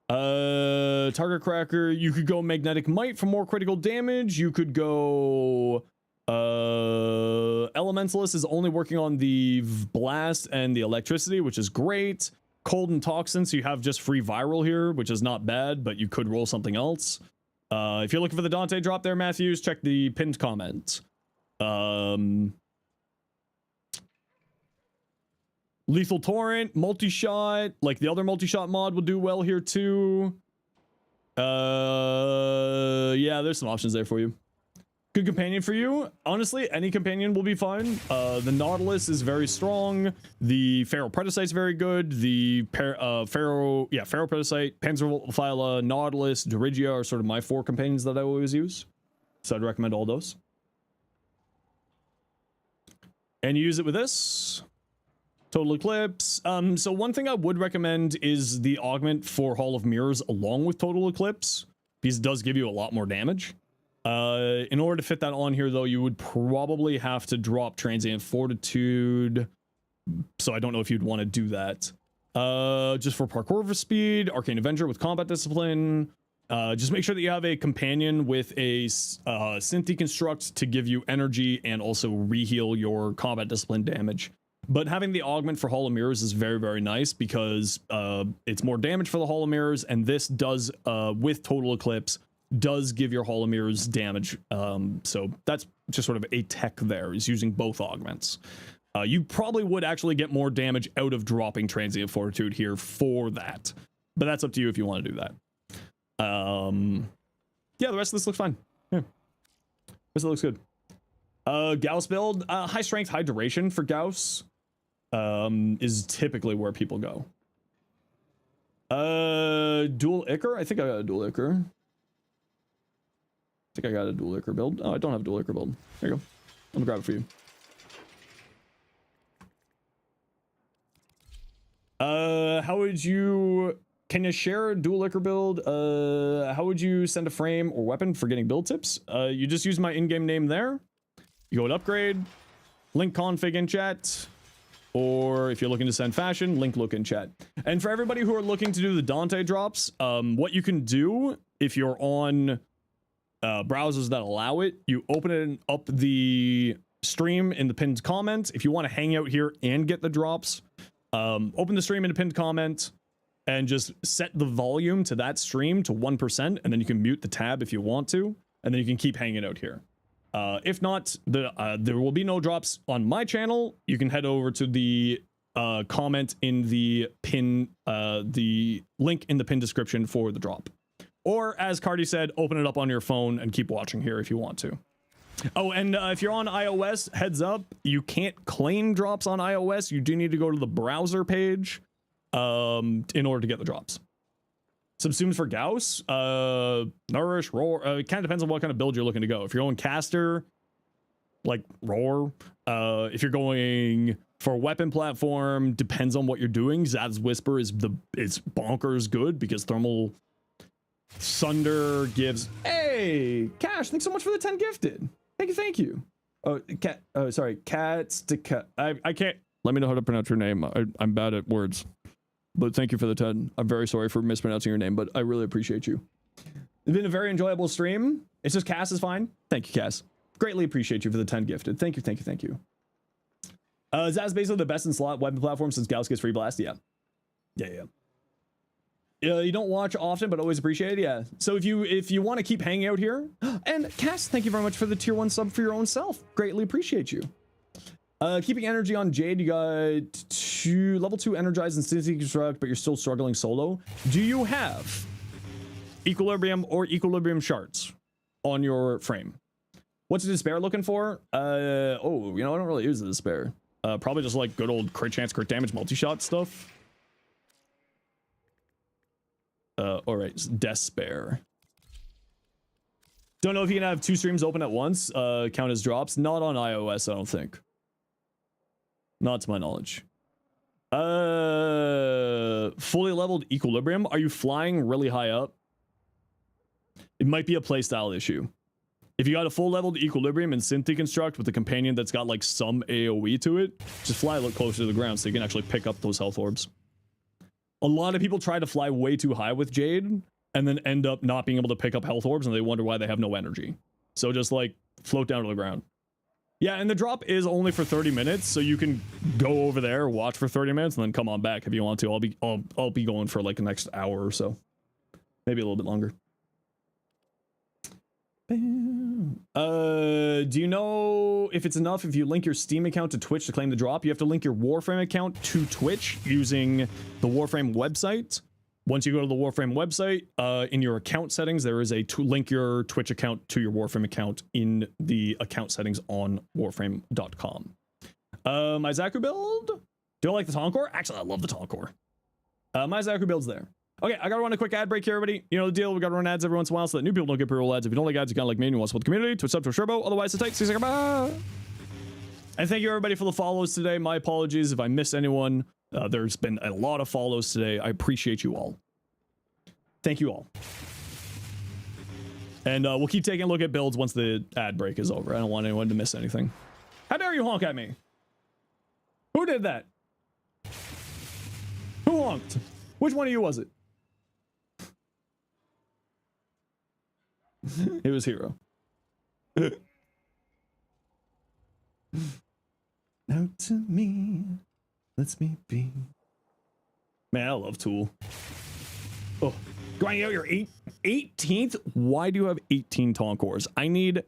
Target Cracker, you could go Magnetic Might for more critical damage. You could go Elementalist is only working on the Blast and the Electricity, which is great. Cold and Toxin, so you have just free Viral here, which is not bad, but you could roll something else. If you're looking for the Dante drop there, Matthews, check the pinned comment. Lethal Torrent, multi-shot, like the other multi-shot mod will do well here too. Yeah, there's some options there for you. Good companion for you. Honestly, any companion will be fine. The Nautilus is very strong. The Pharaoh Predacite is very good. The Pharaoh Predacite, Panzerphyla, Nautilus, Dirigia are sort of my 4 companions that I always use. So I'd recommend all those. And you use it with this. Total Eclipse. So one thing I would recommend is the augment for Hall of Mirrors along with Total Eclipse, because it does give you a lot more damage. In order to fit that on here, though, you would probably have to drop Transient Fortitude. So I don't know if you'd want to do that. Just for parkour for speed, Arcane Avenger with combat discipline. Just make sure that you have a companion with a synth deconstruct to give you energy and also reheal your combat discipline damage. But having the augment for Hall of Mirrors is very, very nice because it's more damage for the Hall of Mirrors, and this does, with Total Eclipse, does give your Hall of Mirrors damage. So that's just sort of a tech there, is using both augments. You probably would actually get more damage out of dropping Transient Fortitude here for that. But that's up to you if you want to do that. Yeah, the rest of this looks fine. Yeah. This looks good. Gauss build, high strength, high duration for Gauss. Is typically where people go. Dual Ichor? I think I got a dual Ichor. I think I got a dual Ichor build. Oh, I don't have a dual Ichor build. There you go. Let me grab it for you. How would you... Can you share a dual Ichor build? How would you send a frame or weapon for getting build tips? You just use my in-game name there. You go to upgrade, link config in chat, or if you're looking to send fashion, link look in chat. And for everybody who are looking to do the Dante drops, what you can do if you're on browsers that allow it, you open it up the stream in the pinned comment. If you want to hang out here and get the drops, open the stream in the pinned comment and just set the volume to that stream to 1%, and then you can mute the tab if you want to, and then you can keep hanging out here. If not, there will be no drops on my channel. You can head over to the comment in the pin, the link in the pin description for the drop. Or, as Cardi said, open it up on your phone and keep watching here if you want to. Oh, and if you're on iOS, heads up, you can't claim drops on iOS. You do need to go to the browser page in order to get the drops. Subsumes for Gauss, Nourish, Roar. It kind of depends on what kind of build you're looking to go. If you're going caster, like Roar. If you're going for a weapon platform, depends on what you're doing. Zad's Whisper is bonkers good because Thermal Sunder gives. Hey, Cash! Thanks so much for the 10 gifted. Thank you. Oh, cat. Oh, sorry, Cats to cut. I can't. Let me know how to pronounce your name. I'm bad at words. But thank you for the 10. I'm very sorry for mispronouncing your name, but I really appreciate you. It's been a very enjoyable stream. It's just Cass is fine. Thank you, Cass. Greatly appreciate you for the 10 gifted. Thank you. Zaz basically the best in slot weapon platform since Gauss gets free blast. Yeah. You don't watch often, but always appreciate it. Yeah. So if you want to keep hanging out here, and Cass, thank you very much for the tier 1 sub for your own self. Greatly appreciate you. Keeping energy on Jade, you got level 2 energized and synth construct, but you're still struggling solo. Do you have equilibrium or equilibrium shards on your frame? What's the despair looking for? Oh, you know, I don't really use the despair. Probably just like good old crit chance, crit damage, multi-shot stuff. All right, despair. Don't know if you can have 2 streams open at once, count as drops. Not on iOS, I don't think. Not to my knowledge. Fully leveled equilibrium. Are you flying really high up? It might be a playstyle issue. If you got a full leveled equilibrium and synth deconstruct with a companion that's got like some AoE to it, just fly a little closer to the ground so you can actually pick up those health orbs. A lot of people try to fly way too high with Jade and then end up not being able to pick up health orbs and they wonder why they have no energy. So just like float down to the ground. Yeah, and the drop is only for 30 minutes, so you can go over there, watch for 30 minutes, and then come on back if you want to. I'll be going for like the next hour or so. Maybe a little bit longer. Do you know if it's enough if you link your Steam account to Twitch to claim the drop? You have to link your Warframe account to Twitch using the Warframe website. Once you go to the Warframe website, in your account settings, there is a link your Twitch account to your Warframe account in the account settings on warframe.com. My Zaku build? Do I like the Tonkor? Actually, I love the Tonkor. My Zaku build's there. Okay, I gotta run a quick ad break here, everybody. You know the deal. We gotta run ads every once in a while so that new people don't get pre-roll ads. If you don't like ads, you kind of like me and you want to support the community, Twitch sub to a Sherbo. Otherwise, it's tight. See you later. Bye. And thank you, everybody, for the follows today. My apologies if I missed anyone. There's been a lot of follows today. I appreciate you all. Thank you all. And we'll keep taking a look at builds once the ad break is over. I don't want anyone to miss anything. How dare you honk at me? Who did that? Who honked? Which one of you was it? It was Hero. Now to me, let's me be. Man, I love Tool. Oh, grinding out your 18th? Why do you have 18 Tonkors? I need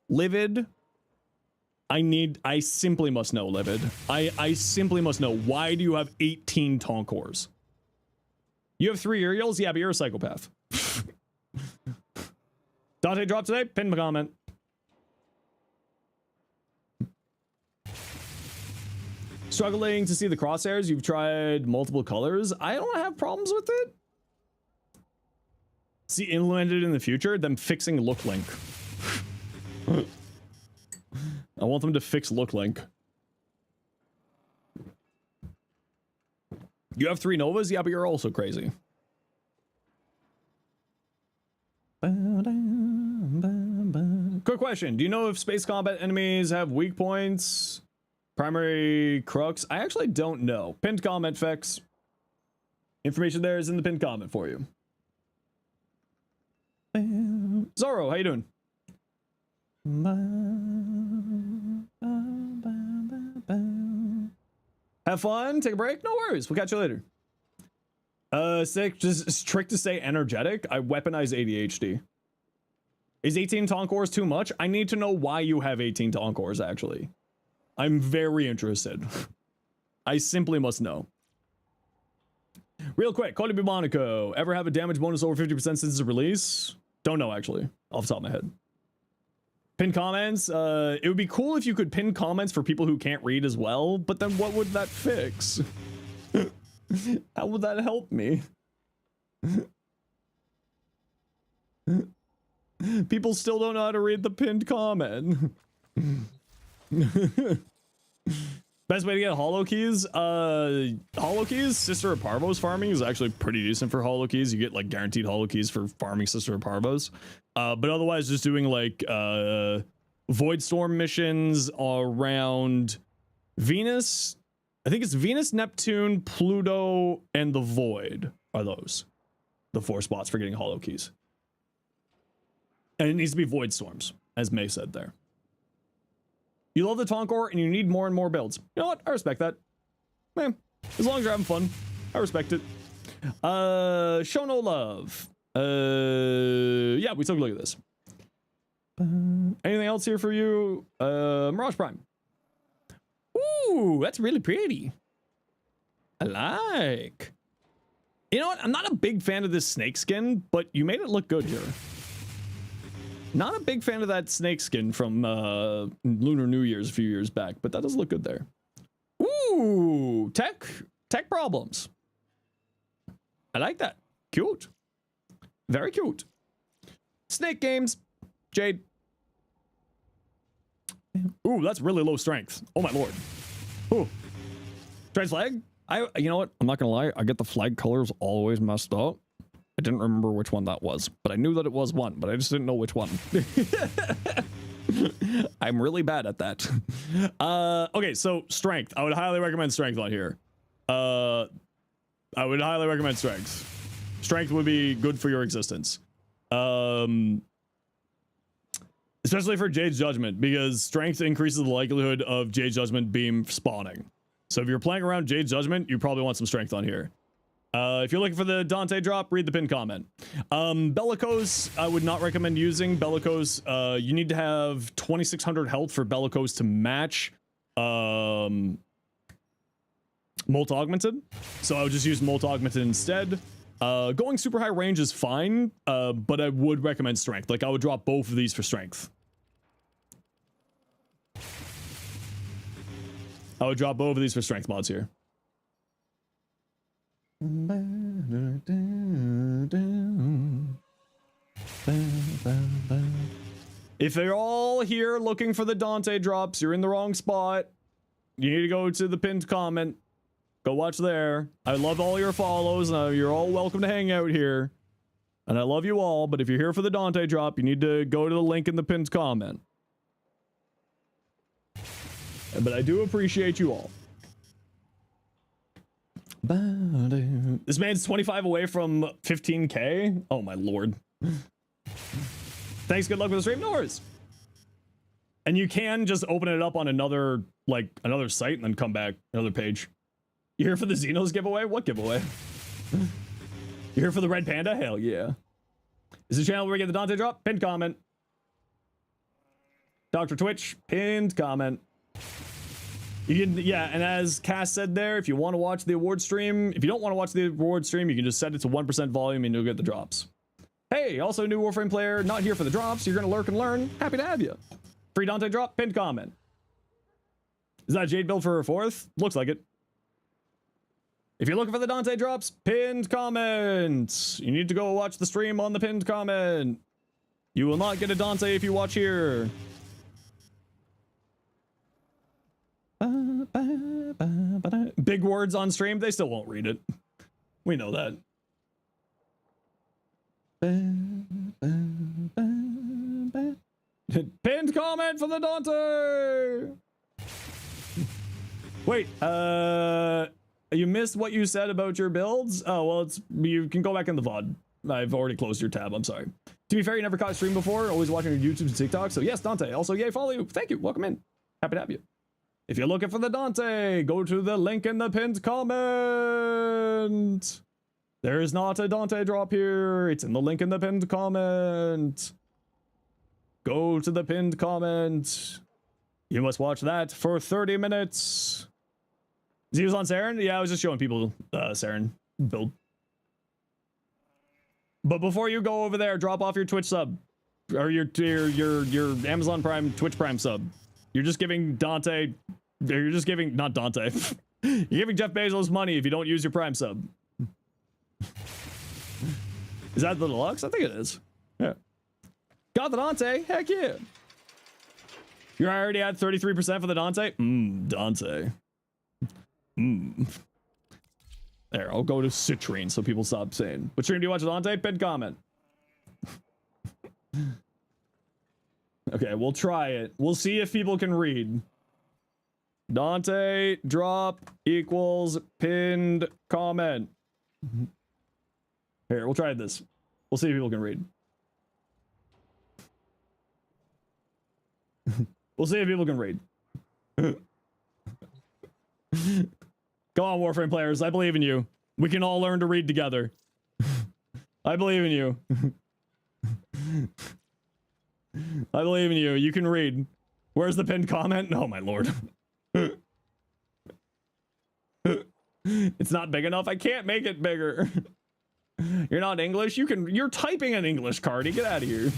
Livid. I simply must know, Livid. I simply must know. Why do you have 18 Tonkors? You have 3 Uriels? Yeah, but you're a psychopath. Dante dropped today? Pin my comment. Struggling to see the crosshairs. You've tried multiple colors. I don't have problems with it. See, implemented in the future, them fixing look link. I want them to fix look link. You have 3 Novas? Yeah, but you're also crazy. Quick question. Do you know if space combat enemies have weak points? Primary crux? I actually don't know. Pinned comment, Fex. Information there is in the pinned comment for you. Zorro, how you doing? Have fun, take a break, no worries, we'll catch you later. Sick, just trick to say energetic. I weaponize ADHD. Is 18 Tonkors too much? I need to know why you have 18 Tonkors, actually. I'm very interested. I simply must know. Real quick, Cody B. Monaco, ever have a damage bonus over 50% since its release? Don't know, actually, off the top of my head. Pin comments, it would be cool if you could pin comments for people who can't read as well, but then what would that fix? How would that help me? People still don't know how to read the pinned comment. Best way to get holo keys? Holo keys, Sister of Parvos farming is actually pretty decent for holo keys. You get like guaranteed holo keys for farming Sister of Parvos. But otherwise just doing like Void Storm missions around Venus. I think it's Venus, Neptune, Pluto, and the Void are those. The 4 spots for getting holo keys. And it needs to be Void Storms, as May said there. You love the Tonkor and you need more and more builds. You know what? I respect that. Man, as long as you're having fun, I respect it. Show no love. Yeah, we took a look at this. Anything else here for you? Mirage Prime. Ooh, that's really pretty. I like. You know what? I'm not a big fan of this snake skin, but you made it look good here. Not a big fan of that snake skin from Lunar New Year's a few years back, but that does look good there. Ooh, tech problems. I like that. Cute. Very cute. Snake games. Jade. Ooh, that's really low strength. Oh my lord. Ooh. Trade flag? You know what? I'm not gonna lie. I get the flag colors always messed up. I didn't remember which one that was, but I knew that it was one, but I just didn't know which one. I'm really bad at that. Okay, so strength. I would highly recommend strength on here. I would highly recommend strength. Strength would be good for your existence. Especially for Jade's Judgment, because strength increases the likelihood of Jade's Judgment beam spawning. So if you're playing around Jade's Judgment, you probably want some strength on here. If you're looking for the Dante drop, read the pinned comment. Bellicose, I would not recommend using. Bellicose, you need to have 2600 health for Bellicose to match Molt Augmented. So I would just use Molt Augmented instead. Going super high range is fine, but I would recommend strength. Like, I would drop both of these for strength. I would drop both of these for strength mods here. If they're all here looking for the Dante drops, you're in the wrong spot. You need to go to the pinned comment. Go watch there. I love all your follows. You're all welcome to hang out here. And I love you all, but if you're here for the Dante drop, you need to go to the link in the pinned comment. But I do appreciate you all. This man's 25 away from 15k. Oh my lord. Thanks, good luck with the stream. No worries. And you can just open it up on another site and then come back, another page. You here for the Xenos giveaway? What giveaway? You here for the red panda? Hell yeah. Is the channel where we get the Dante drop? Pinned comment. Dr. Twitch, pinned comment. You can, yeah, and as Cass said there, if you want to watch the award stream, if you don't want to watch the award stream, you can just set it to 1% volume and you'll get the drops. Hey, also new Warframe player, not here for the drops. You're going to lurk and learn. Happy to have you. Free Dante drop, pinned comment. Is that Jade build for her fourth? Looks like it. If you're looking for the Dante drops, pinned comment. You need to go watch the stream on the pinned comment. You will not get a Dante if you watch here. Big words on stream, they still won't read it. We know that. Pinned comment for the Dante. Wait, you missed what you said about your builds? Oh, well, you can go back in the VOD. I've already closed your tab, I'm sorry. To be fair, you never caught a stream before, always watching your YouTube and TikTok, so yes, Dante. Also, yay, follow you. Thank you, welcome in. Happy to have you. If you're looking for the Dante, go to the link in the pinned comment. There is not a Dante drop here. It's in the link in the pinned comment. Go to the pinned comment. You must watch that for 30 minutes. He was on Saren? Yeah, I was just showing people Saren build. But before you go over there, drop off your Twitch sub. Or your Amazon Prime, Twitch Prime sub. You're just giving Dante, you're just giving, not Dante. You're giving Jeff Bezos money if you don't use your Prime sub. Is that the deluxe? I think it is. Yeah. Got the Dante? Heck yeah. You're already at 33% for the Dante? Dante. There, I'll go to Citrine so people stop saying. What stream do you watch Dante? Pinned comment. Okay, we'll try it. We'll see if people can read. Dante drop equals pinned comment. Here, we'll try this. We'll see if people can read. We'll see if people can read. Go on, Warframe players. I believe in you. We can all learn to read together. I believe in you. I believe in you. You can read. Where's the pinned comment? Oh my lord. It's not big enough. I can't make it bigger. You're not English? You're typing an English, Cardi. Get out of here.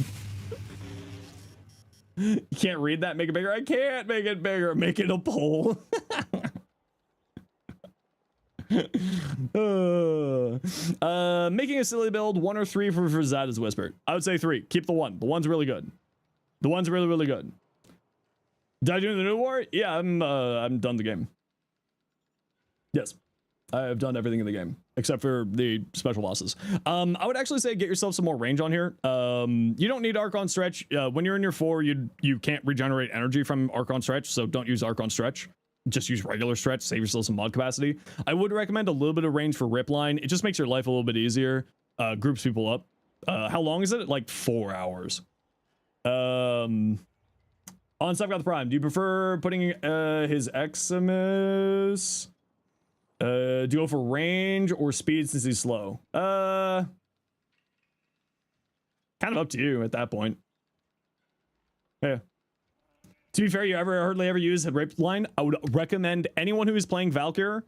You can't read that, make it bigger. I can't make it bigger. Make it a poll. Making a silly build, 1 or 3 for Zada's Whisper. I would say 3. Keep the 1. The 1's really good. The 1's really, really good. Did I do the new war? Yeah, I'm done the game. Yes. I've done everything in the game except for the special bosses. I would actually say get yourself some more range on here. You don't need Archon Stretch. When you're in your 4, you can't regenerate energy from Archon Stretch, so don't use Archon Stretch. Just use regular Stretch, save yourself some mod capacity. I would recommend a little bit of range for Rip Line. It just makes your life a little bit easier. Groups people up. How long is it? Like 4 hours. On Stuff Got the Prime, do you prefer putting his Eximus? Do you go for range or speed since he's slow? Kind of up to you at that point. Yeah. To be fair, you hardly ever use a Rip Line. I would recommend anyone who is playing Valkyr,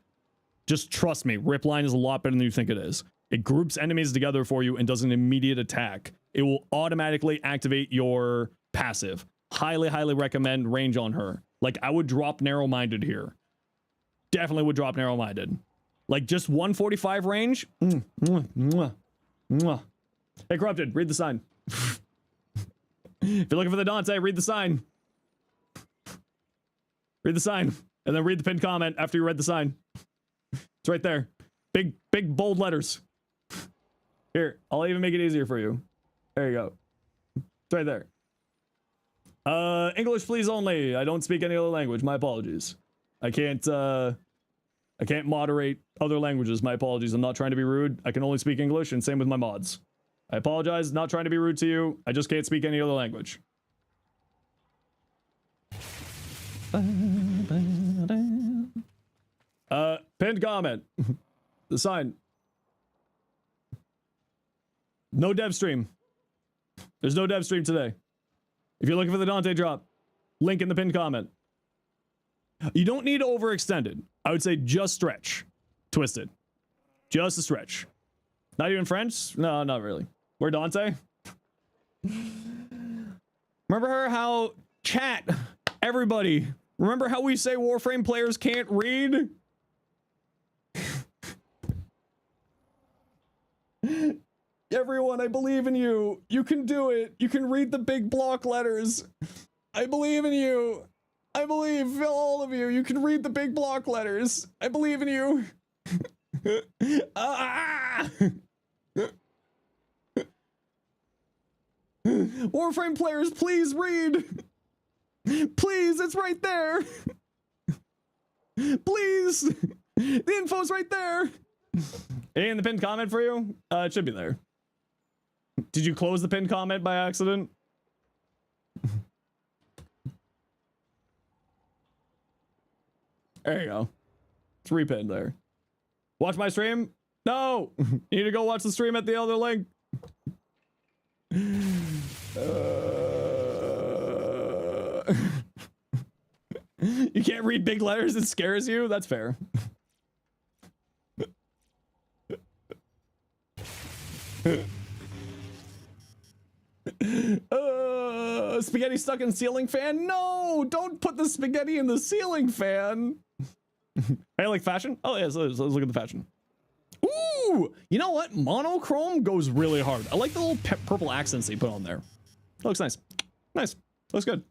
just trust me, Rip Line is a lot better than you think it is. It groups enemies together for you and does an immediate attack. It will automatically activate your passive. Highly, highly recommend range on her. Like, I would drop Narrow-Minded here. Definitely would drop Narrow-Minded. Like, just 145 range. Hey, Corrupted, read the sign. If you're looking for the Dante, read the sign. Read the sign. And then read the pinned comment after you read the sign. It's right there. Big, bold letters. Here, I'll even make it easier for you. There you go. It's right there. English please only. I don't speak any other language. My apologies. I can't moderate other languages. My apologies. I'm not trying to be rude. I can only speak English, and same with my mods. I apologize. Not trying to be rude to you. I just can't speak any other language. Pinned comment. The sign. No dev stream. There's no dev stream today. If you're looking for the Dante drop, link in the pinned comment. You don't need to overextend it. I would say just stretch. Twisted. Just a stretch. Not even French? No, not really. Where Dante? Remember how chat, everybody, remember how we say Warframe players can't read? Everyone, I believe in you. You can do it. You can read the big block letters. I believe in you. I believe all of you. You can read the big block letters. I believe in you. Warframe players, please read. Please, it's right there. Please. The info's right there. Hey, in the pinned comment for you? It should be there. Did you close the pinned comment by accident? There you go. It's repinned there. Watch my stream? No! You need to go watch the stream at the other link. You can't read big letters, it scares you? That's fair. Spaghetti stuck in ceiling fan? No! Don't put the spaghetti in the ceiling fan! Hey, like fashion? Oh, yeah, let's look at the fashion. Ooh! You know what? Monochrome goes really hard. I like the little purple accents they put on there. That looks nice. Nice. Looks good.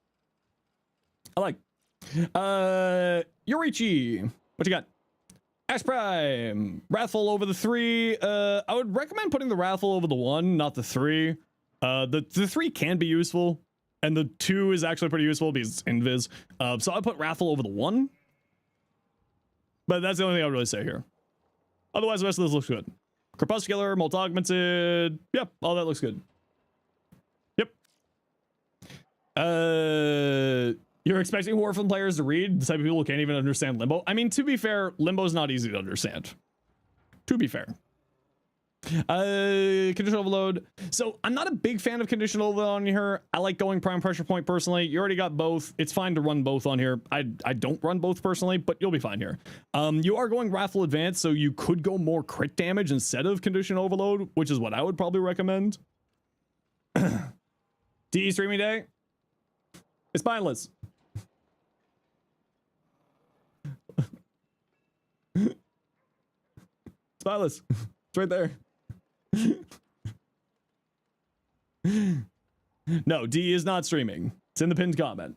I like. Yorichi. What you got? Ash Prime. Wrathful over the 3. I would recommend putting the Wrathful over the 1, not the 3. The 3 can be useful, and the 2 is actually pretty useful because it's invis. So I'd put Wrathful over the 1. But that's the only thing I would really say here. Otherwise, the rest of this looks good. Crepuscular, Molt Augmented. Yep, all that looks good. Yep. You're expecting Warframe players to read? The type of people who can't even understand Limbo? I mean, to be fair, Limbo's not easy to understand. To be fair. Conditional overload. So I'm not a big fan of conditional overload on here. I like going prime pressure point personally. You already got both. It's fine to run both on here. I don't run both personally, but you'll be fine here. You are going Wrathful Advance, so you could go more crit damage instead of conditional overload, which is what I would probably recommend. DE streaming day. It's mindless. It's mindless. It's right there. No, D is not streaming. It's in the pinned comment.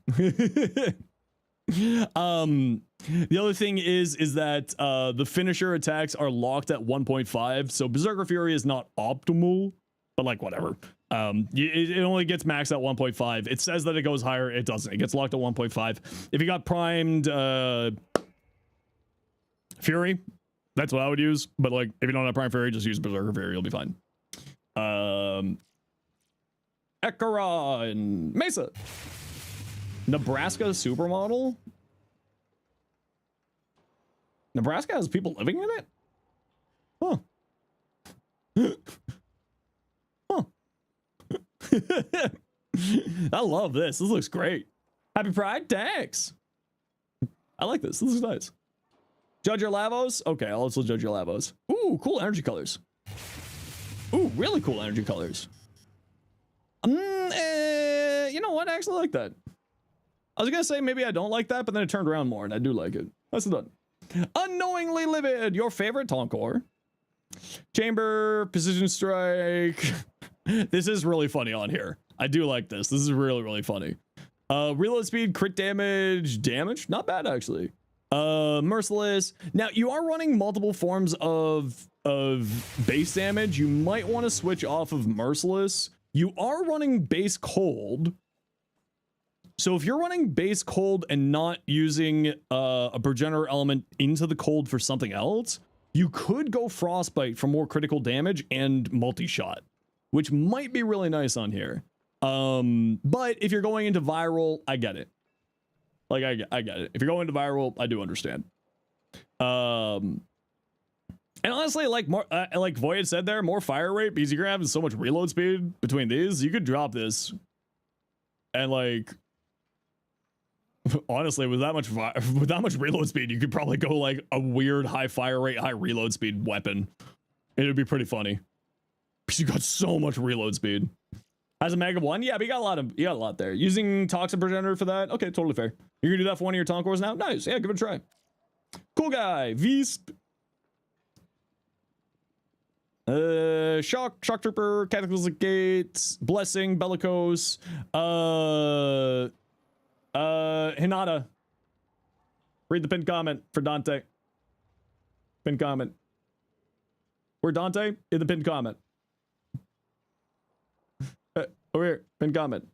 The other thing is that the finisher attacks are locked at 1.5, so Berserker Fury is not optimal, but like whatever. It only gets maxed at 1.5. It says that it goes higher, it doesn't. It gets locked at 1.5. If you got primed Fury, that's what I would use. But like, if you don't have Prime Fury, just use Berserker Fury, you'll be fine. Ekara and Mesa. Nebraska supermodel? Nebraska has people living in it? Huh. Huh. I love this. This looks great. Happy Pride? Thanks. I like this. This looks nice. Judge your Lavos? Okay, I'll also judge your Lavos. Ooh, cool energy colors. Ooh, really cool energy colors. You know what? I actually like that. I was gonna say maybe I don't like that, but then it turned around more and I do like it. That's done. Unknowingly Livid, your favorite Tonkor. Chamber, Precision Strike. This is really funny on here. I do like this. This is really, really funny. Reload speed, crit damage, not bad actually. Merciless. Now you are running multiple forms of base damage. You might want to switch off of Merciless. You are running base cold. So if you're running base cold and not using a progenitor element into the cold for something else, you could go Frostbite for more critical damage and multi-shot, which might be really nice on here. But if you're going into viral, I get it. Like I get it. If you're going into viral, I do understand. And honestly, like like Void said there, more fire rate because you're having so much reload speed between these. You could drop this, and like honestly, with that much reload speed, you could probably go like a weird high fire rate, high reload speed weapon. It'd be pretty funny because you got so much reload speed. As a Mega 1, yeah, but you got a lot there. Using Toxin Progenitor for that, okay, totally fair. You're gonna do that for one of your Tonkors now? Nice, yeah, give it a try. Cool guy, Visp. Shock Trooper, Cataclysmic Gate, Blessing, Bellicose, Hinata. Read the pinned comment for Dante. Pinned comment. Where Dante? In the pinned comment. Over here, pinned comment.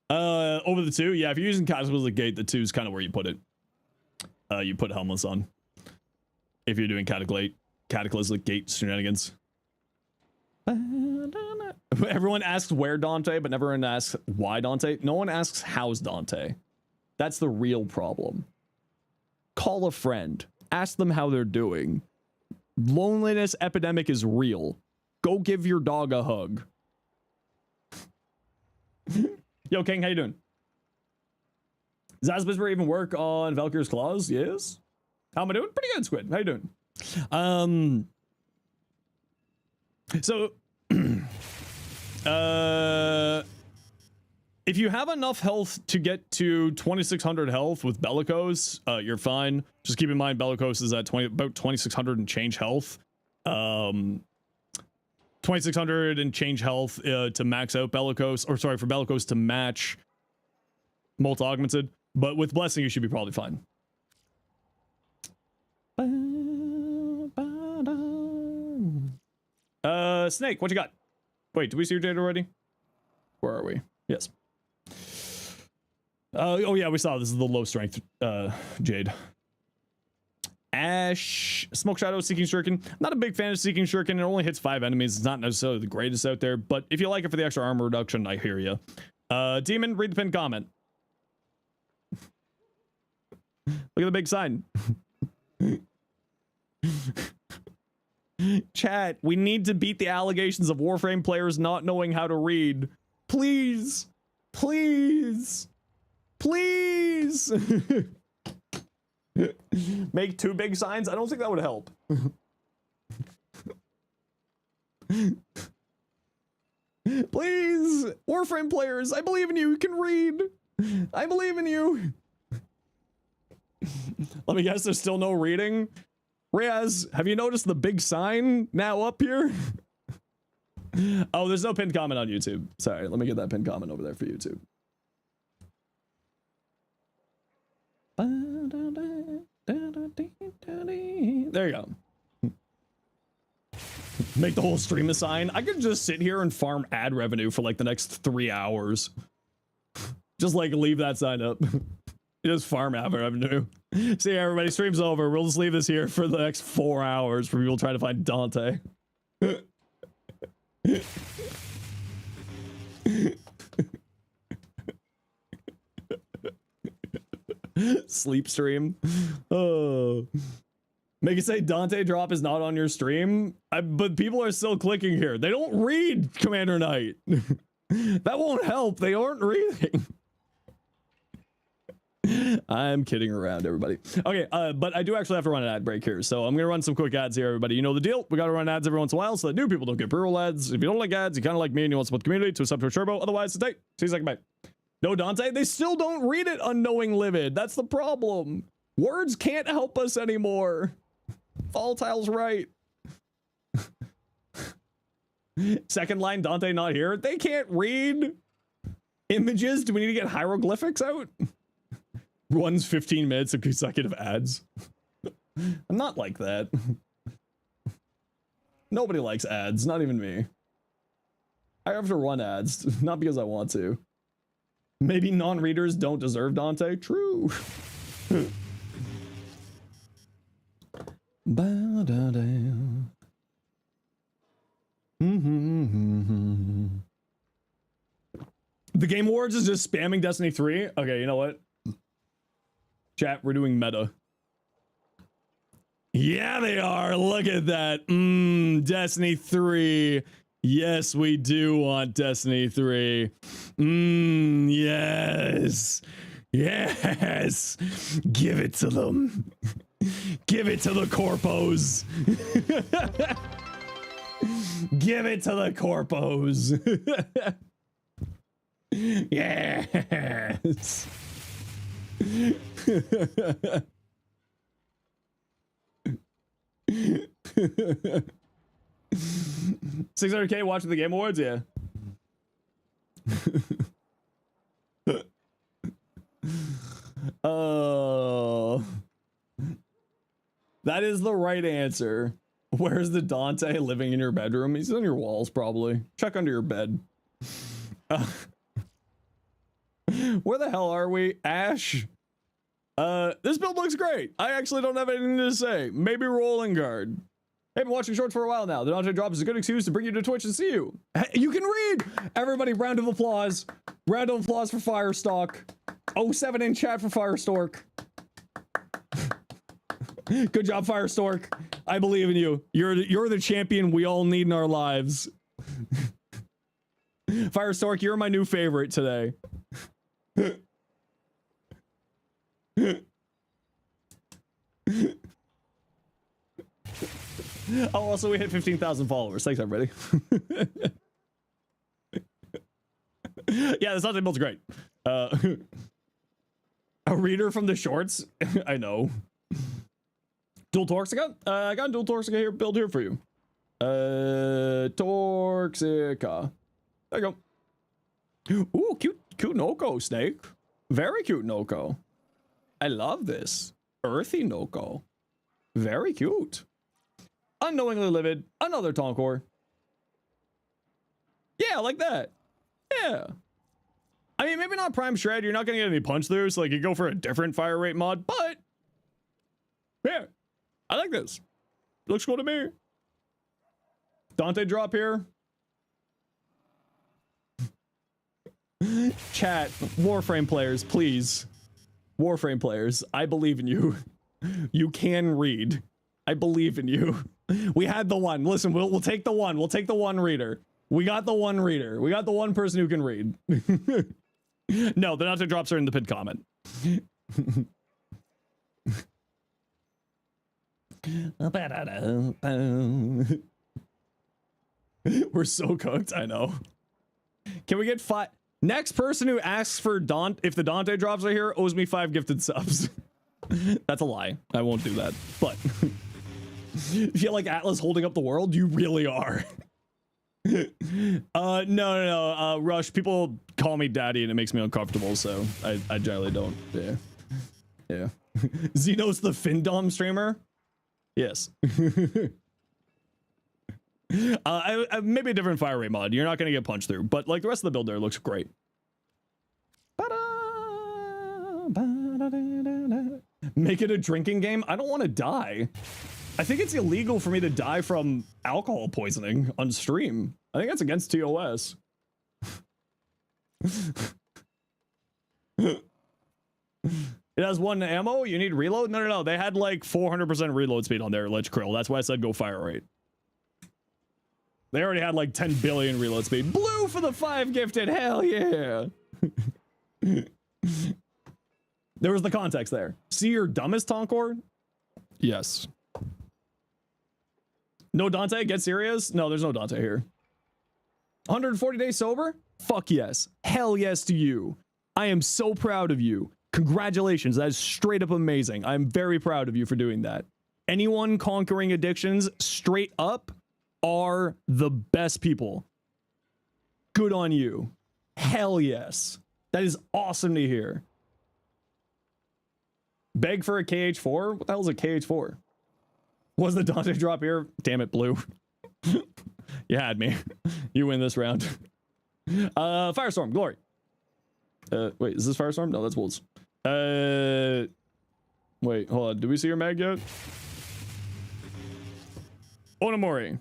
Over the 2, yeah, if you're using Cataclysmic Gate, the 2 is kind of where you put it. You put Helmless on. If you're doing Cataclysmic Gate shenanigans. Everyone asks where Dante, but never asks why Dante. No one asks how's Dante. That's the real problem. Call a friend. Ask them how they're doing. Loneliness epidemic is real. Go give your dog a hug. Yo, King, how you doing? Does Asbisper even work on Valkyr's Claws? Yes. How am I doing? Pretty good, Squid. How you doing? So, if you have enough health to get to 2600 health with Bellicose, you're fine. Just keep in mind Bellicose is at about 2600 and change health. 2600 and change health to max out Bellicose, or sorry, for Bellicose to match Molt Augmented. But with Blessing, you should be probably fine. Snake, what you got? Wait, did we see your Jade already? Where are we? Yes. Oh yeah, we saw this is the low strength Jade. Ash, Smoke Shadow, Seeking Shuriken. Not a big fan of Seeking Shuriken. It only hits 5 enemies. It's not necessarily the greatest out there, but if you like it for the extra armor reduction, I hear you. Demon, read the pinned comment. Look at the big sign. Chat, we need to beat the allegations of Warframe players not knowing how to read. Please. Please. Please. Make 2 big signs? I don't think that would help. Please. Warframe players, I believe in you. You can read. I believe in you. Let me guess, there's still no reading. Riaz, have you noticed the big sign now up here? Oh, there's no pinned comment on YouTube. Sorry, let me get that pinned comment over there for YouTube. There you go. Make the whole stream a sign. I could just sit here and farm ad revenue for like the next 3 hours. Just like leave that sign up. Just farm ad revenue. See, everybody, stream's over. We'll just leave this here for the next 4 hours for people trying to find Dante. Sleep stream. Oh. Make it say Dante drop is not on your stream. But people are still clicking here. They don't read Commander Knight. That won't help. They aren't reading. I'm kidding around, everybody. Okay, but I do actually have to run an ad break here. So I'm going to run some quick ads here, everybody. You know the deal. We got to run ads every once in a while so that new people don't get pre-roll ads. If you don't like ads, you kind of like me and you want to support the community, to sub to a turbo. Otherwise, stay. See you second, bye. No Dante, they still don't read it, unknowing livid. That's the problem. Words can't help us anymore. Volatile's right. Second line, Dante not here. They can't read images. Do we need to get hieroglyphics out? Runs 15 minutes of consecutive ads. I'm not like that. Nobody likes ads, not even me. I have to run ads, not because I want to. Maybe non-readers don't deserve Dante. True. The Game Awards is just spamming Destiny 3. Okay, you know what? Chat, we're doing meta. Yeah, they are. Look at that. Destiny 3. Yes, we do want Destiny 3. Yes. Yes. Give it to them. Give it to the corpos. Give it to the corpos. Yes. 600K watching the Game Awards, yeah. Oh, that is the right answer. Where's the Dante living in your bedroom? He's on your walls, probably. Check under your bed. Where the hell are we? Ash? This build looks great. I actually don't have anything to say. Maybe rolling guard. Hey, been watching shorts for a while now. The Dante drop is a good excuse to bring you to Twitch and see you. You can read! Everybody, round of applause. Round of applause for Firestalk. 07 in chat for Firestork. Good job, Firestork. I believe in you. You're the champion we all need in our lives. Firestork, you're my new favorite today. Oh, also we hit 15,000 followers. Thanks, everybody. Yeah, this Dante build's great. A reader from the shorts. I know. Dual Torxica. I got a dual Torxica here build here for you. Torxica. There you go. Ooh, cute Noko snake. Very cute Noko. I love this. Earthy Noko. Very cute. Unknowingly livid. Another Tonkor. Yeah, like that. Yeah. I mean, maybe not Prime Shred. You're not going to get any punch through, so like you go for a different fire rate mod, but yeah, I like this. Looks cool to me. Dante drop here. Chat, Warframe players, please. Warframe players, I believe in you. You can read. I believe in you. We had the one. Listen, we'll take the one. We'll take the one reader. We got the one reader. We got the one person who can read. No, the Dante drops are in the pinned comment. We're so cooked, I know. Can we get 5? Next person who asks for if the Dante drops are here owes me 5 gifted subs. That's a lie. I won't do that. But if you like Atlas holding up the world, you really are. No. Rush, people call me daddy and it makes me uncomfortable, so I generally don't. Yeah. Yeah. Zenos the Findom streamer? Yes. Maybe a different fire rate mod. You're not going to get punched through, but like the rest of the build there looks great. Make it a drinking game? I don't want to die. I think it's illegal for me to die from alcohol poisoning on stream. I think that's against TOS. It has 1 ammo? You need reload? No. They had like 400% reload speed on their Lich Krill. That's why I said go fire rate. They already had like 10 billion reload speed. Blue for the 5 gifted. Hell yeah. There was the context there. See your dumbest Tonkor? Yes. No Dante? Get serious? No, there's no Dante here. 140 days sober? Fuck yes. Hell yes to you. I am so proud of you. Congratulations. That is straight up amazing. I'm very proud of you for doing that. Anyone conquering addictions straight up are the best people. Good on you. Hell yes. That is awesome to hear. Beg for a KH4? What the hell is a KH4? Was the Dante drop here? Damn it, Blue. You had me. You win this round. Firestorm, glory. Wait, is this Firestorm? No, that's Wolves. Wait, hold on. Did we see your mag yet? Onamori.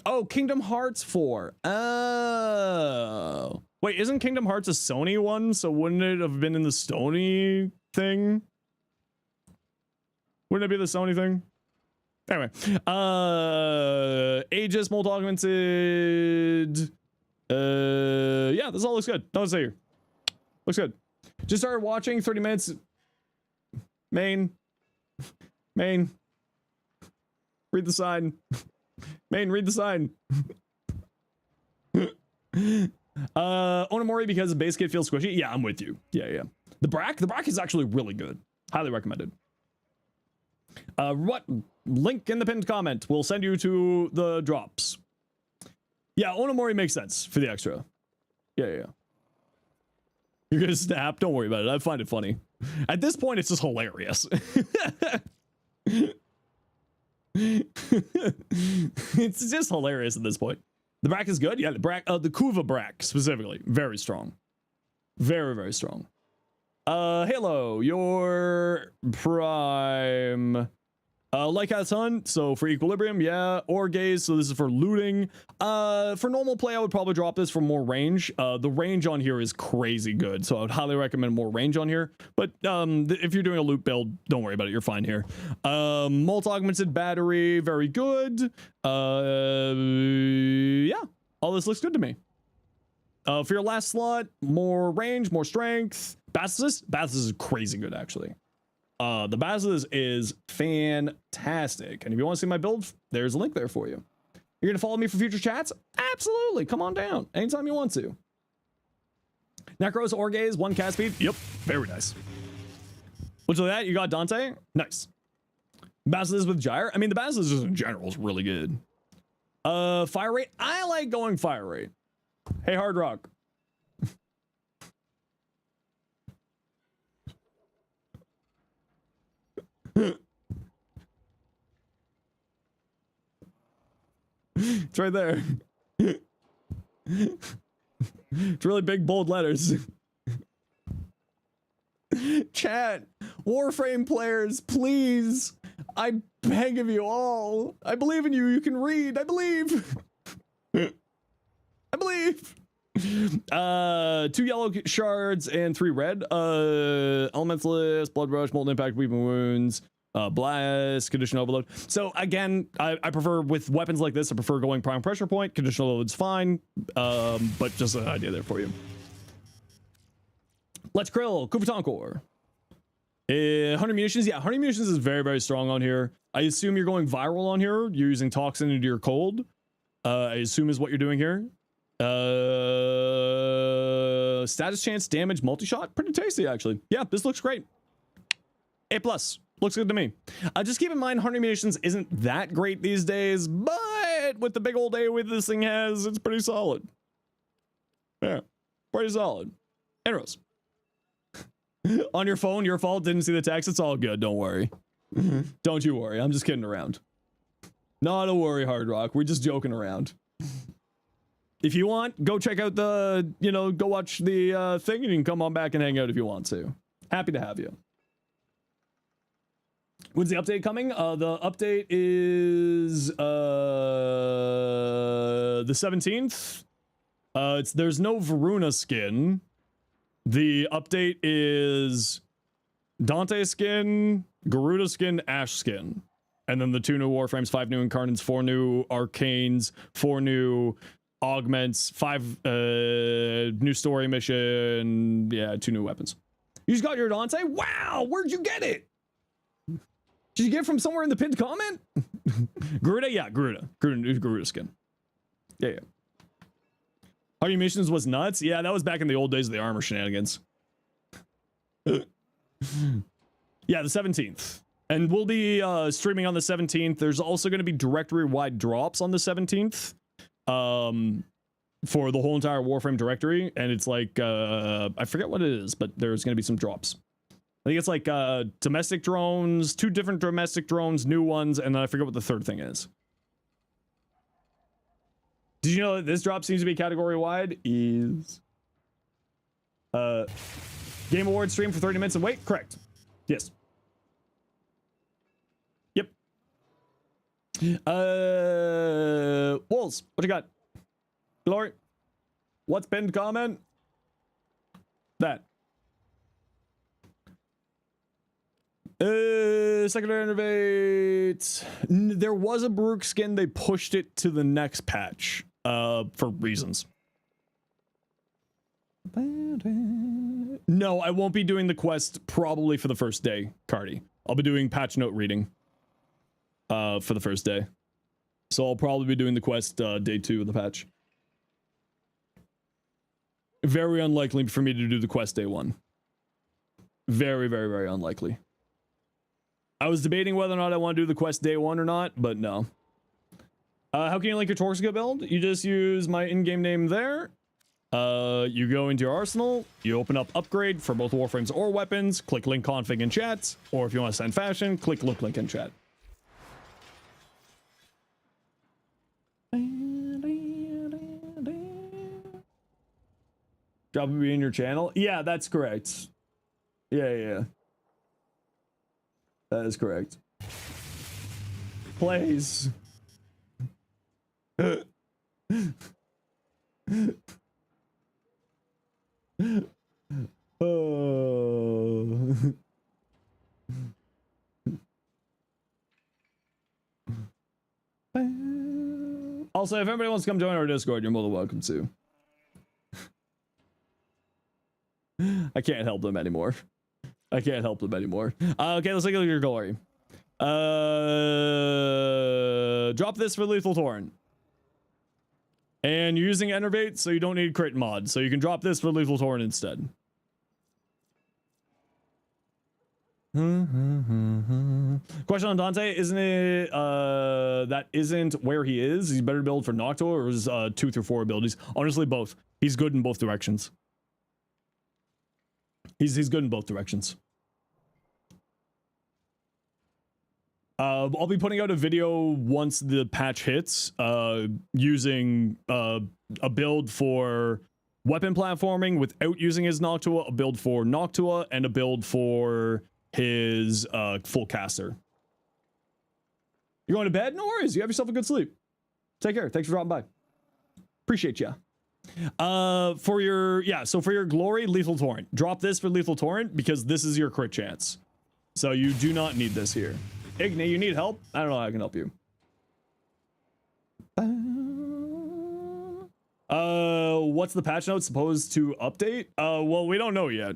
Oh, Kingdom Hearts 4. Oh. Wait, isn't Kingdom Hearts a Sony one? So wouldn't it have been in the Sony thing? Wouldn't it be the Sony thing? Anyway, Aegis, Molt Augmented. Yeah, this all looks good. Don't say here. Looks good. Just started watching 30 minutes. Main. Read the sign. Read the sign. Onamori because the base kit feels squishy. Yeah, I'm with you. Yeah. The Brack is actually really good. Highly recommended. What link in the pinned comment will send you to the drops. Yeah, Onamori makes sense for the extra. Yeah. You're gonna snap. Don't worry about it. I find it funny. At this point, it's just hilarious. It's just hilarious at this point. The Brack is good. Yeah, the Kuva Brack specifically, very strong. Very strong. Halo, your prime. Like a ton, so for equilibrium, yeah. Or gaze, so this is for looting. For normal play, I would probably drop this for more range. The range on here is crazy good, so I would highly recommend more range on here. But if you're doing a loot build, don't worry about it, you're fine here. Molt Augmented Battery, very good. Yeah, all this looks good to me. For your last slot, more range, more strength. Basilisk is crazy good, actually. The Basilisk is fantastic. And if you want to see my build, there's a link there for you. You're going to follow me for future chats? Absolutely. Come on down. Anytime you want to. Necros, Orgaze, 1 cast speed. Yep. Very nice. What's with that? You got Dante? Nice. Basilisk with Gyre. I mean, the Basilisk in general is really good. Fire rate. I like going fire rate. Hey, Hard Rock. It's right there. It's really big, bold letters. Chat, Warframe players, please. I beg of you all. I believe in you. You can read. I believe. I believe. 2 yellow shards and 3 red. Elementalist, Blood Rush, Molten Impact, Weeping Wounds, Blast, Conditional Overload. So again, I prefer with weapons like this, I prefer going Prime Pressure Point. Conditional Overload's fine, but just an idea there for you. Let's Krill, Kuvatankor. 100 munitions. Yeah, 100 munitions is very strong on here. I assume you're going viral on here. You're using Toxin into your cold. I assume is what you're doing here. Status chance, damage, multi-shot. Pretty tasty, actually. Yeah, this looks great. A+. Looks good to me. Just keep in mind, 100 munitions isn't that great these days, but with the big old AoE this thing has, it's pretty solid. Yeah, pretty solid. Arrows. On your phone, your fault, didn't see the text. It's all good, don't worry. Don't you worry, I'm just kidding around. Not a worry, Hard Rock, we're just joking around. If you want, go check out the, you know, go watch the thing, and you can come on back and hang out if you want to. Happy to have you. When's the update coming? The update is the 17th. There's no Varuna skin. The update is Dante skin, Garuda skin, Ash skin. And then the 2 new Warframes, 5 new Incarnates, 4 new Arcanes, 4 new Augments, 5 new story mission, yeah, 2 new weapons. You just got your Dante? Wow, where'd you get it? Did you get it from somewhere in the pinned comment? Garuda? Yeah, Garuda skin. Yeah. Party missions was nuts? Yeah, that was back in the old days of the armor shenanigans. Yeah, the 17th. And we'll be streaming on the 17th. There's also going to be directory-wide drops on the 17th. For the whole entire Warframe directory. And it's like, I forget what it is, but there's going to be some drops. I think it's like domestic drones, 2 different domestic drones, new ones, and then I forget what the third thing is. Did you know that this drop seems to be category-wide? Is Game Awards stream for 30 minutes and wait? Correct. Yes. Yep. Wolves, what you got? Glory. What's pinned comment? That. Secondary innovate. There was a Baruch skin. They pushed it to the next patch for reasons. No, I won't be doing the quest probably for the first day, Cardi. I'll be doing patch note reading for the first day. So I'll probably be doing the quest day 2 of the patch. Very unlikely for me to do the quest day 1. Very, very, very unlikely. I was debating whether or not I want to do the quest day 1 or not, but no. How can you link your Torxica build? You just use my in-game name there. You go into your arsenal, you open up upgrade for both Warframes or weapons, click link config in chat, or if you want to send fashion, click look link in chat. Drop it in your channel? Yeah, that's correct. Yeah. That is correct. Plays. Oh. Also, if anybody wants to come join our Discord, you're more than welcome to. I can't help them anymore. Okay, let's look at your glory. Drop this for Lethal Torrent. And you're using Enervate, so you don't need crit mod. So you can drop this for Lethal Torrent instead. Question on Dante, isn't it that isn't where he is? He's better build for Noctua or his 2 through 4 abilities? Honestly, both. He's good in both directions. He's good in both directions. I'll be putting out a video once the patch hits, using a build for weapon platforming without using his Noctua, a build for Noctua, and a build for his full caster. You're going to bed? No worries. You have yourself a good sleep. Take care. Thanks for dropping by. Appreciate ya. For your glory, Lethal Torrent. Drop this for Lethal Torrent because this is your crit chance. So you do not need this here. Igni, you need help? I don't know how I can help you. What's the patch note supposed to update? Well, we don't know yet.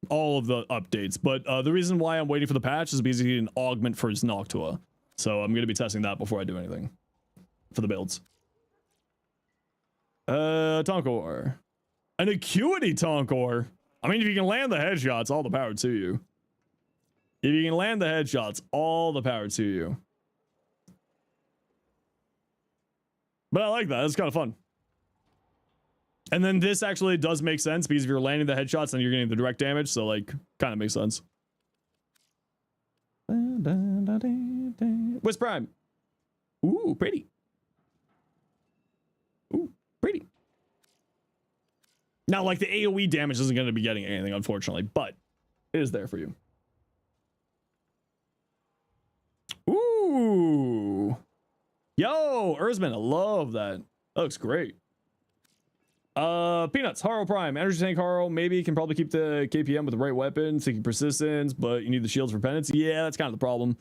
All of the updates, but the reason why I'm waiting for the patch is because he needs an augment for his Noctua. So I'm going to be testing that before I do anything for the builds. Tonkor. An Acuity Tonkor. I mean, if you can land the headshots, all the power to you. If you can land the headshots, all the power to you. But I like that. It's kind of fun. And then this actually does make sense because if you're landing the headshots, then you're getting the direct damage. So like, kind of makes sense. What's Prime? Ooh, pretty. Ooh, pretty. Now, like the AoE damage isn't going to be getting anything, unfortunately, but it is there for you. Ooh. Yo, Erzman, I love that. That looks great. Peanuts, Haro Prime, Energy Tank Haro, maybe can probably keep the KPM with the right weapon, seeking persistence, but you need the shields for penance. Yeah, that's kind of the problem.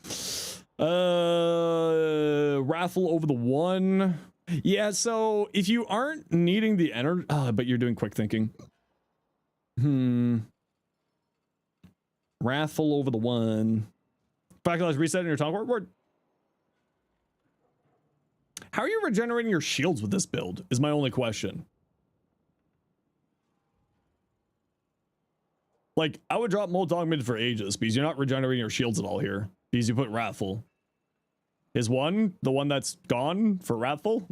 Wrathful over the 1. Yeah, so if you aren't needing the energy, but you're doing quick thinking. Wrathful over the 1. Faculous resetting your tongue word. How are you regenerating your shields with this build is my only question. Like, I would drop Mold Augmented for ages because you're not regenerating your shields at all here. Because you put Wrathful. Is 1 the one that's gone for Wrathful?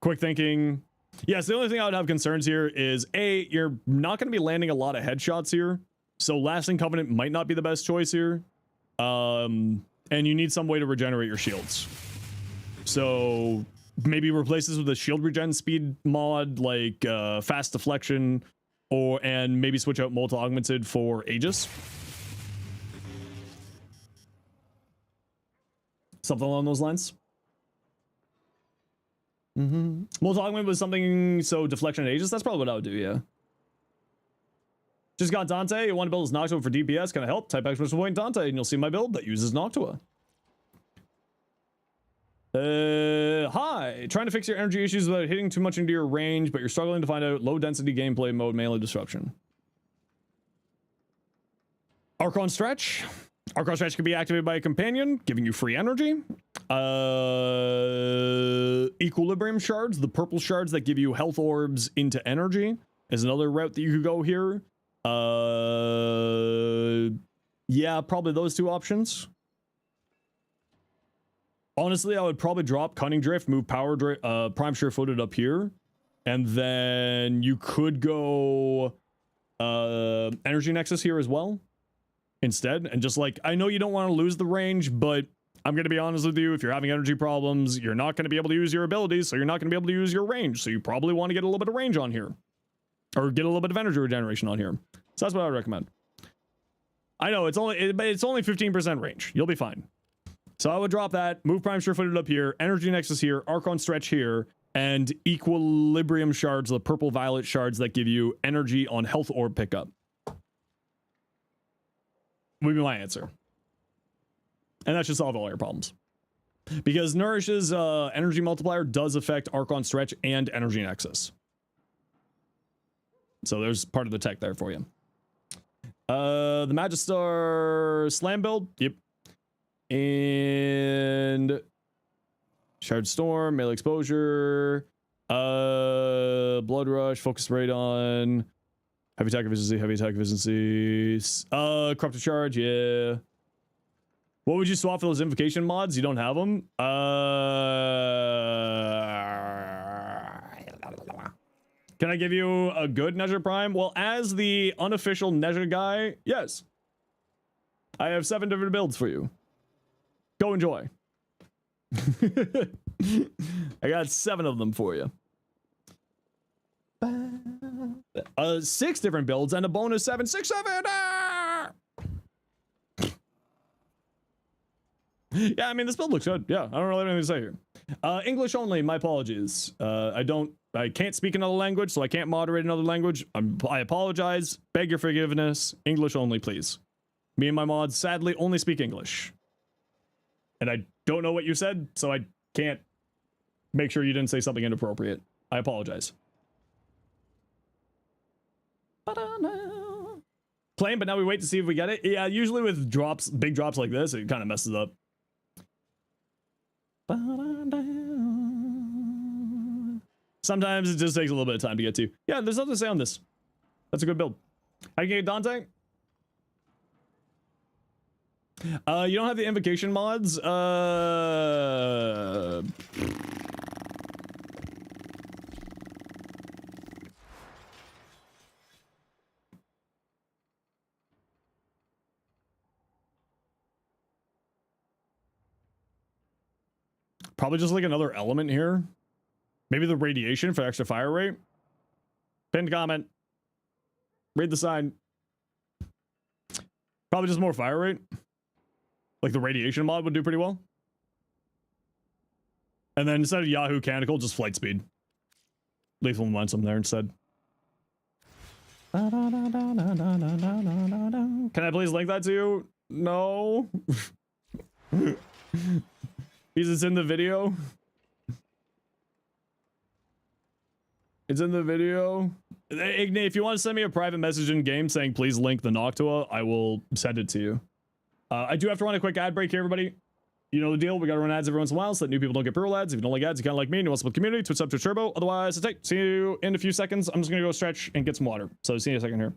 Quick thinking. Yes, the only thing I would have concerns here is, A, you're not going to be landing a lot of headshots here. So Lasting Covenant might not be the best choice here. And you need some way to regenerate your shields. So maybe replace this with a shield regen speed mod, like fast deflection, and maybe switch out Molten Augmented for Aegis. Something along those lines. Molten Augmented was something, so deflection and Aegis, that's probably what I would do, yeah. Just got Dante. You want to build his Noctua for DPS? Can I help? Type exclamation point Dante, and you'll see my build that uses Noctua. Hi. Trying to fix your energy issues without hitting too much into your range, but you're struggling to find out low density gameplay mode melee disruption. Archon Stretch. Archon Stretch can be activated by a companion, giving you free energy. Equilibrium shards, the purple shards that give you health orbs into energy, is another route that you could go here. Yeah, probably those two options. Honestly, I would probably drop Cunning Drift, move Power Drift, Prime Sure-Footed up here, and then you could go Energy Nexus here as well instead. And just like, I know you don't want to lose the range, but I'm going to be honest with you, if you're having energy problems, you're not going to be able to use your abilities, so you're not going to be able to use your range. So you probably want to get a little bit of range on here, or get a little bit of energy regeneration on here. So that's what I would recommend. I know it's only 15% range. You'll be fine. So I would drop that, move Prime Sure-Footed up here, Energy Nexus here, Archon Stretch here, and Equilibrium Shards, the purple violet shards that give you energy on health orb pickup. Would be my answer. And that should solve all your problems. Because Nourish's energy multiplier does affect Archon Stretch and Energy Nexus. So there's part of the tech there for you. The Magistar Slam build, yep. And Shard Storm, melee exposure, Blood Rush, focus rate on heavy attack efficiency, corrupted charge, yeah. What would you swap for those invocation mods? You don't have them? Can I give you a good Nezha Prime? Well, as the unofficial Nezha guy, yes. I have 7 different builds for you. Go enjoy. I got 7 of them for you. 6 different builds and a bonus 7, 6, 7. Ah! Yeah, I mean, this build looks good. Yeah, I don't really have anything to say here. English only, my apologies. I can't speak another language, so I can't moderate another language. I apologize. Beg your forgiveness. English only, please. Me and my mods sadly only speak English. And I don't know what you said, so I can't make sure you didn't say something inappropriate. I apologize. Playing, but now we wait to see if we get it. Yeah, usually with drops, big drops like this, it kind of messes up. Sometimes it just takes a little bit of time to get to. Yeah, there's nothing to say on this. That's a good build. How can you get Dante? You don't have the invocation mods. Probably just like another element here. Maybe the radiation for extra fire rate. Pinned comment. Read the sign. Probably just more fire rate. Like the radiation mod would do pretty well. And then instead of Yahoo Canonical, just flight speed. Lethal momentum there instead. Can I please link that to you? No. Because it's in the video. It's in the video. Ignate, if you want to send me a private message in game saying please link the Noctua, I will send it to you. I do have to run a quick ad break here, everybody. You know the deal. We got to run ads every once in a while so that new people don't get pre-roll ads. If you don't like ads, you kind of like me and you want to support the community, Twitch up to Turbo. Otherwise, it's see you in a few seconds. I'm just going to go stretch and get some water. So see you in a second here.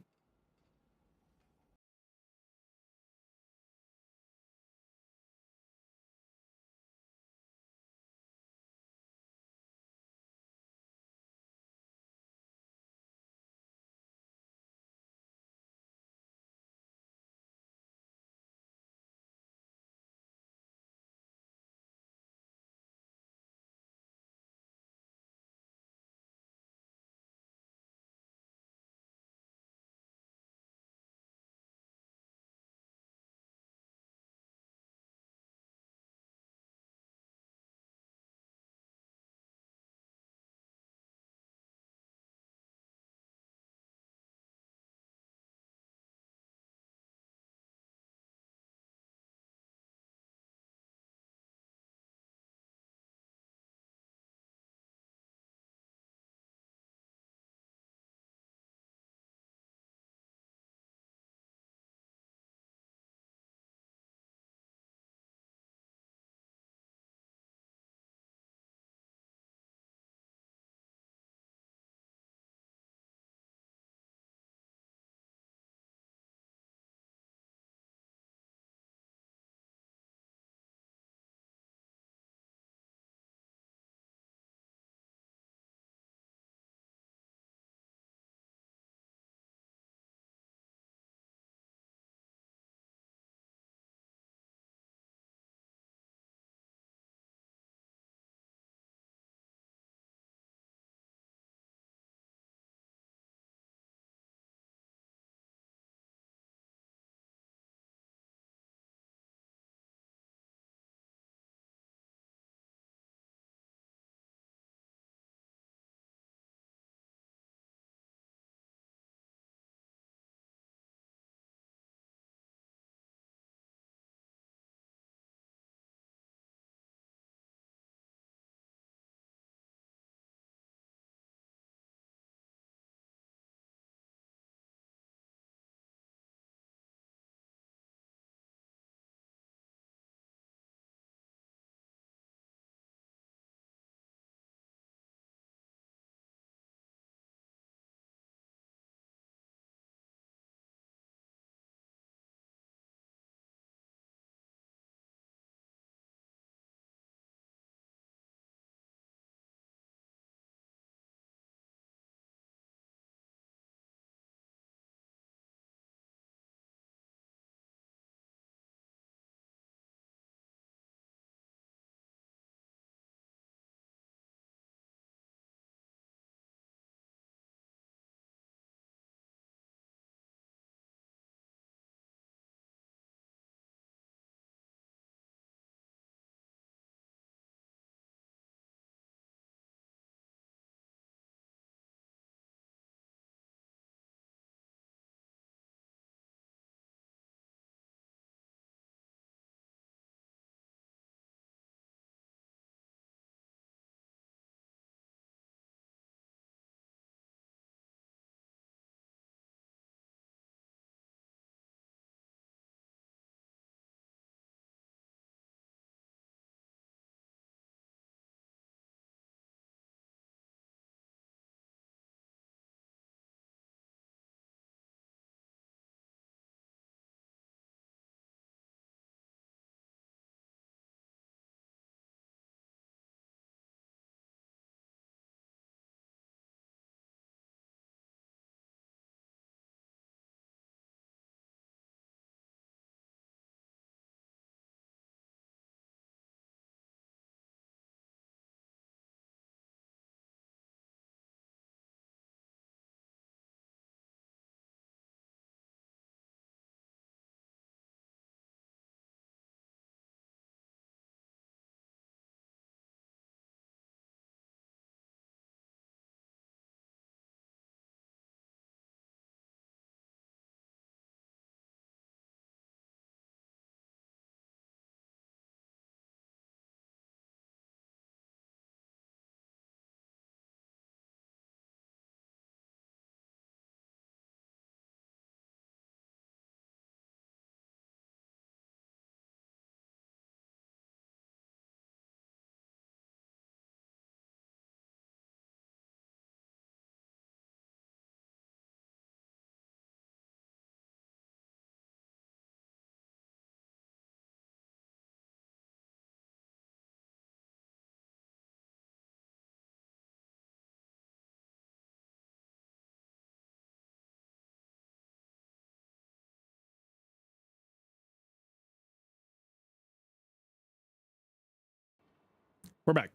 We're back.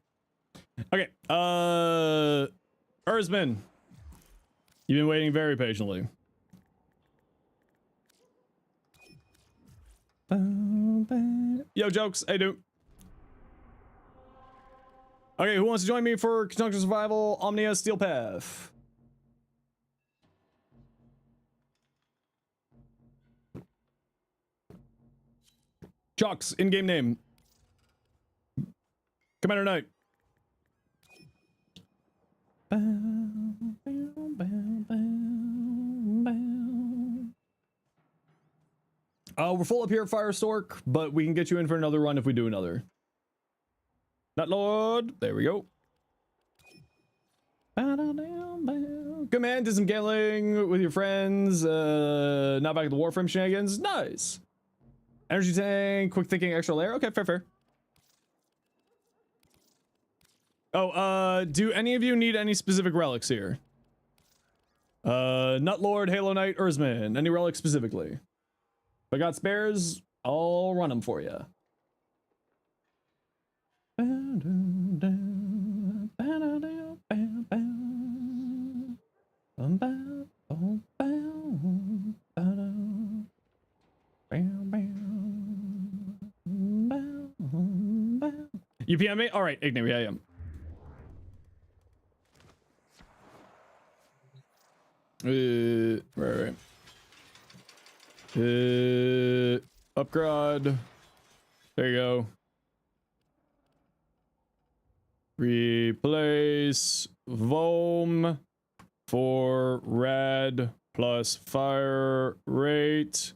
Okay. Erzman. You've been waiting very patiently. Yo, jokes. Hey, dude. Okay, who wants to join me for Conjunction Survival Omnia Steel Path? Jocks, in-game name. Commander Knight. We're full up here at Firestork, but we can get you in for another run if we do another. Not Lord. There we go. Good man, did some gambling with your friends. Not back at the Warframe shenanigans. Nice. Energy tank, quick thinking, extra layer. Okay, fair. Oh, do any of you need any specific relics here? Nutlord, Halo Knight, Erzman. Any relics specifically? If I got spares, I'll run them for you. You PM me? All right, Ignite, yeah, I am. Right. Upgrade. There you go. Replace Vom for rad plus fire rate.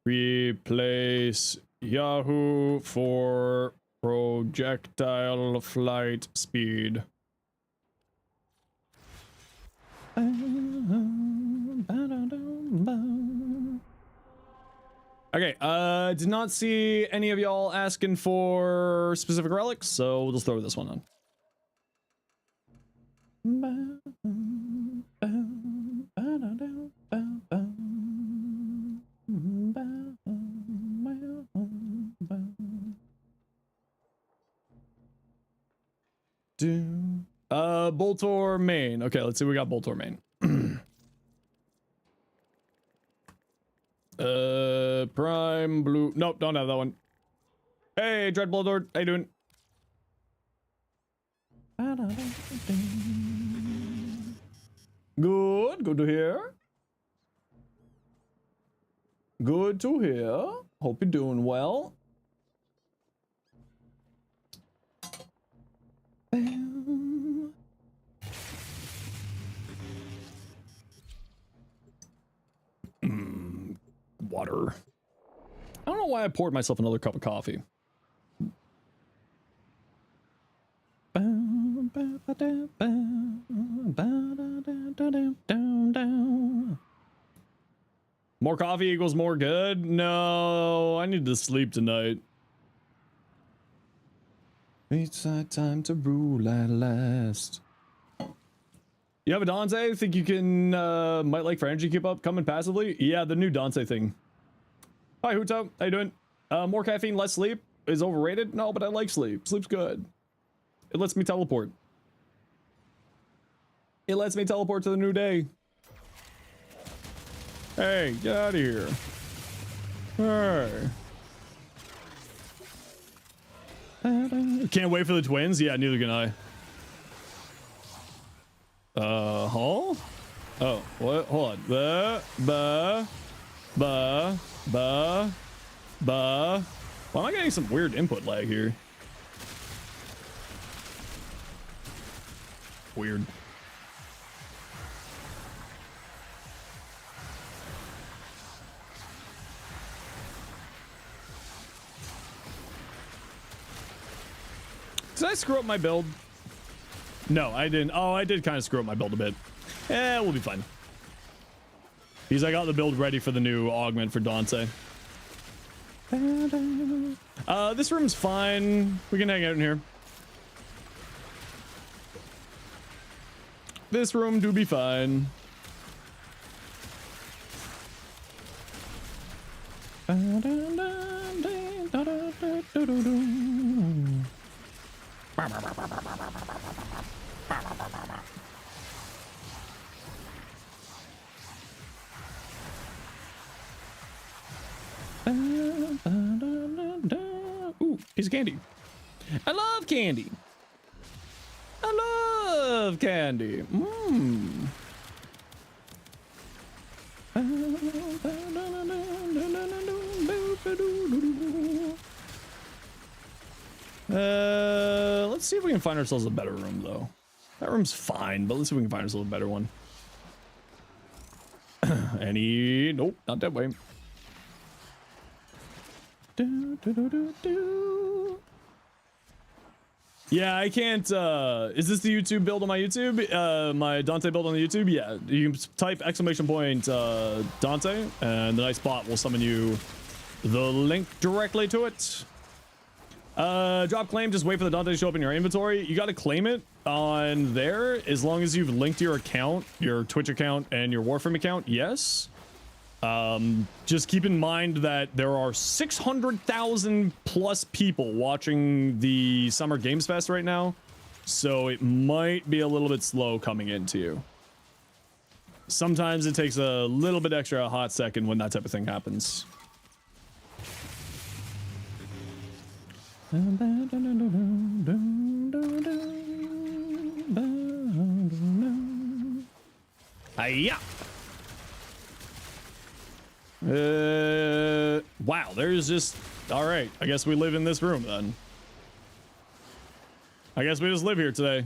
Replace Yahoo for projectile flight speed. Okay, did not see any of y'all asking for specific relics, so we'll just throw this one on. Boltor main. Okay, let's see. We got Boltor main. Prime blue. Nope, don't have that one. Hey, Dread Bloodlord, how you doing? Good to hear. Good to hear. Hope you're doing well. Water. I don't know why I poured myself another cup of coffee. More coffee equals more good? No, I need to sleep tonight. It's time to rule at last. You have a Dante? Think you can, might like for energy keep up coming passively? Yeah, the new Dante thing. Hi, Huto. How you doing? More caffeine, less sleep is overrated? No, but I like sleep. Sleep's good. It lets me teleport. It lets me teleport to the new day. Hey, get out of here. Hey. Can't wait for the twins? Yeah, neither can I. Huh? Oh, what? Hold on. Why am I getting some weird input lag here? Weird. Did I screw up my build? No, I didn't. Oh, I did kind of screw up my build a bit. We'll be fine. Because I got the build ready for the new augment for Dante. This room's fine. We can hang out in here. This room do be fine. Ooh, piece of candy. I love candy. I love candy. Mmm. Let's see if we can find ourselves a better room, though. That room's fine, but let's see if we can find ourselves a better one. Nope, not that way. Yeah, I can't, is this the YouTube build on my YouTube? My Dante build on the YouTube? Yeah, you can type exclamation point, Dante, and the nice bot will summon you the link directly to it. Drop claim, just wait for the Dante to show up in your inventory. You got to claim it on there as long as you've linked your account, your Twitch account, and your Warframe account, yes. Just keep in mind that there are 600,000 plus people watching the Summer Games Fest right now, so it might be a little bit slow coming into you. Sometimes it takes a little bit extra, a hot second when that type of thing happens. Hiya! Wow, there's just... All right, I guess we live in this room then. I guess we just live here today.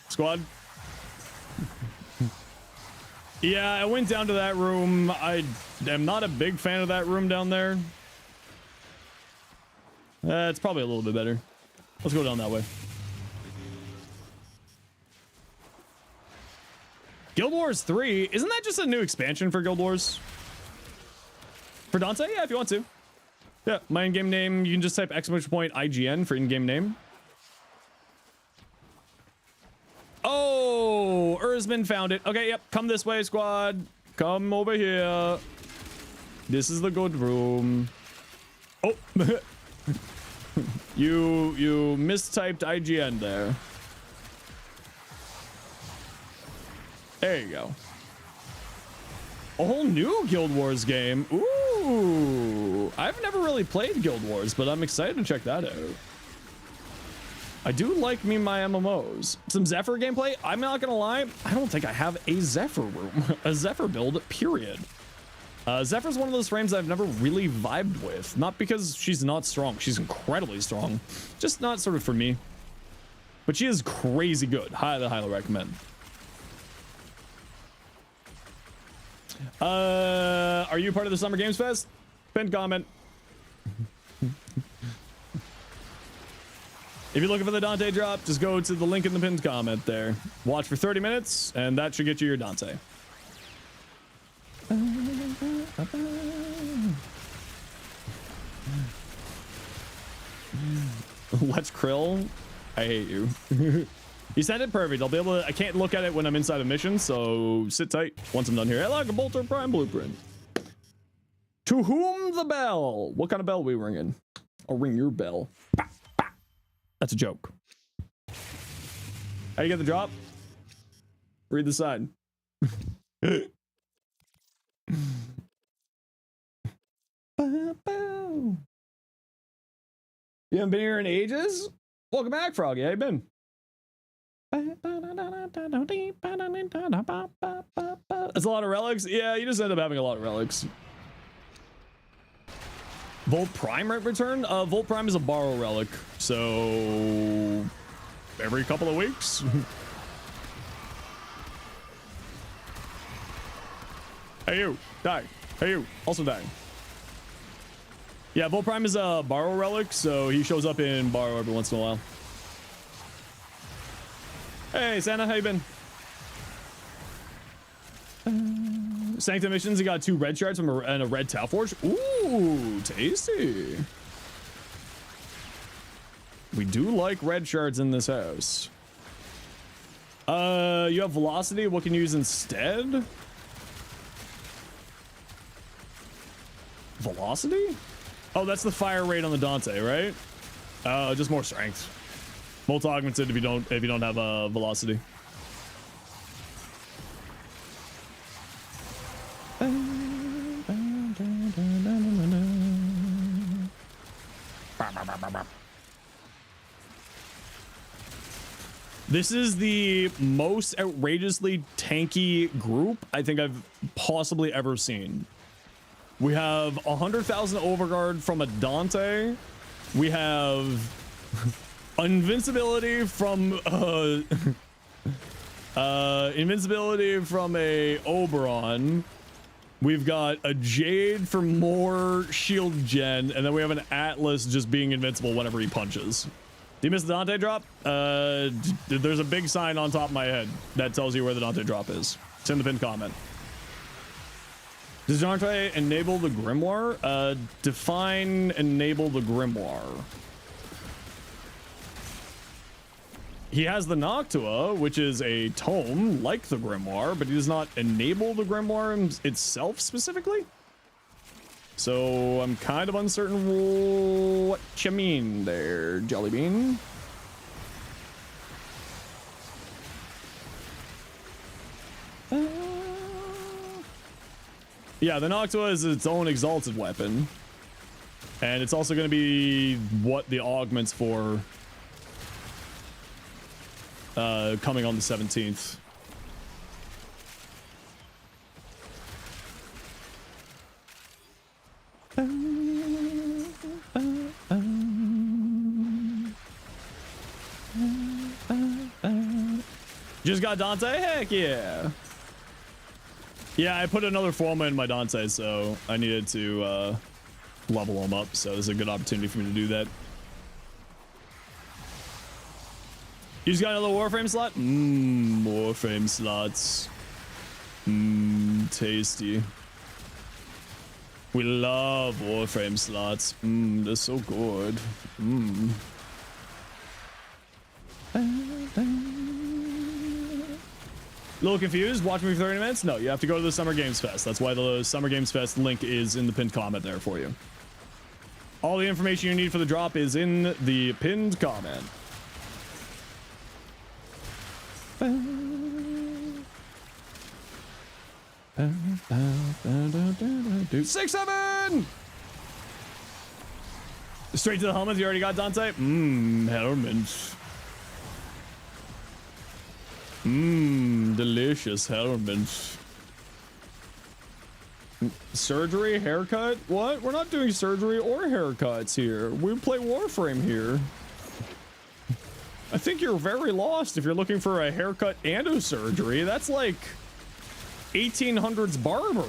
Squad. Yeah, I went down to that room. I am not a big fan of that room down there. It's probably a little bit better. Let's go down that way. Guild Wars 3, isn't that just a new expansion for Guild Wars? For Dante? Yeah, if you want to. Yeah, my in-game name, you can just type exclamation point IGN for in-game name. Oh, Erzman found it. Okay, yep, come this way, squad. Come over here. This is the good room. Oh, you mistyped IGN there. There you go. A whole new Guild Wars game. Ooh, I've never really played Guild Wars, but I'm excited to check that out. I do like me my MMOs. Some Zephyr gameplay. I'm not gonna lie, I don't think I have a Zephyr room, a Zephyr build, period. Zephyr's one of those frames I've never really vibed with. Not because she's not strong, she's incredibly strong. Just not sort of for me. But she is crazy good. Highly recommend. Are you part of the Summer Games Fest? Pinned comment. If you're looking for the Dante drop, just go to the link in the pinned comment there. Watch for 30 minutes, and that should get you your Dante. Let's Krill. I hate you. You said it perfect. I'll be able to... I can't look at it when I'm inside a mission, so sit tight once I'm done here. I like a Bolter Prime blueprint. To whom the bell? What kind of bell are we ringing? I'll ring your bell. That's a joke. How you get the drop? Read the side. You haven't been here in ages? Welcome back, Froggy. How you been? That's a lot of relics. Yeah, you just end up having a lot of relics. Volt Prime return? Volt Prime is a borrow relic, so every couple of weeks. Hey you, die. Hey you, also die. Yeah, Volt Prime is a borrow relic, so he shows up in borrow every once in a while. Hey Santa, how you been? Sanctum missions, he got 2 red shards and a red Tau Forge. Ooh, tasty. We do like red shards in this house. You have velocity. What can you use instead? Velocity? Oh, that's the fire rate on the Dante, right? Just more strength. Bolt augmented if you don't have a velocity. This is the most outrageously tanky group I think I've possibly ever seen. We have 100,000 overguard from a Dante. We have invincibility from invincibility from a Oberon. We've got a Jade for more shield gen, and then we have an Atlas just being invincible whenever he punches. Do you miss the Dante drop? There's a big sign on top of my head that tells you where the Dante drop is. It's in the pinned comment. Does Dante enable the Grimoire? Define enable the Grimoire. He has the Noctua, which is a tome like the Grimoire, but he does not enable the Grimoire itself specifically. So I'm kind of uncertain what you mean there, Jellybean. Yeah, the Noctua is its own exalted weapon. And it's also going to be what the augments for coming on the 17th. Just got Dante? Heck yeah. Yeah, I put another Forma in my Dante, so I needed to level him up, so this is a good opportunity for me to do that. You just got another Warframe slot? Warframe slots. Tasty. We love Warframe slots. They're so good. A little confused? Watch me for 30 minutes? No, you have to go to the Summer Games Fest. That's why the Summer Games Fest link is in the pinned comment there for you. All the information you need for the drop is in the pinned comment. 6-7! Straight to the helmet. You already got Dante? Helmet. Delicious helmet. Surgery, haircut? What? We're not doing surgery or haircuts here. We play Warframe here. I think you're very lost if you're looking for a haircut and a surgery. That's like 1800s barber.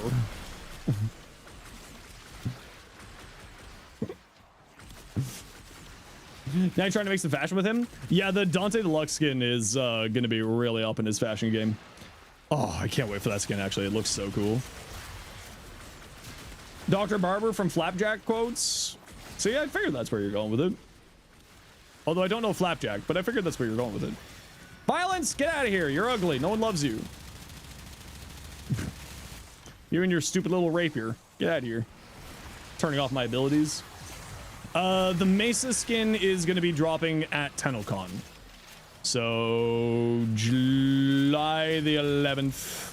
Now you're trying to make some fashion with him? Yeah, the Dante Deluxe skin is going to be really up in his fashion game. Oh, I can't wait for that skin, actually. It looks so cool. Dr. Barber from Flapjack quotes. So yeah, I figured that's where you're going with it. Although I don't know Flapjack, but I figured that's where you're going with it. Violence, get out of here. You're ugly. No one loves you. You and your stupid little rapier. Get out of here. Turning off my abilities. The Mesa skin is going to be dropping at TennoCon. So, July the 11th.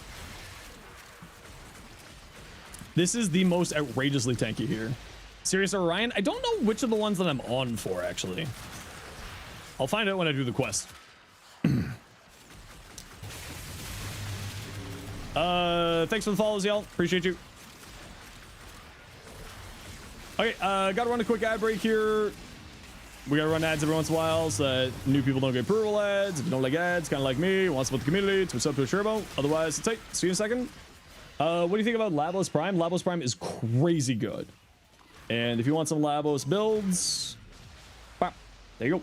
This is the most outrageously tanky here. Sirius or Orion? I don't know which of the ones that I'm on for, actually. I'll find out when I do the quest. Thanks for the follows, y'all. Appreciate you. Okay, gotta run a quick ad break here. We gotta run ads every once in a while so that new people don't get approval ads. If you don't like ads, kind of like me, want to support the community, twitch up to a Sherbo. Otherwise, it's tight. See you in a second. What do you think about Labos Prime? Labos Prime is crazy good. And if you want some Labos builds, wow, there you go.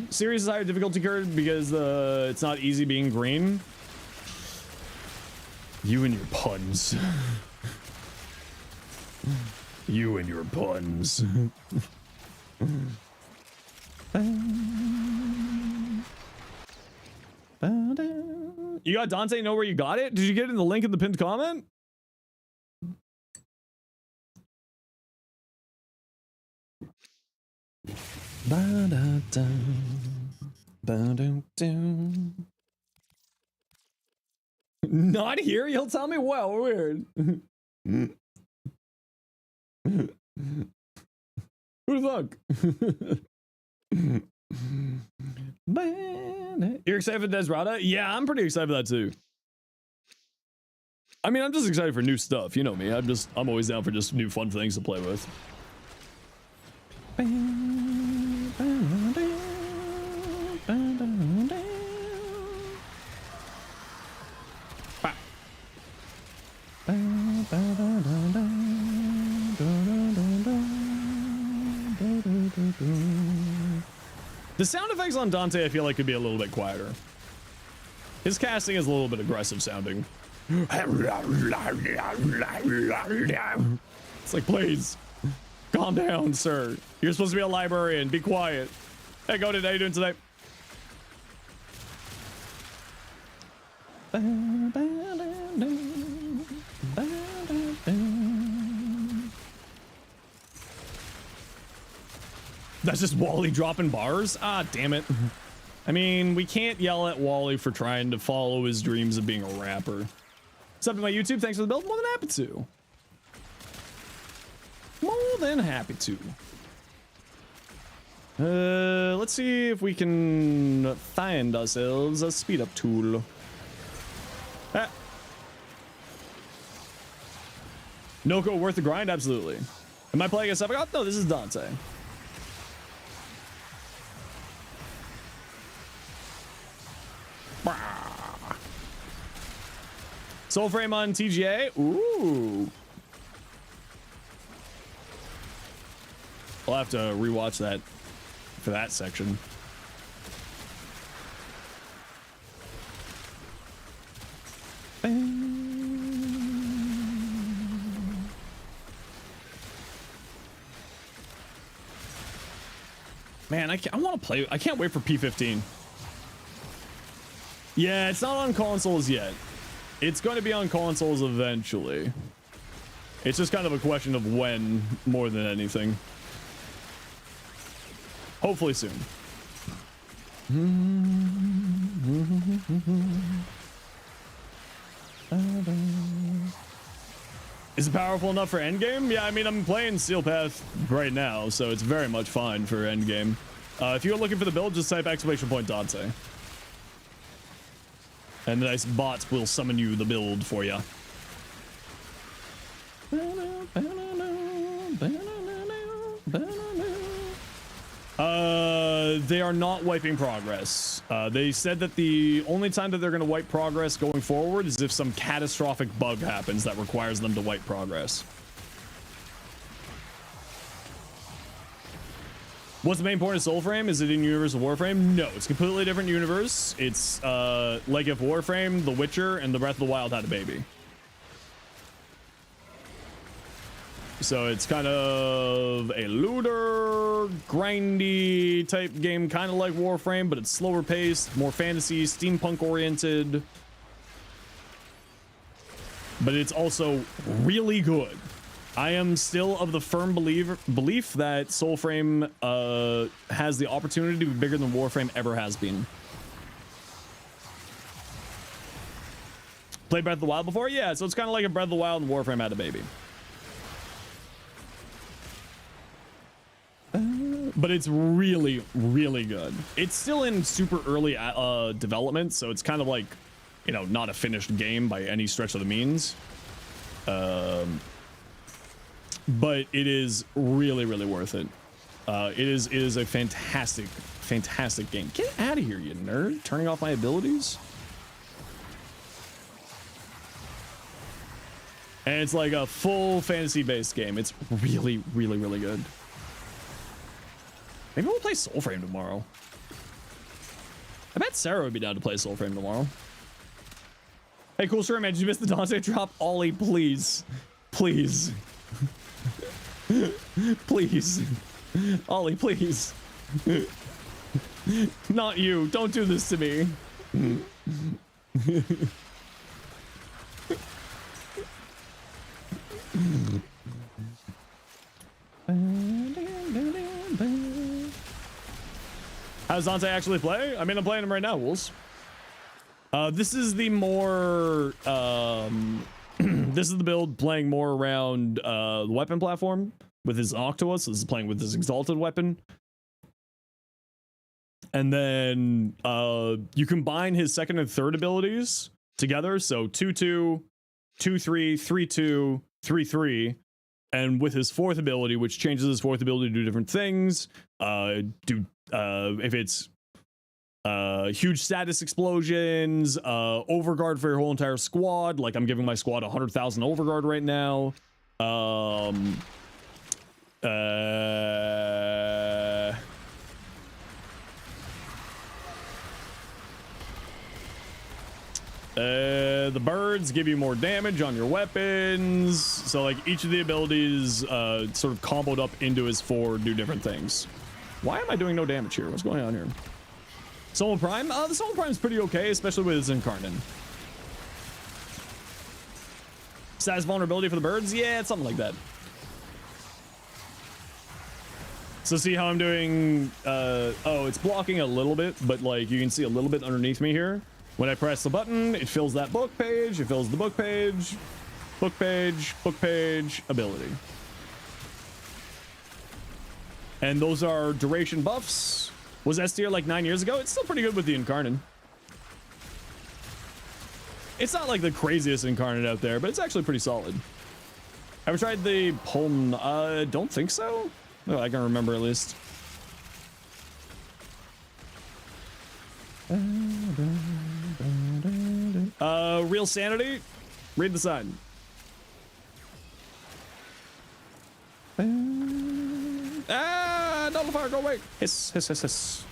Series is higher difficulty curve because it's not easy being green. You and your puns. You and your puns. You got Dante? Know where you got it? Did you get it in the link in the pinned comment? Not here? You'll tell me? Well, weird. Who the fuck? You're excited for Desrata? Yeah, I'm pretty excited for that too. I mean, I'm just excited for new stuff. You know me. I'm always down for just new fun things to play with. The sound effects on Dante, I feel like, could be a little bit quieter. His casting is a little bit aggressive sounding. It's like, please, calm down, sir. You're supposed to be a librarian. Be quiet. Hey, Godin, how you doing today? That's just Wally dropping bars? Ah, damn it. I mean, we can't yell at Wally for trying to follow his dreams of being a rapper. What's up to my YouTube? Thanks for the build. More than happy to. More than happy to. Let's see if we can find ourselves a speed up tool. Ah. Noko worth the grind? Absolutely. Am I playing a stuff? Oh, no, this is Dante. Soulframe on TGA? Ooh. I'll have to rewatch that for that section. Man, I want to play. I can't wait for P15. Yeah, it's not on consoles yet. It's going to be on consoles eventually. It's just kind of a question of when more than anything. Hopefully soon. Is it powerful enough for endgame? Yeah, I mean, I'm playing Steel Path right now, so it's very much fine for endgame. If you're looking for the build, just type !Dante. And the nice bots will summon you the build for you. They are not wiping progress. They said that the only time that they're going to wipe progress going forward is if some catastrophic bug happens that requires them to wipe progress. What's the main point of Soulframe? Is it in universe of Warframe? No, it's a completely different universe. It's like if Warframe, The Witcher, and the Breath of the Wild had a baby. So it's kind of a looter, grindy type game, kind of like Warframe, but it's slower paced, more fantasy, steampunk oriented. But it's also really good. I am still of the firm belief that Soulframe has the opportunity to be bigger than Warframe ever has been. Played Breath of the Wild before? Yeah, so it's kind of like a Breath of the Wild and Warframe had a baby. But it's really, really good. It's still in super early development, so it's kind of like, you know, not a finished game by any stretch of the means. But it is really, really worth it. It is a fantastic, fantastic game. Get out of here, you nerd. Turning off my abilities. And it's like a full fantasy-based game. It's really, really, really good. Maybe we'll play Soulframe tomorrow. I bet Sarah would be down to play Soulframe tomorrow. Hey, cool story, man. Did you miss the Dante drop? Ollie, please. Please. Please. Ollie, please. Not you. Don't do this to me. How does Dante actually play? I mean, I'm playing him right now, Wolves. This is the more this is the build playing more around the weapon platform with his Octua. So this is playing with his exalted weapon. And then you combine his second and third abilities together. So 2-2, 2-3, 3-2, 3-3. And with his fourth ability, which changes his fourth ability to do different things. If it's huge status explosions, overguard for your whole entire squad. Like I'm giving my squad 100,000 overguard right now. The birds give you more damage on your weapons. So like each of the abilities sort of comboed up into his four do different things. Why am I doing no damage here? What's going on here? Soul Prime? The Soul Prime is pretty okay, especially with his Incarnate. Status vulnerability for the birds? Yeah, it's something like that. So see how I'm doing, oh, it's blocking a little bit, but like you can see a little bit underneath me here. When I press the button, it fills that book page, it fills the book page, ability. And those are duration buffs. Was S tier like 9 years ago? It's still pretty good with the Incarnate. It's not like the craziest Incarnate out there, but it's actually pretty solid. Ever tried the Pulm? Don't think so. No, I can remember at least. Real sanity. Read the sign. Double fire, go away. Hiss, hiss, hiss, hiss.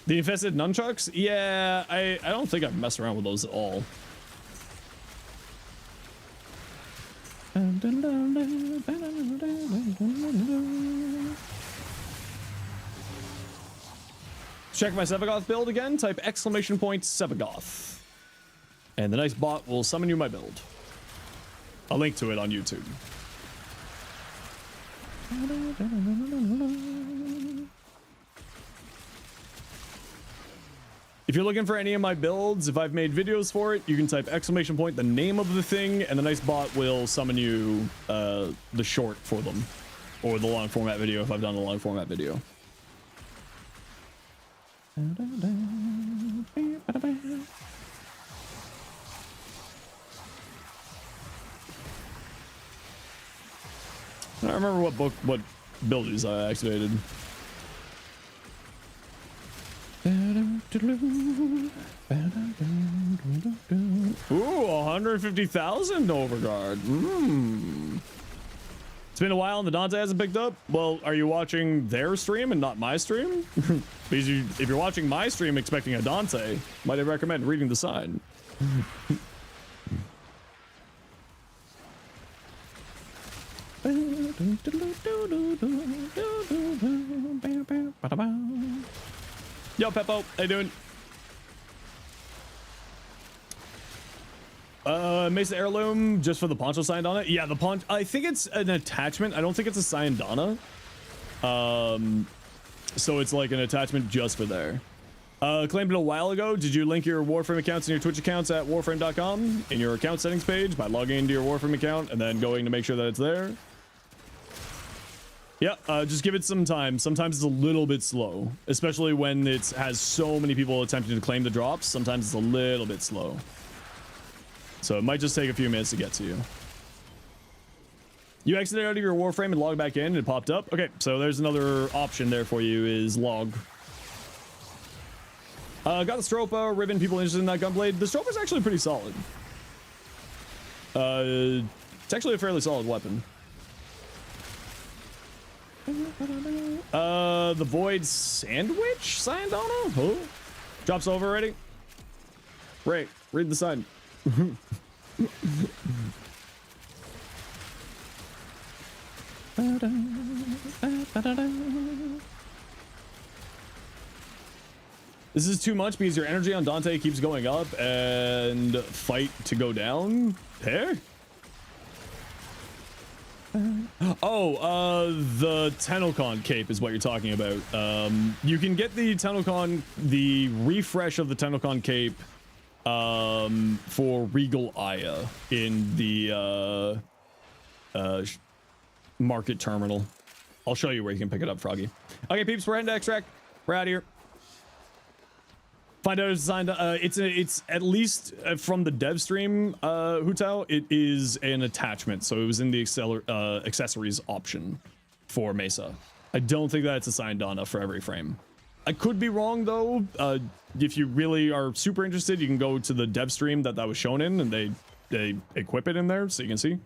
The infested nunchucks? Yeah, I don't think I've messed around with those at all. Check my Sevagoth build again. Type exclamation point Sevagoth. And the nice bot will summon you my build. I'll link to it on YouTube. If you're looking for any of my builds, if I've made videos for it, you can type exclamation point the name of the thing, and the nice bot will summon you the short for them. Or the long format video if I've done a long format video. I don't remember what abilities I activated. Ooh, 150,000 overguard. It's been a while and the Dante hasn't picked up. Well, are you watching their stream and not my stream? Because if you're watching my stream expecting a Dante, might I recommend reading the sign. Yo, Peppo, how you doing? Mesa Heirloom just for the poncho signed on it. Yeah, the poncho. I think it's an attachment. I don't think it's a signed Donna. So it's like an attachment just for there. Claimed it a while ago. Did you link your Warframe accounts and your Twitch accounts at warframe.com in your account settings page by logging into your Warframe account and then going to make sure that it's there? Yeah, just give it some time. Sometimes it's a little bit slow, especially when it has so many people attempting to claim the drops. Sometimes it's a little bit slow. So it might just take a few minutes to get to you. You exited out of your Warframe and logged back in and it popped up. Okay, so there's another option there for you is log. Got the Stropa, Ribbon, people interested in that gunblade. The Stropa is actually pretty solid. It's actually a fairly solid weapon. The Void Sandwich signed on him? Oh. Drops over already. Right, read the sign. This is too much because your energy on Dante keeps going up and fight to go down. There? Oh, the Tenocon cape is what you're talking about. You can get the Tenocon, the refresh of the Tenocon cape, for Regal Aya in the market terminal. I'll show you where you can pick it up, Froggy. Okay, peeps, we're heading to extract. We're out of here. Find out it's designed. It's at least from the dev stream, Hutao, it is an attachment. So it was in the accessories option for Mesa. I don't think that it's assigned on for every frame. I could be wrong though. If you really are super interested, you can go to the dev stream that was shown in, and they equip it in there so you can see.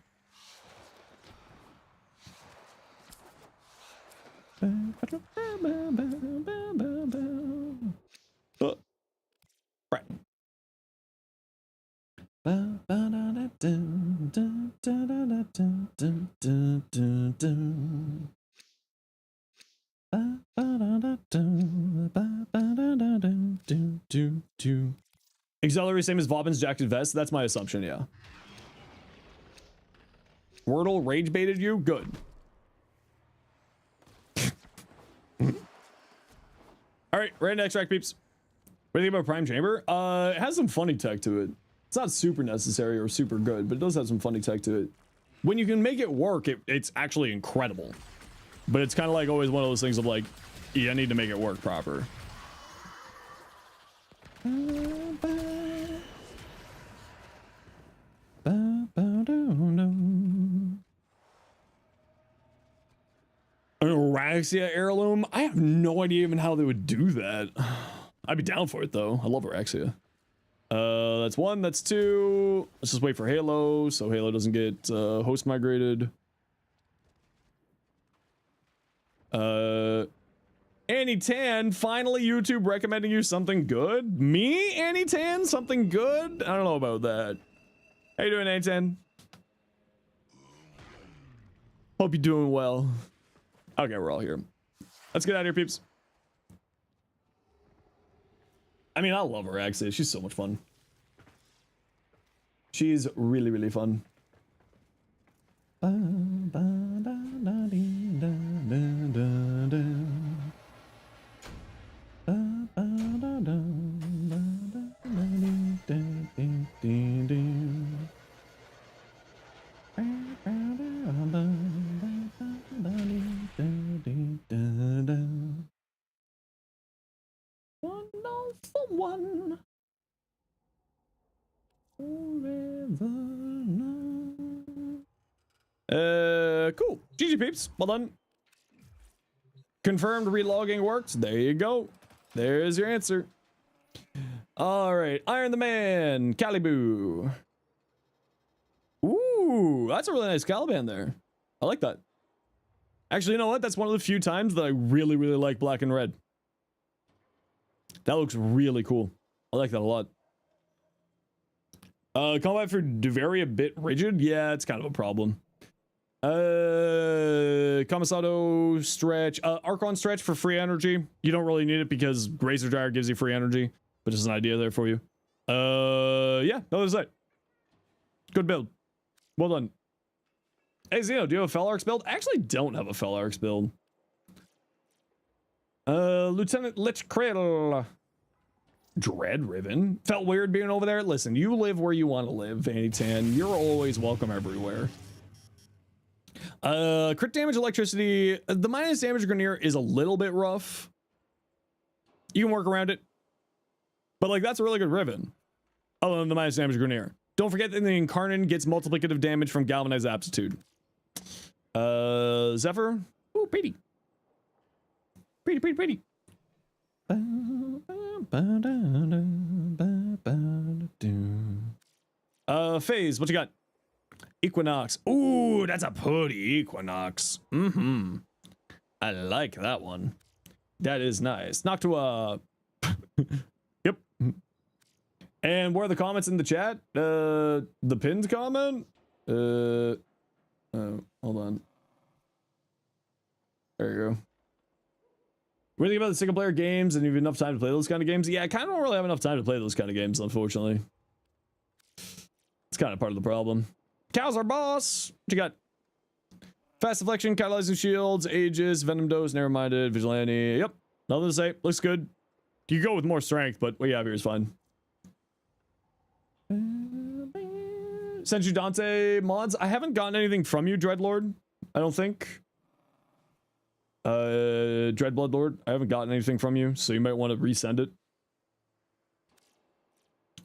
Right. Auxiliary same as Vauban's jacket vest. That's my assumption, yeah. Wordle rage baited you? Good. Alright, right next track, peeps. What do you think about Prime Chamber? It has some funny tech to it. It's not super necessary or super good, but it does have some funny tech to it. When you can make it work, it's actually incredible. But it's kind of like always one of those things of like, yeah, I need to make it work proper. An Araxia heirloom? I have no idea even how they would do that. I'd be down for it though. I love Araxia. That's one, that's two. Let's just wait for Halo so Halo doesn't get host migrated. Annie Tan, finally YouTube recommending you something good? Me, Annie Tan, something good? I don't know about that. How you doing, Annie Tan? Hope you're doing well. Okay, we're all here. Let's get out of here, peeps. I mean, I love Araxia. She's so much fun. She's really, really fun. One. Cool. GG peeps. Well done. Confirmed relogging worked. There you go. There's your answer. All right. Iron the Man. Caliboo. Ooh, that's a really nice Caliban there. I like that. Actually, you know what? That's one of the few times that I really, really like black and red. That looks really cool. I like that a lot. Combat for Duveri a bit rigid. Yeah, it's kind of a problem. Kamisado stretch. Archon stretch for free energy. You don't really need it because Razor Dryer gives you free energy. But just an idea there for you. Yeah, that was it. Good build. Well done. Hey, Zeno, do you have a Felarx build? I actually don't have a Felarx build. Lieutenant Lich Cradle. Dread Riven. Felt weird being over there. Listen, you live where you want to live, Vanny Tan. You're always welcome everywhere. Crit damage electricity. The minus damage Grenier is a little bit rough. You can work around it. But like, that's a really good Riven. Other than the minus damage Grenier. Don't forget that the Incarnate gets multiplicative damage from Galvanized Aptitude. Zephyr. Ooh, pretty. Pretty. Phase, what you got? Equinox. Ooh, that's a pretty Equinox. I like that one. That is nice. Noctua. Yep. And where are the comments in the chat? The pinned comment? Hold on. There you go. What do you think about the single player games and you have enough time to play those kind of games? Yeah, I kind of don't really have enough time to play those kind of games, unfortunately. It's kind of part of the problem. Cow's our boss. What you got? Fast deflection, catalyzing shields, aegis, venom dose, narrow-minded, vigilante. Yep, nothing to say. Looks good. You go with more strength, but what you have here is fine. Sent you Dante mods. I haven't gotten anything from you, Dreadlord. I don't think. Dreadbloodlord. I haven't gotten anything from you, so you might want to resend it.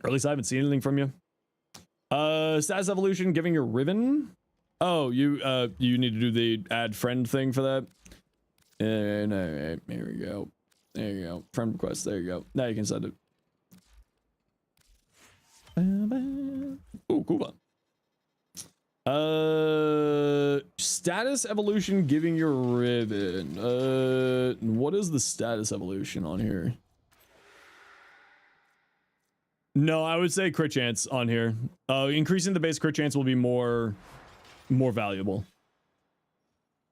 Or at least I haven't seen anything from you. Status evolution, giving your ribbon. Oh, you need to do the add friend thing for that. And alright, here we go. There you go. Friend request. There you go. Now you can send it. Ooh, cool. Status evolution, giving your ribbon. What is the status evolution on here? No, I would say crit chance on here. Increasing the base crit chance will be more valuable.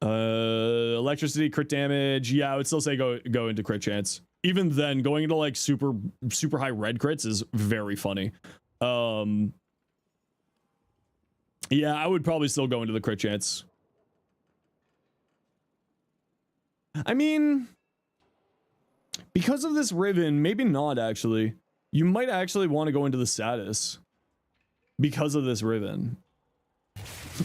Electricity, crit damage. Yeah, I would still say go into crit chance. Even then, going into like super high red crits is very funny. Yeah, I would probably still go into the crit chance. I mean, because of this ribbon, maybe not actually. You might actually want to go into the status because of this ribbon.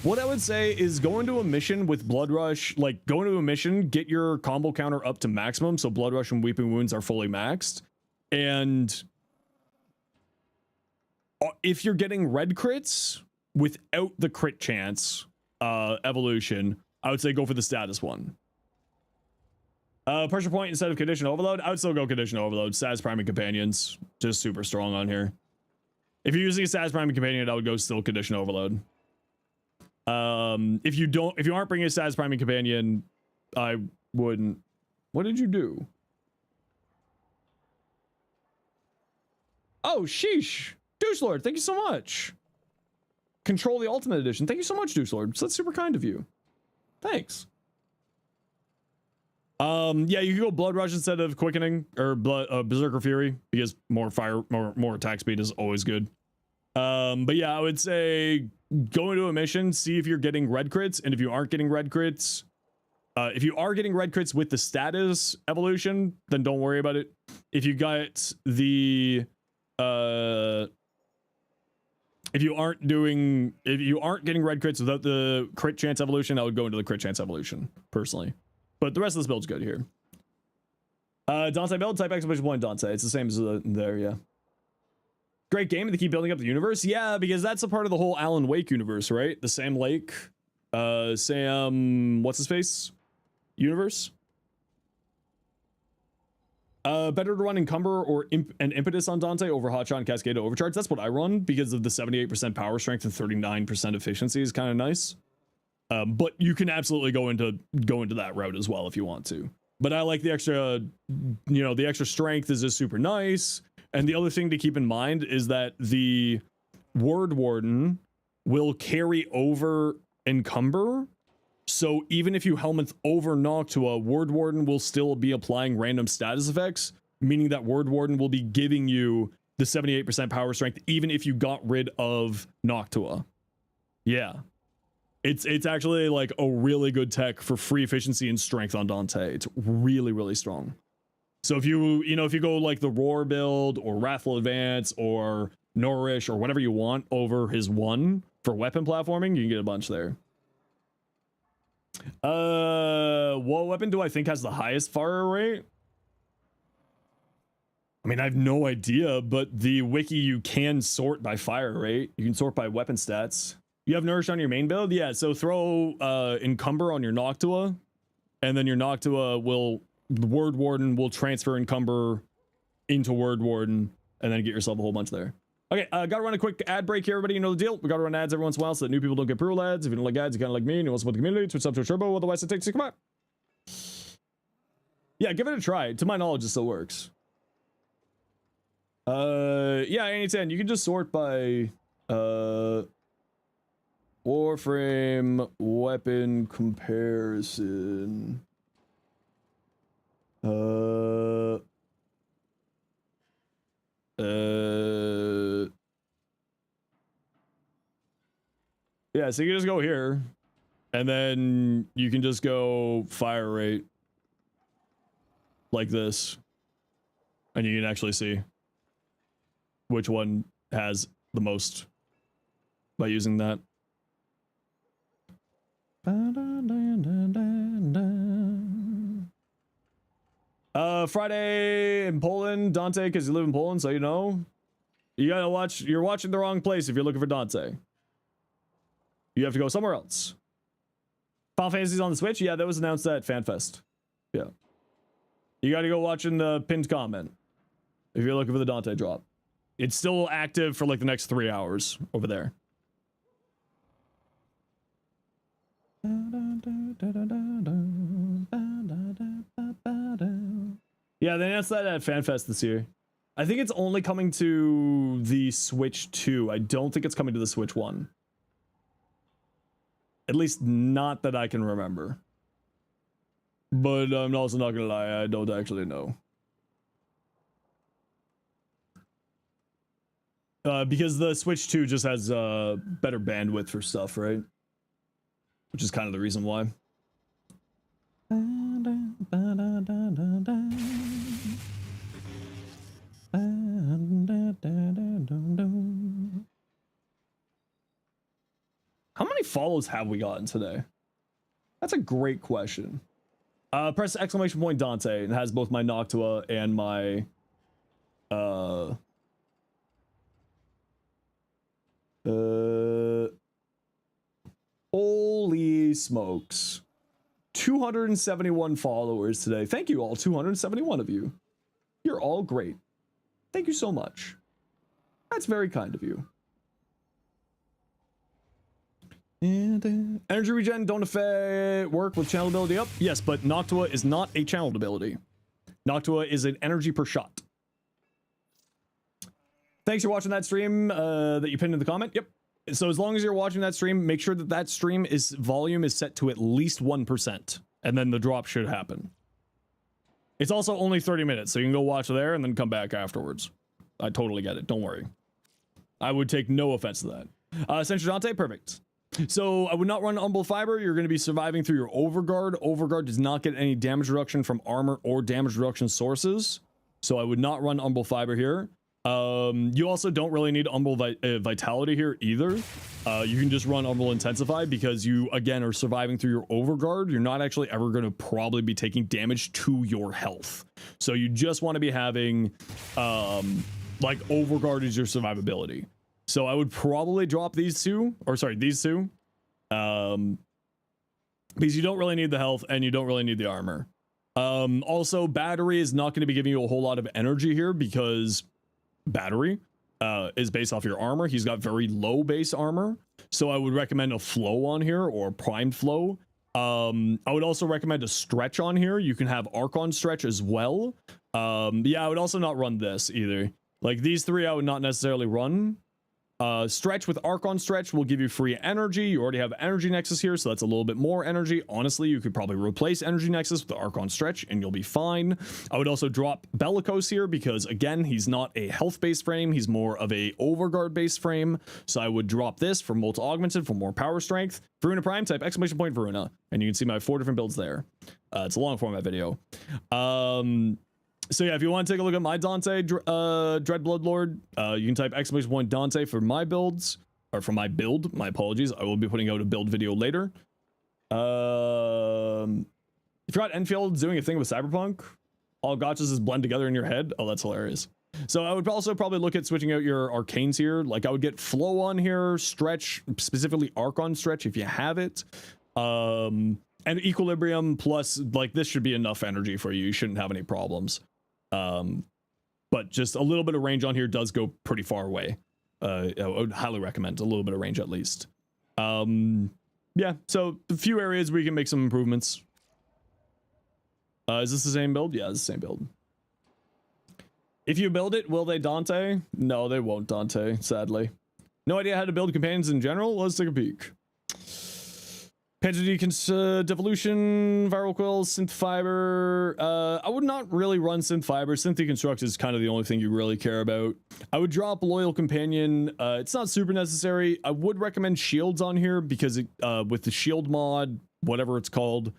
What I would say is go into a mission with Blood Rush, like go into a mission, get your combo counter up to maximum, so Blood Rush and Weeping Wounds are fully maxed. And if you're getting red crits without the crit chance evolution, I would say go for the status one. Pressure point instead of condition overload, I would still go condition overload. Status priming companions, just super strong on here. If you're using a status priming companion, I would go still condition overload. If you aren't bringing a status priming companion, I wouldn't. What did you do? Oh, sheesh. Douche Lord, thank you so much. Control the Ultimate Edition. Thank you so much, Douche Lord. So that's super kind of you. Thanks. Yeah, you can go Blood Rush instead of Quickening or Berserker Fury because more attack speed is always good. But yeah, I would say go into a mission, see if you're getting red crits, and if you aren't getting red crits, if you are getting red crits with the status evolution, then don't worry about it. If you got the if you aren't getting red crits without the crit chance evolution, I would go into the crit chance evolution personally. But the rest of this build's good here. Dante build, type exclamation point Dante. It's the same as there, yeah. Great game, and they keep building up the universe. Yeah, because that's a part of the whole Alan Wake universe, right? The Sam Lake, Sam, what's his face? Universe. Better to run Encumber or an Impetus on Dante over Hotshot and Cascade to Overcharge. That's what I run because of the 78% power strength and 39% efficiency is kind of nice. But you can absolutely go into that route as well if you want to. But I like the extra, the extra strength is just super nice. And the other thing to keep in mind is that the Word Warden will carry over Encumber. So even if you helmet over Noctua, Word Warden will still be applying random status effects, meaning that Word Warden will be giving you the 78% power strength even if you got rid of Noctua. Yeah. It's actually like a really good tech for free efficiency and strength on Dante. It's really, really strong. So if if you go like the Roar build or Wrathful Advance or Nourish or whatever you want over his one for weapon platforming, you can get a bunch there. What weapon do I think has the highest fire rate? I mean, I have no idea, but the wiki, you can sort by fire rate. You can sort by weapon stats. You have Nourish on your main build? Yeah, so throw Encumber on your Noctua, and then your Noctua the Word Warden will transfer Encumber into Word Warden, and then get yourself a whole bunch there. Okay, gotta run a quick ad break here, everybody. You know the deal. We gotta run ads every once in a while so that new people don't get pro ads. If you don't like ads, you kinda like me, and you want to support the community, Twitch sub to a turbo, otherwise it takes you. Come on. Yeah, give it a try. To my knowledge, it still works. Yeah, anytime. You can just sort by Warframe weapon comparison. Yeah, so you can just go here. And then you can just go fire rate like this. And you can actually see which one has the most by using that. Friday in Poland, Dante, because you live in Poland, so you know. You gotta watch, you're watching the wrong place if you're looking for Dante. You have to go somewhere else. Final Fantasy's on the Switch? Yeah, that was announced at FanFest. Yeah. You gotta go watch in the pinned comment if you're looking for the Dante drop. It's still active for like the next 3 hours over there. Yeah, they announced that at FanFest this year. I think it's only coming to the Switch 2. I don't think it's coming to the Switch 1. At least not that I can remember. But I'm also not gonna lie, I don't actually know. Because the Switch 2 just has better bandwidth for stuff, right? Which is kind of the reason why. How many follows have we gotten today? That's a great question. Press exclamation point Dante. It has both my Noctua and my holy smokes. 271 followers today. Thank you all, 271 of you. You're all great. Thank you so much. That's very kind of you. And energy regen don't affect work with channel ability up. Yes, but Noctua is not a channeled ability. Noctua is an energy per shot. Thanks for watching that stream that you pinned in the comment. Yep. So as long as you're watching that stream, make sure that that stream is volume is set to at least 1%, and then the drop should happen. It's also only 30 minutes, so you can go watch there and then come back afterwards. I totally get it. Don't worry. I would take no offense to that. Central Dante, perfect. So I would not run Umbral Fiber. You're going to be surviving through your Overguard. Overguard does not get any damage reduction from armor or damage reduction sources. So I would not run Umbral Fiber here. You also don't really need Umbral Vitality here either. You can just run Umbral Intensify because you, again, are surviving through your Overguard. You're not actually ever going to probably be taking damage to your health. So you just want to be having, like, Overguard is your survivability. So I would probably drop these two, or sorry, these two, because you don't really need the health and you don't really need the armor. Also, Battery is not going to be giving you a whole lot of energy here because Battery is based off your armor. He's got very low base armor, so I would recommend a Flow on here or Primed Flow. I would also recommend a Stretch on here. You can have Archon Stretch as well. Yeah, I would also not run this either. Like these three, I would not necessarily run. Stretch with Archon Stretch will give you free energy. You already have Energy Nexus here, so that's a little bit more energy. Honestly, you could probably replace Energy Nexus with the Archon Stretch and you'll be fine. I would also drop Bellicose here because, again, he's not a health-based frame. He's more of a Overguard-based frame. So I would drop this for Molt Augmented for more power strength. Varuna Prime, type exclamation point Varuna. And you can see my 4 different builds there. It's a long format video. So yeah, if you want to take a look at my Dante Dread Bloodlord, you can type exclamation point Dante for my builds, or for my build. My apologies. I will be putting out a build video later. You forgot Enfield's doing a thing with Cyberpunk. All gotchas is blend together in your head. Oh, that's hilarious. So I would also probably look at switching out your arcanes here. Like I would get Flow on here, Stretch, specifically Archon Stretch if you have it. And Equilibrium plus, like, this should be enough energy for you. You shouldn't have any problems. But just a little bit of range on here does go pretty far away. I would highly recommend a little bit of range at least. Yeah, so a few areas where you can make some improvements. Is this the same build? Yeah, it's the same build. If you build it, will they Dante? No, they won't Dante, sadly. No idea how to build companions in general? Let's take a peek. Panzer Decons, Devolution, Viral Quill, Synth Fiber. I would not really run Synth Fiber. Synth Deconstruct is kind of the only thing you really care about. I would drop Loyal Companion. It's not super necessary. I would recommend Shields on here because it, with the Shield mod, whatever it's called,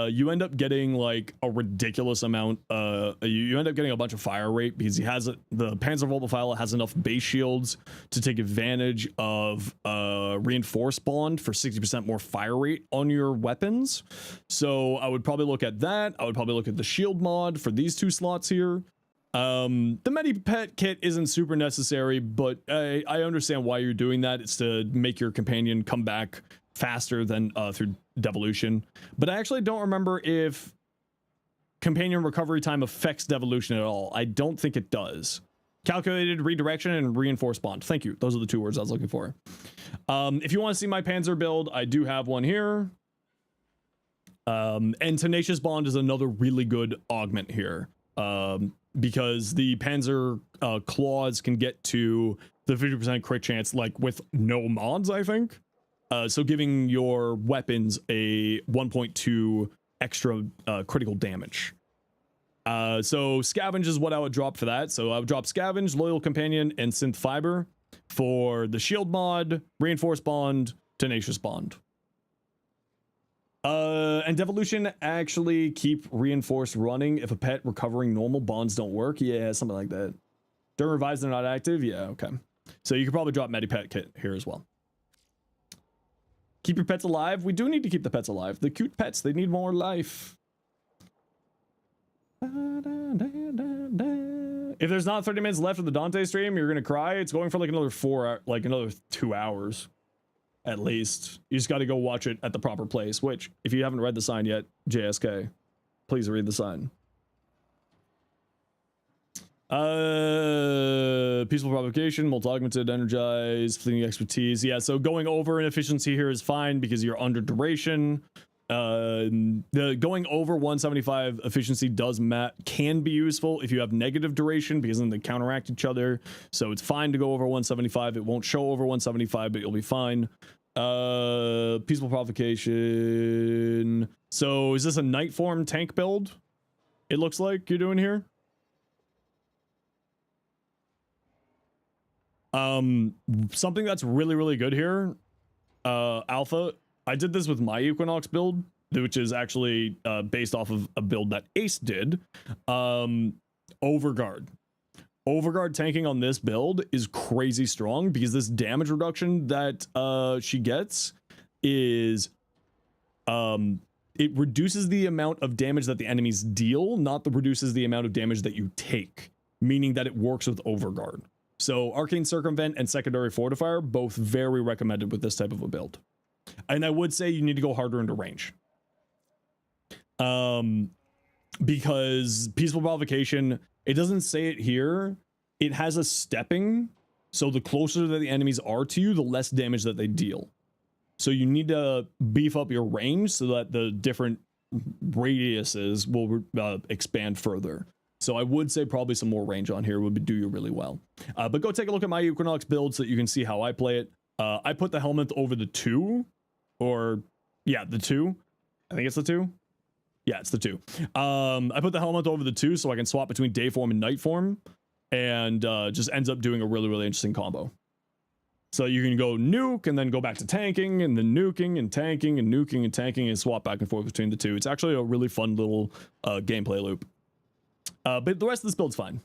you end up getting like a ridiculous amount. You end up getting a bunch of fire rate because he has the Panzer Voltopfeiler has enough base shields to take advantage of reinforced bond for 60% more fire rate on your weapons. So I would probably look at that. I would probably look at the shield mod for these two slots here. The Medi-Pet kit isn't super necessary, but I understand why you're doing that. It's to make your companion come back faster than through devolution, but I actually don't remember if companion recovery time affects devolution at all. I don't think it does. Calculated redirection and reinforced bond. Thank you. Those are the two words I was looking for. If you want to see my Panzer build, I do have one here. And tenacious bond is another really good augment here, because the Panzer claws can get to the 50% crit chance like with no mods, I think. So giving your weapons a 1.2 extra critical damage. So Scavenge is what I would drop for that. So I would drop Scavenge, Loyal Companion, and Synth Fiber for the Shield mod, Reinforced Bond, Tenacious Bond. And Devolution actually keep Reinforced running if a pet recovering normal bonds don't work. Yeah, something like that. During revives they're not active. Yeah, okay. So you could probably drop Medi-Pet kit here as well. Keep your pets alive. We do need to keep the pets alive. The cute pets, they need more life. If there's not 30 minutes left of the Dante stream, you're gonna cry. It's going for like another 2 hours at least. You just got to go watch it at the proper place, which if you haven't read the sign yet, JSK, please read the sign. Peaceful provocation, multi-augmented, energized, fleeting expertise. Yeah, so going over in efficiency here is fine because you're under duration. The going over 175 efficiency can be useful if you have negative duration because then they counteract each other. So it's fine to go over 175. It won't show over 175, but you'll be fine. Peaceful provocation. So is this a night form tank build? It looks like you're doing here. Something that's really, really good here, Alpha, I did this with my Equinox build, which is actually based off of a build that Ace did. Overguard. Overguard tanking on this build is crazy strong because this damage reduction that she gets is it reduces the amount of damage that the enemies deal, not reduces the amount of damage that you take, meaning that it works with Overguard. So Arcane Circumvent and Secondary Fortifier, both very recommended with this type of a build. And I would say you need to go harder into range. Because Peaceful Provocation, it doesn't say it here. It has a stepping. So the closer that the enemies are to you, the less damage that they deal. So you need to beef up your range so that the different radiuses will expand further. So I would say probably some more range on here would do you really well. But go take a look at my Equinox build so that you can see how I play it. I put the helmet over the 2, or yeah, the 2. I think it's the 2. Yeah, it's the 2. I put the helmet over the 2 so I can swap between day form and night form, and just ends up doing a really, really interesting combo. So you can go nuke and then go back to tanking and then nuking and tanking and nuking and tanking and swap back and forth between the two. It's actually a really fun little gameplay loop. But the rest of this build's fine.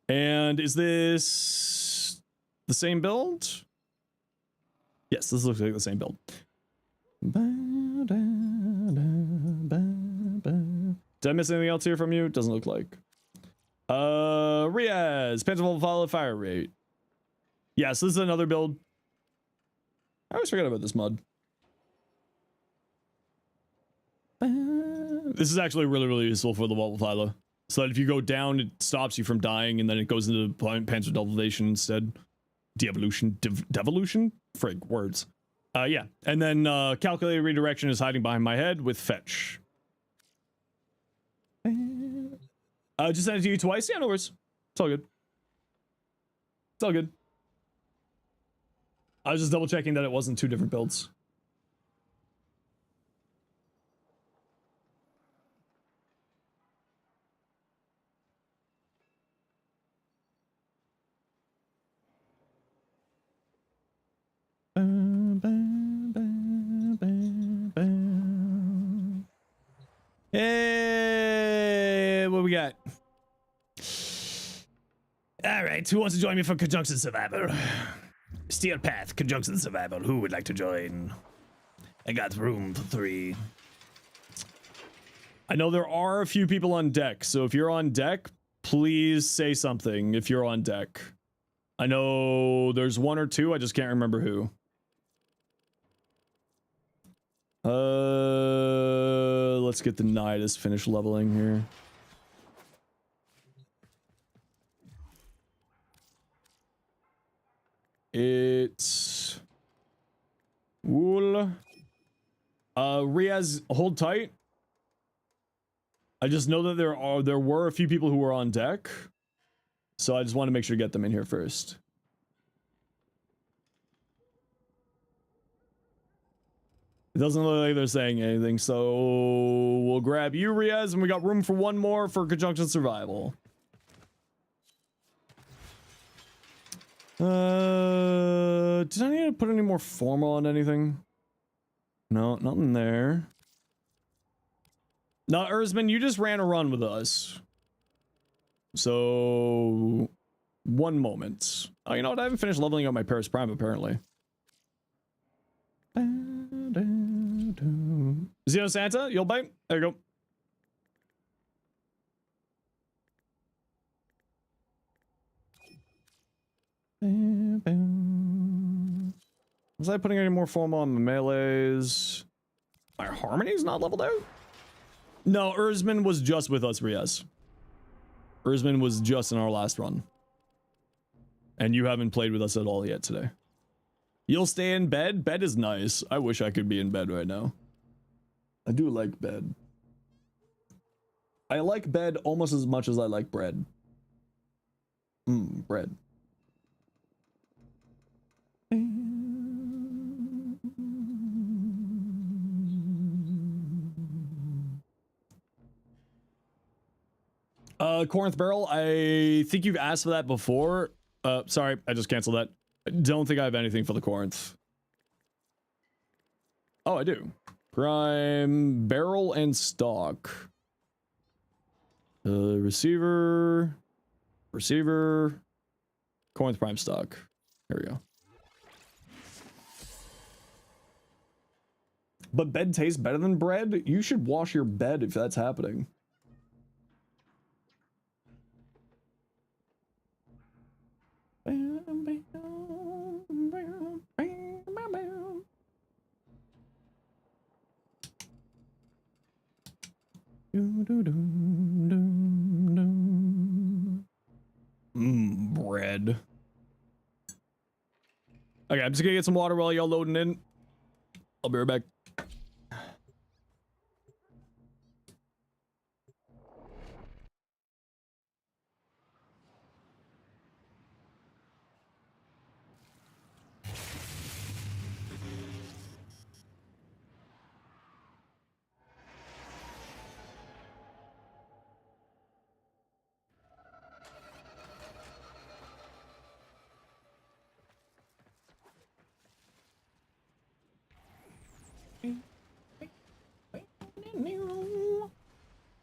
And is this the same build? Yes, this looks like the same build. Did I miss anything else here from you? Doesn't look like. Riaz, Panzer Voltopfeiler fire rate. Yeah, so this is another build. I always forget about this mod. This is actually really, really useful for the Voltopfeiler. So that if you go down, it stops you from dying, and then it goes into Panzer Devolution instead. De-evolution? Devolution? Frig, words. Yeah, and then Calculated Redirection is hiding behind my head with Fetch. Just sent it to you twice? Yeah, no worries. It's all good. It's all good. I was just double checking that it wasn't 2 different builds. Hey, what we got? All right, who wants to join me for Conjunction Survival? Steel Path, Conjunction Survival. Who would like to join? I got room for 3. I know there are a few people on deck, so if you're on deck, please say something if you're on deck. I know there's 1 or 2, I just can't remember who. Let's get the Nidus finished leveling here. It's wool. Riaz, hold tight. I just know that there were a few people who were on deck, so I just want to make sure to get them in here first. It doesn't look like they're saying anything, so we'll grab you, Riaz, and we got room for 1 more for Conjunction Survival. Did I need to put any more formal on anything? No, nothing there. No, Erzman, you just ran a run with us. So, 1 moment. Oh, you know what? I haven't finished leveling up my Paris Prime, apparently. Zeno Santa, you'll bite? There you go. Was I putting any more formal on the melees? My Harmony's not leveled out? No, Erzman was just with us, Riaz. Erzman was just in our last run. And you haven't played with us at all yet today. You'll stay in bed? Bed is nice. I wish I could be in bed right now. I do like bed. I like bed almost as much as I like bread. Bread. Corinth Barrel, I think you've asked for that before. Sorry, I just canceled that. I don't think I have anything for the Corinth. Oh, I do. Prime, barrel, and stock. Receiver, Corinth Prime stock. There we go. But bed tastes better than bread? You should wash your bed if that's happening. Bread. Okay, I'm just gonna get some water while y'all loading in. I'll be right back.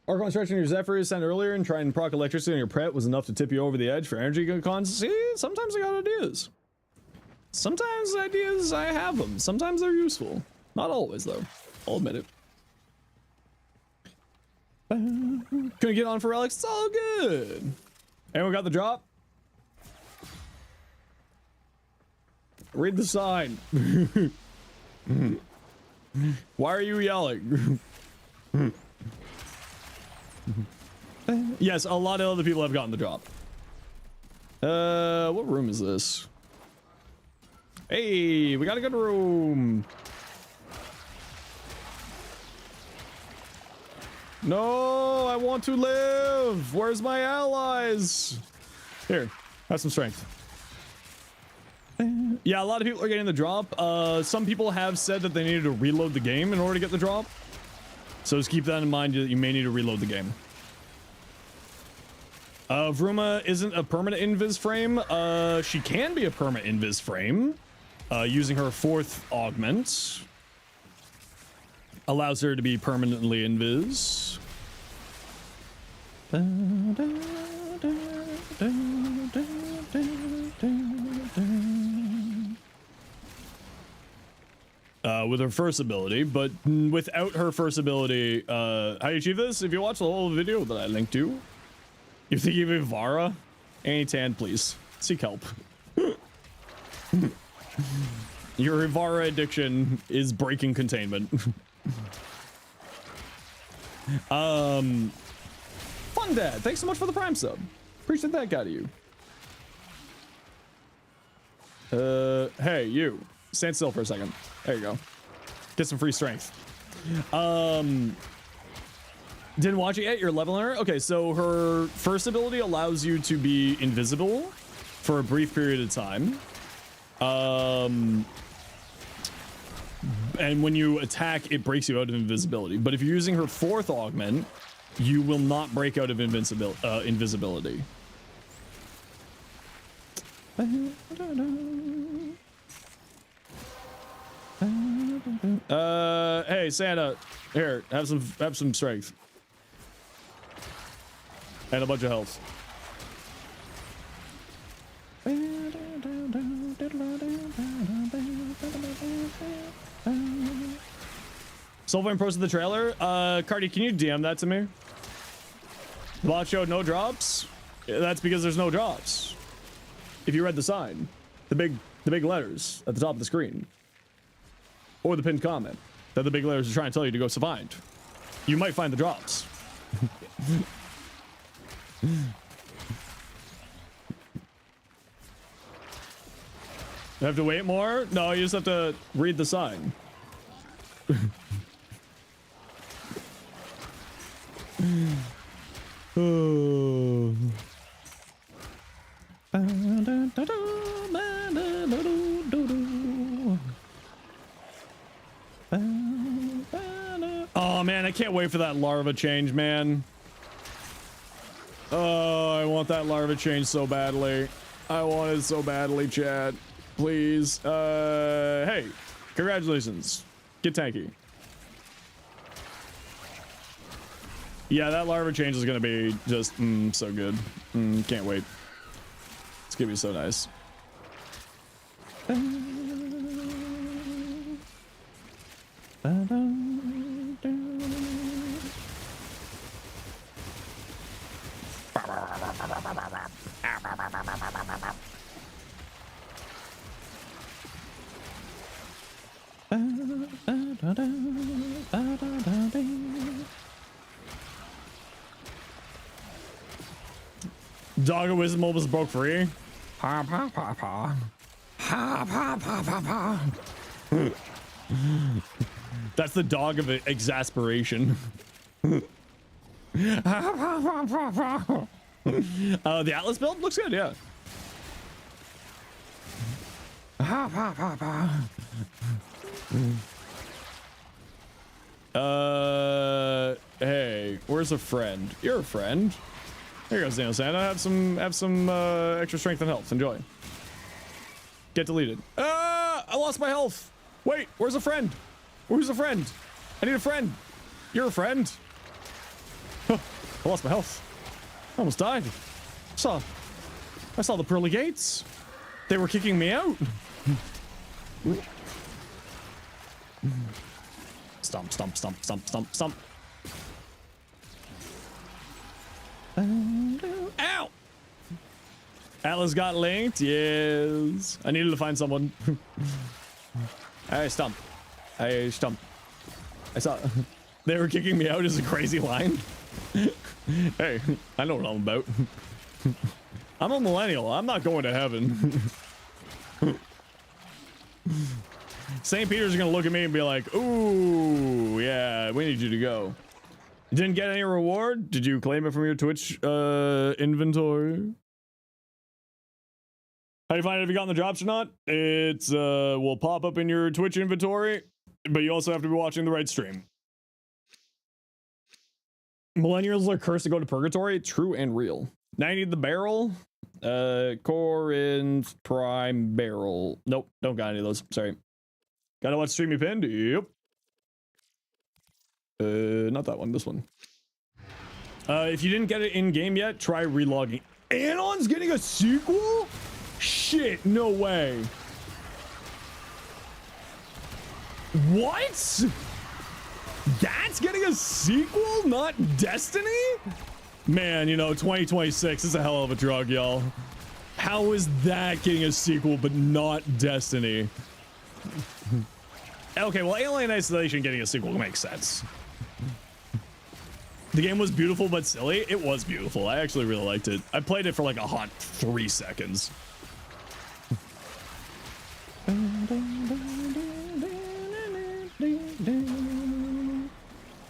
Arc construction your Zephyr you sent earlier and trying to proc electricity on your pet was enough to tip you over the edge for energy cons. See, sometimes I got ideas. Sometimes ideas, I have them. Sometimes they're useful. Not always, though. I'll admit it. Gonna get on for Relics? It's all good. Anyone got the drop? Read the sign. Why are you yelling? Yes, a lot of other people have gotten the drop. What room is this? Hey, we got a good room. No, I want to live. Where's my allies? Here, have some strength. Yeah, a lot of people are getting the drop. Some people have said that they needed to reload the game in order to get the drop. So just keep that in mind that you may need to reload the game. Vruma isn't a permanent invis frame. She can be a permanent invis frame using her 4th augment. allows her to be permanently invis. With her first ability, but without her first ability, how do you achieve this? If you watch the whole video that I linked to, you think of Ivara? Any-tan, please. Seek help. Your Ivara addiction is breaking containment. Fun Dad, thanks so much for the Prime sub. Appreciate that out of you. Hey, you. Stand still for a second. There you go. Get some free strength. Didn't watch it yet? You're leveling her? Okay, so her first ability allows you to be invisible for a brief period of time. And when you attack, it breaks you out of invisibility. But if you're using her fourth augment, you will not break out of invisibility. Hey Santa, here, have some strength and a bunch of health. Soulfire posted the trailer. Cardi, can you DM that to me? The bot showed no drops. That's because there's no drops. If you read the sign, the big letters at the top of the screen, or the pinned comment that the big letters are trying to tell you to go find, you might find the drops. You have to wait more? No, you just have to read the sign. Oh. Oh man, I can't wait for that larva change, man. Oh, I want that larva change so badly. I want it so badly, chat. Please. Hey, congratulations. Get tanky. Yeah, that larva change is gonna be just so good. Can't wait. It's gonna be so nice. Dog of Wisdom almost broke free. Ha ha ha ha. Ha ha ha ha ha. That's the dog of exasperation. The Atlas build looks good, yeah. Hey, where's a friend? You're a friend. Here goes Zenosfire. Have some extra strength and health. Enjoy. Get deleted. I lost my health. Wait, where's a friend? Who's a friend? I need a friend. You're a friend. Huh, I lost my health. I almost died. I saw the pearly gates. They were kicking me out. Stomp, stomp, stomp, stomp, stomp, stomp. Ow! Atlas got linked. Yes. I needed to find someone. I stump. I stump. I saw they were kicking me out as a crazy line. Hey, I know what I'm about. I'm a millennial. I'm not going to heaven. St. Peter's gonna look at me and be like, ooh, yeah, we need you to go. Didn't get any reward? Did you claim it from your Twitch inventory? How do you find it if you got in the drops or not? It's will pop up in your Twitch inventory, but you also have to be watching the right stream. Millennials are cursed to go to purgatory. True and real. Now you need the barrel. Corinth Prime barrel. Nope, don't got any of those. Sorry. Gotta watch stream you pinned. Yep. Not that one, this one. If you didn't get it in game yet, try relogging. Anon's getting a sequel? Shit, no way. What? That's getting a sequel, not Destiny? Man, you know, 2026 is a hell of a drug, y'all. How is that getting a sequel but not Destiny? Okay, well, Alien Isolation getting a sequel makes sense. The game was beautiful but silly. It was beautiful. I actually really liked it. I played it for like a hot 3 seconds.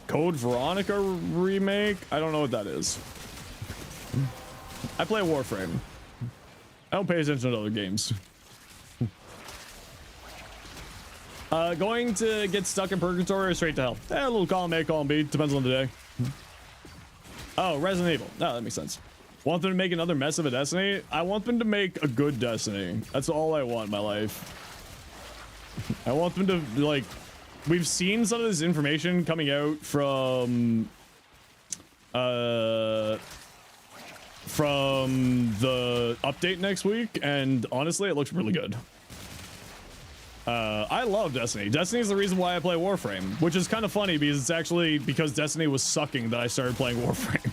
Code Veronica remake? I don't know what that is. I play Warframe. I don't pay attention to other games. Going to get stuck in purgatory or straight to hell? A little column A, column B. Depends on the day. Oh, Resident Evil. No, that makes sense. Want them to make another mess of a Destiny? I want them to make a good Destiny. That's all I want in my life. I want them to, like... We've seen some of this information coming out from the update next week, and honestly, it looks really good. I love Destiny. Destiny is the reason why I play Warframe, which is kind of funny because it's actually because Destiny was sucking that I started playing Warframe.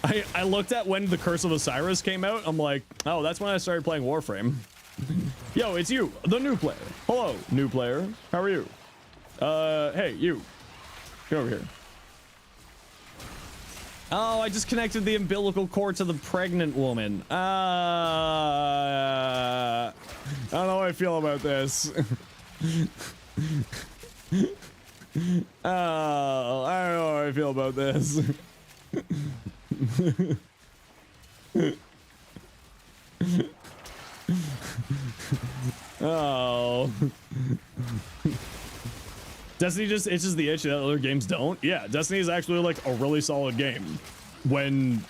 I looked at when the Curse of Osiris came out. I'm like, oh, that's when I started playing Warframe. Yo, it's you, the new player. Hello, new player. How are you? Hey, you. Get over here. Oh, I just connected the umbilical cord to the pregnant woman. I don't know how I feel about this. Oh, I don't know how I feel about this. Oh. Destiny just itches the itch that other games don't. Yeah, Destiny is actually like a really solid game when,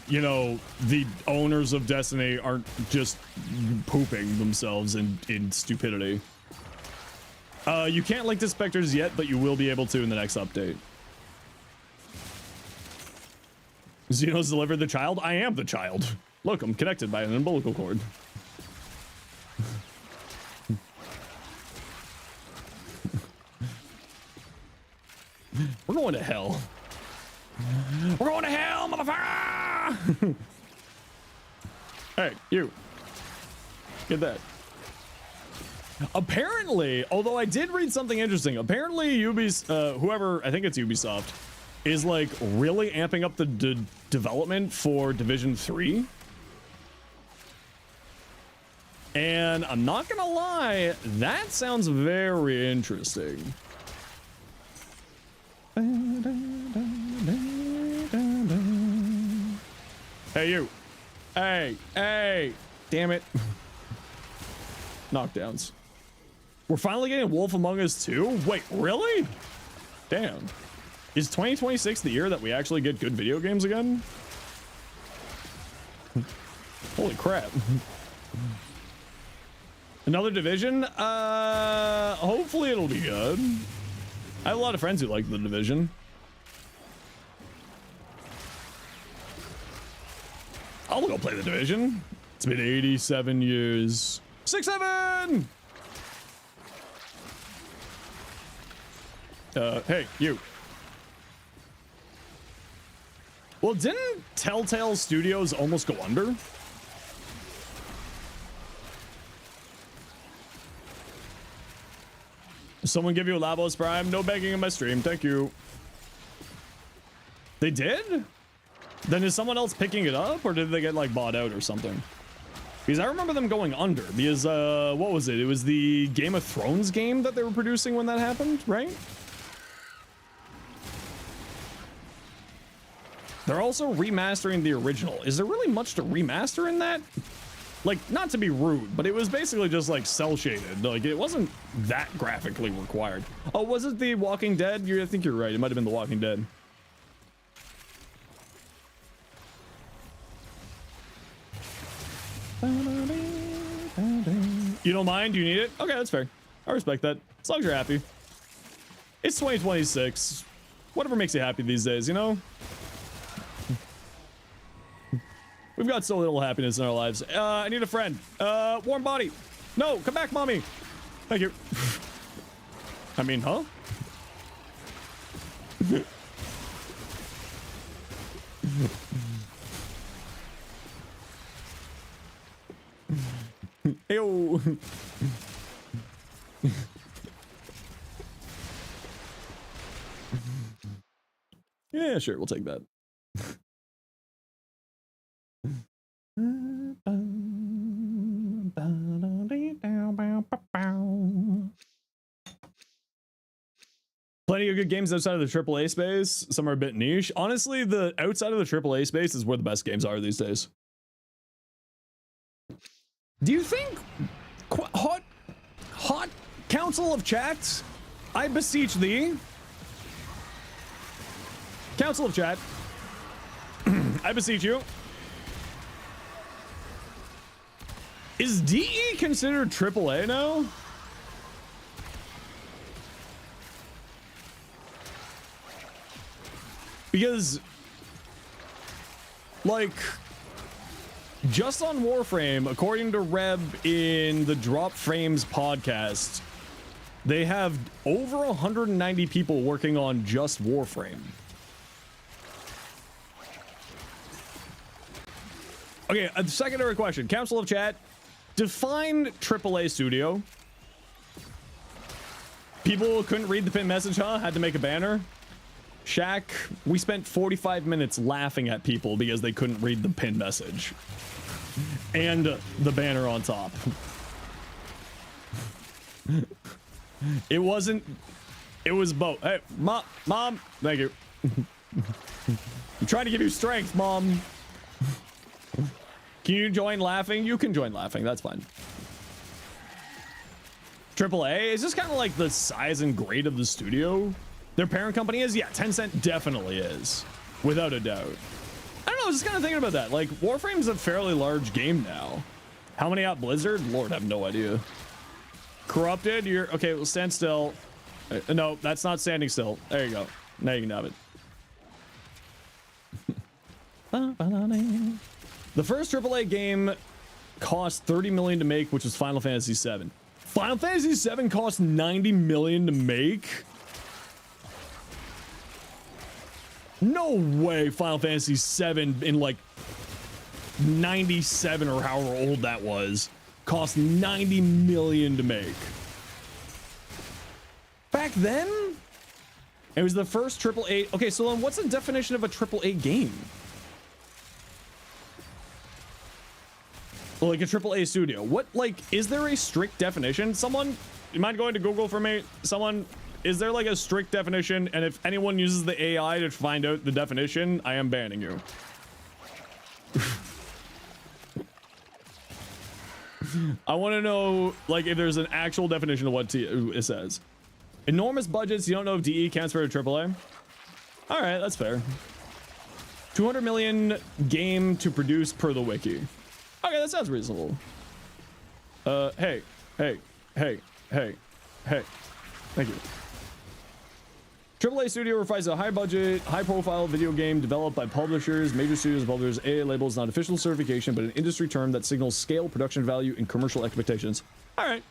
you know, the owners of Destiny aren't just pooping themselves in stupidity. You can't link to Spectres yet, but you will be able to in the next update. Xenos delivered the child? I am the child. Look, I'm connected by an umbilical cord. We're going to hell. We're going to hell, motherfucker! Hey, you. Get that. Apparently, although I did read something interesting, apparently whoever, I think it's Ubisoft, is like really amping up the development for Division 3. And I'm not gonna lie, that sounds very interesting. Hey, you. Hey, hey. Damn it. Knockdowns. We're finally getting Wolf Among Us 2? Wait, really? Damn. Is 2026 the year that we actually get good video games again? Holy crap. Another Division? Hopefully it'll be good. I have a lot of friends who like the Division. I'll go play the Division. It's been 87 years. 6-7! Hey, you. Well, didn't Telltale Studios almost go under? Someone give you a Labos Prime? No begging in my stream, thank you. They did? Then is someone else picking it up, or did they get like bought out or something? Because I remember them going under, because what was it? It was the Game of Thrones game that they were producing when that happened, right? They're also remastering the original. Is there really much to remaster in that? Like, not to be rude, but it was basically just like cell shaded. Like, it wasn't that graphically required. Oh, was it the Walking Dead? I think you're right. It might have been the Walking Dead. You don't mind? You need it? Okay, that's fair. I respect that. As long as you're happy. It's 2026. Whatever makes you happy these days, you know? We've got so little happiness in our lives. I need a friend. Warm body. No, come back, mommy. Thank you. I mean, huh? Ew. Yeah, sure, we'll take that. Plenty of good games outside of the AAA space. Some are a bit niche. Honestly, the outside of the AAA space is where the best games are these days. Do you think hot council of chats? I beseech thee. Council of chat. I beseech you. Is DE considered AAA now? Because, like, just on Warframe, according to Reb in the Drop Frames podcast, they have over 190 people working on just Warframe. Okay, a secondary question. Council of Chat, define AAA studio. People couldn't read the pinned message, huh? Had to make a banner. Shaq, we spent 45 minutes laughing at people because they couldn't read the pinned message. And the banner on top. It wasn't... It was both. Hey, Mom, thank you. I'm trying to give you strength, Mom. Can you join laughing? You can join laughing. That's fine. AAA is just kind of like the size and grade of the studio. Their parent company is? Yeah, Tencent definitely is. Without a doubt. I don't know, I was just kind of thinking about that. Like, Warframe's a fairly large game now. How many out Blizzard? Lord, I have no idea. Corrupted? You're... Okay, well, stand still. No, that's not standing still. There you go. Now you can have it. The first AAA game cost $30 million to make, which was Final Fantasy VII. Final Fantasy VII cost $90 million to make? No way Final Fantasy VII in like 97 or however old that was cost $90 million to make. Back then? It was the first AAA. Okay, so then what's the definition of a AAA game? Like a AAA studio. What, like, is there a strict definition? Someone, you mind going to Google for me? Someone, is there like a strict definition? And if anyone uses the AI to find out the definition, I am banning you. I want to know, like, if there's an actual definition of what it says. Enormous budgets. You don't know if DE counts for a AAA? All right, that's fair. 200 million game to produce per the wiki. Okay, that sounds reasonable. Hey. Thank you. AAA studio refers to a high-budget, high-profile video game developed by publishers, major studios, and publishers. AA label is not official certification, but an industry term that signals scale, production value, and commercial expectations. All right.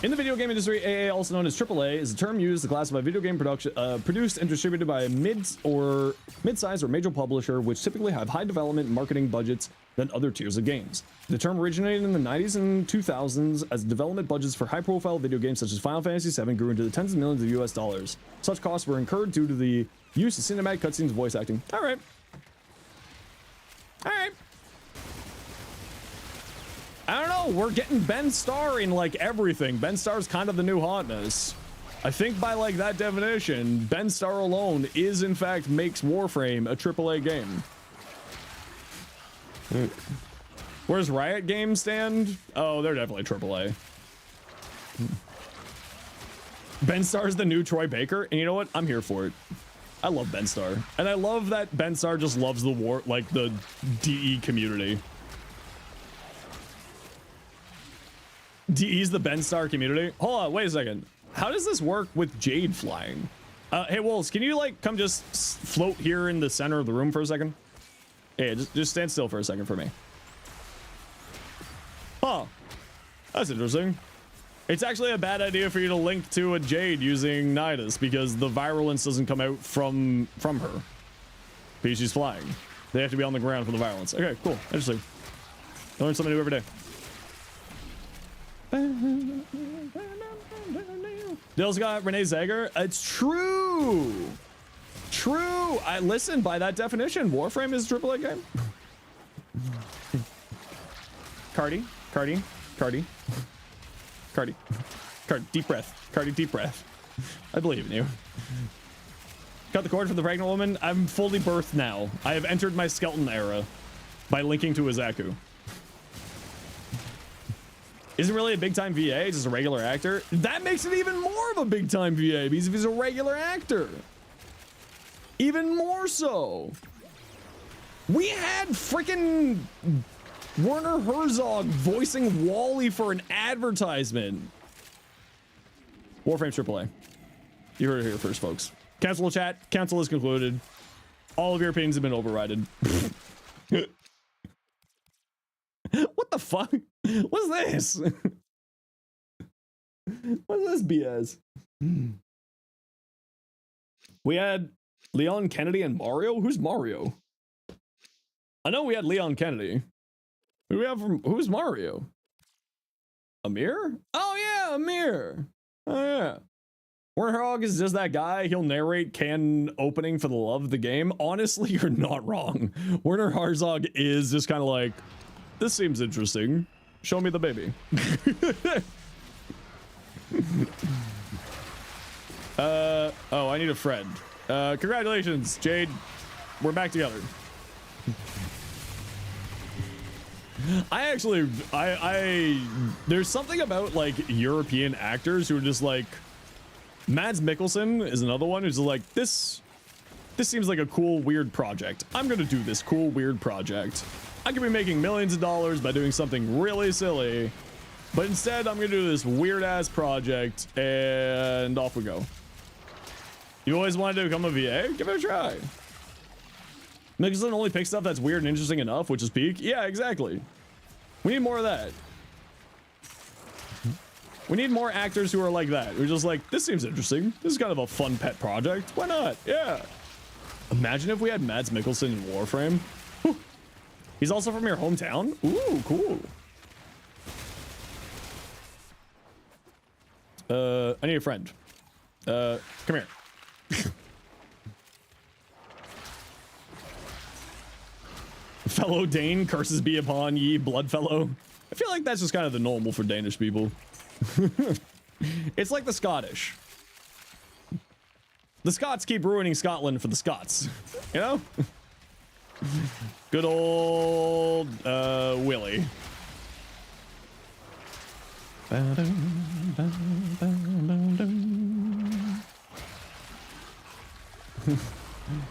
In the video game industry, AA, also known as AAA, is a term used to classify video game production produced and distributed by a mid-size or major publisher, which typically have high development and marketing budgets than other tiers of games. The term originated in the 90s and 2000s as development budgets for high-profile video games such as Final Fantasy VII grew into the tens of millions of US dollars. Such costs were incurred due to the use of cinematic cutscenes and voice acting. All right. I don't know, we're getting Ben Starr in like everything. Ben Starr's kind of the new hotness. I think by like that definition, Ben Starr alone is in fact makes Warframe a AAA game. Where's Riot Games stand? Oh, they're definitely AAA. Ben Starr's the new Troy Baker, and you know what? I'm here for it. I love Ben Starr. And I love that Ben Starr just loves the the DE community. DE's the Ben Star community. Hold on, wait a second. How does this work with Jade flying? Hey, Wolves, can you like come just float here in the center of the room for a second? Yeah, just stand still for a second for me. Oh, that's interesting. It's actually a bad idea for you to link to a Jade using Nidus because the virulence doesn't come out from her because she's flying. They have to be on the ground for the virulence. Okay, cool. Interesting. I learn something new every day. Dill's got Renee Zager. It's true. True. I listen by that definition. Warframe is a AAA game. Cardi. Deep breath. Cardi, deep breath. I believe in you. Cut the cord from the pregnant woman. I'm fully birthed now. I have entered my skeleton era by linking to Izaku. Isn't really a big-time VA, just a regular actor. That makes it even more of a big-time VA because if he's a regular actor. Even more so. We had freaking Werner Herzog voicing Wally for an advertisement. Warframe AAA. You heard it here first, folks. Cancel the chat. Council is concluded. All of your opinions have been overridden. What the fuck? What's this? What's this BS? We had Leon Kennedy and Mario? Who's Mario? I know we had Leon Kennedy. Who do we have from who's Mario? Amir? Oh yeah, Amir. Oh yeah. Werner Herzog is just that guy. He'll narrate can opening for the love of the game. Honestly, you're not wrong. Werner Herzog is just kind of like, this seems interesting. Show me the baby. Oh, I need a friend. Congratulations, Jade. We're back together. There's something about like European actors who are just like, Mads Mikkelsen is another one who's like, this seems like a cool, weird project. I'm gonna do this cool, weird project. I could be making millions of dollars by doing something really silly, but instead I'm gonna do this weird ass project and off we go. You always wanted to become a VA? Give it a try. Mikkelsen only picks stuff that's weird and interesting enough, which is peak. Yeah, exactly. We need more of that. We need more actors who are like that. Who are just like, this seems interesting. This is kind of a fun pet project. Why not? Yeah. Imagine if we had Mads Mikkelsen in Warframe. Whew. He's also from your hometown? Ooh, cool. I need a friend. Come here. Fellow Dane, curses be upon ye, bloodfellow. I feel like that's just kind of the normal for Danish people. It's like the Scottish. The Scots keep ruining Scotland for the Scots. You know? Good old Willie.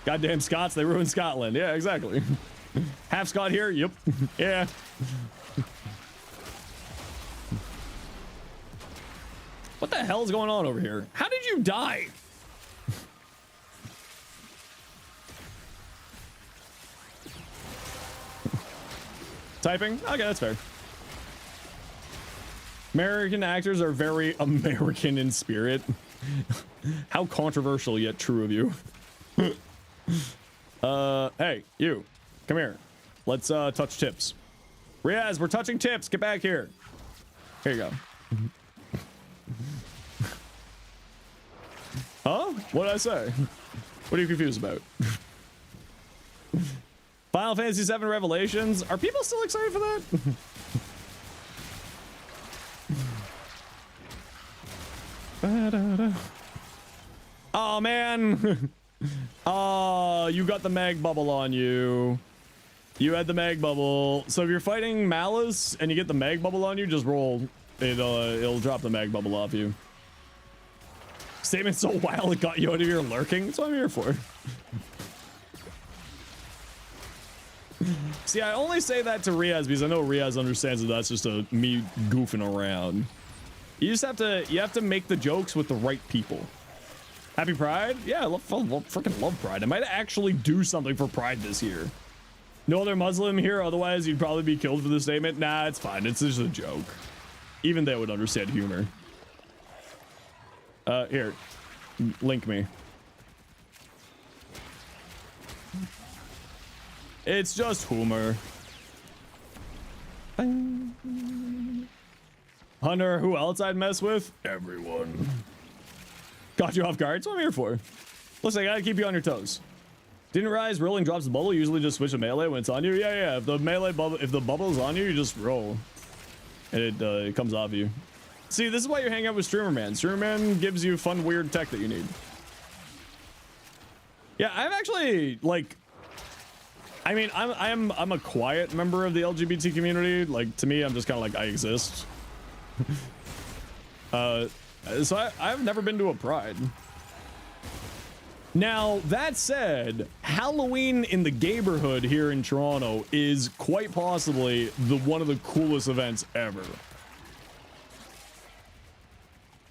Goddamn Scots, they ruined Scotland. Yeah, exactly. Half Scot here? Yep. Yeah. What the hell is going on over here? How did you die? Typing? Okay, that's fair. American actors are very American in spirit. How controversial yet true of you. Hey, you. Come here. Let's touch tips. Riaz, we're touching tips. Get back here. Here you go. Huh? What did I say? What are you confused about? Final Fantasy VII Revelations. Are people still excited for that? Oh man. Oh, you got the mag bubble on you. You had the mag bubble. So if you're fighting Malice and you get the mag bubble on you, just roll. It'll drop the mag bubble off you. Statement so wild it got you out of your lurking. That's what I'm here for. See, I only say that to Riaz because I know Riaz understands that that's just me goofing around. You just have to make the jokes with the right people. Happy Pride? Yeah, I freaking love Pride. I might actually do something for Pride this year. No other Muslim here, otherwise you'd probably be killed for the statement. Nah, it's fine. It's just a joke. Even they would understand humor. Here, link me. It's just humor. Hunter, who else I'd mess with? Everyone. Got you off guard. That's what I'm here for. Listen, I gotta keep you on your toes. Didn't realize rolling drops the bubble. Usually just switch to melee when it's on you. Yeah. If the melee bubble, if the bubble is on you, you just roll, and it comes off you. See, this is why you hang out with Streamer Man. Streamer Man gives you fun, weird tech that you need. Yeah, I'm actually like. I mean, I'm a quiet member of the LGBT community. Like, to me, I'm just kind of like, I exist. So I've never been to a Pride. Now, that said, Halloween in the Gayborhood here in Toronto is quite possibly one of the coolest events ever.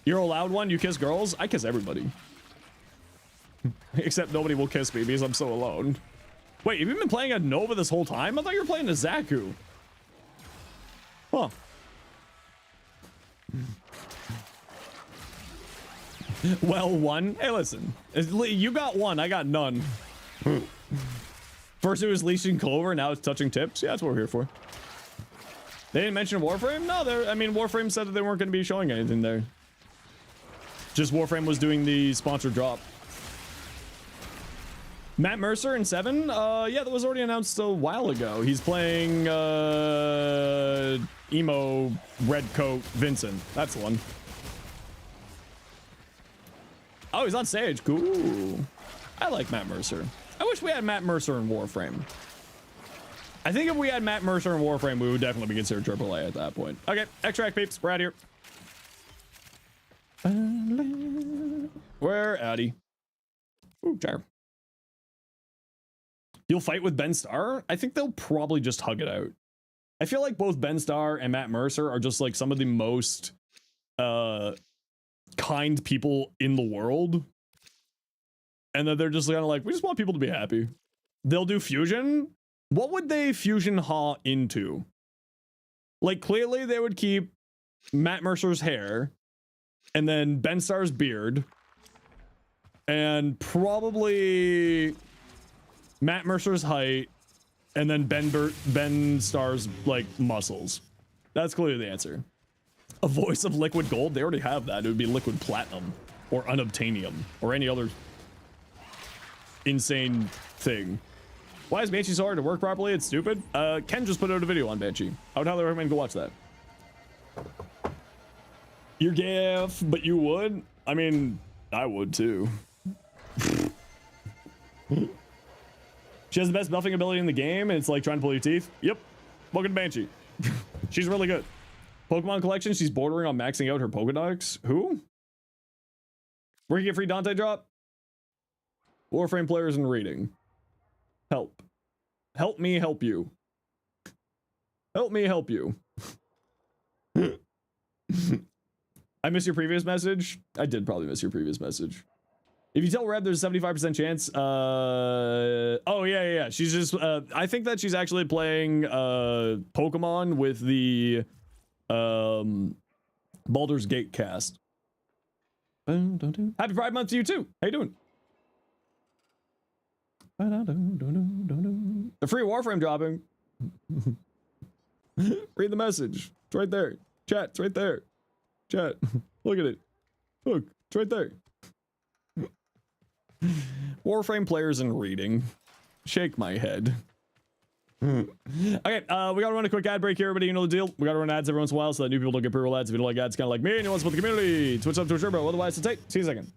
You're a loud one? You kiss girls? I kiss everybody. Except nobody will kiss me because I'm so alone. Wait, have you been playing a Nova this whole time? I thought you were playing a Zaku. Huh. Well, one. Hey, listen. You got one. I got none. First it was leashing Clover. Now it's touching tips. Yeah, that's what we're here for. They didn't mention Warframe? No, I mean, Warframe said that they weren't going to be showing anything there. Just Warframe was doing the sponsored drop. Matt Mercer in 7? Yeah, that was already announced a while ago. He's playing emo red coat Vincent. That's the one. Oh, he's on stage. Cool. I like Matt Mercer. I wish we had Matt Mercer in Warframe. I think if we had Matt Mercer in Warframe, we would definitely be considered AAA at that point. Okay, extract peeps. We're out here. We're outie. Ooh, gyre. You'll fight with Ben Starr? I think they'll probably just hug it out. I feel like both Ben Starr and Matt Mercer are just like some of the most kind people in the world. And then they're just kind of like, we just want people to be happy. They'll do fusion. What would they fusion Ha into? Like, clearly they would keep Matt Mercer's hair and then Ben Starr's beard and probably Matt Mercer's height, and then Ben Starr's like muscles. That's clearly the answer. A voice of liquid gold? They already have that. It would be liquid platinum or unobtainium or any other insane thing. Why is Banshee so hard to work properly? It's stupid. Ken just put out a video on Banshee. I would highly recommend go watch that. You're gay, but you would? I mean, I would too. She has the best buffing ability in the game, and it's like trying to pull your teeth. Yep. Welcome to Banshee. She's really good. Pokemon collection, she's bordering on maxing out her Pokedex. Who? Where you get free Dante drop? Warframe players and reading. Help. Help me help you. Help me help you. I missed your previous message. I did probably miss your previous message. If you tell Reb there's a 75% chance, oh yeah. She's just, I think that she's actually playing, Pokemon with the, Baldur's Gate cast. Happy Pride Month to you too. How you doing? The free Warframe dropping. Read the message. It's right there. Chat, it's right there. Chat. Look at it. Look, it's right there. Warframe players and reading. Shake my head. Okay, we gotta run a quick ad break here, everybody. You know the deal. We gotta run ads every once in a while so that new people don't get pre-roll ads. If you don't like ads, kind of like me, and you want to support the community, switch up to a turbo. Otherwise, it's tight. See you in a second.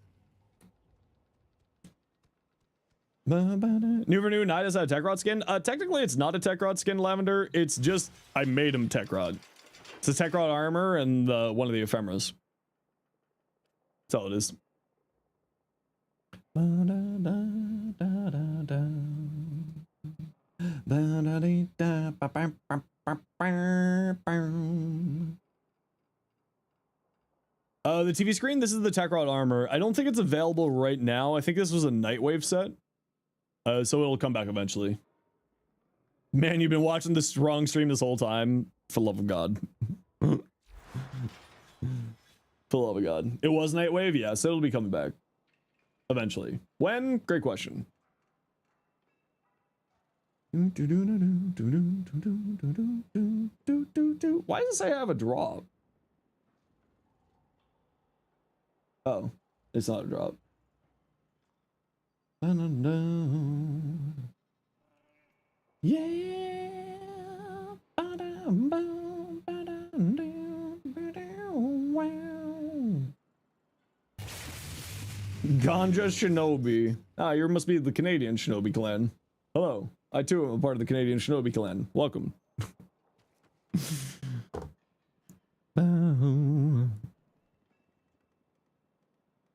New for new, Nidus had a Tech Rod skin. Technically, it's not a Tech Rod skin, Lavender. It's just I made him Tech Rod. It's a Tech Rod armor and one of the ephemeras. That's all it is. The TV screen, this is the Techrod armor. I don't think it's available right now. I think this was a Nightwave set. So it'll come back eventually. Man, you've been watching this wrong stream this whole time. For the love of God. For the love of God. It was Nightwave? Yeah, so it'll be coming back. Eventually. When? Great question. Why does it say I have a drop? Oh, it's not a drop. Yeah. Ganja Shinobi. Ah, you must be the Canadian Shinobi clan. Hello. I too am a part of the Canadian Shinobi clan. Welcome.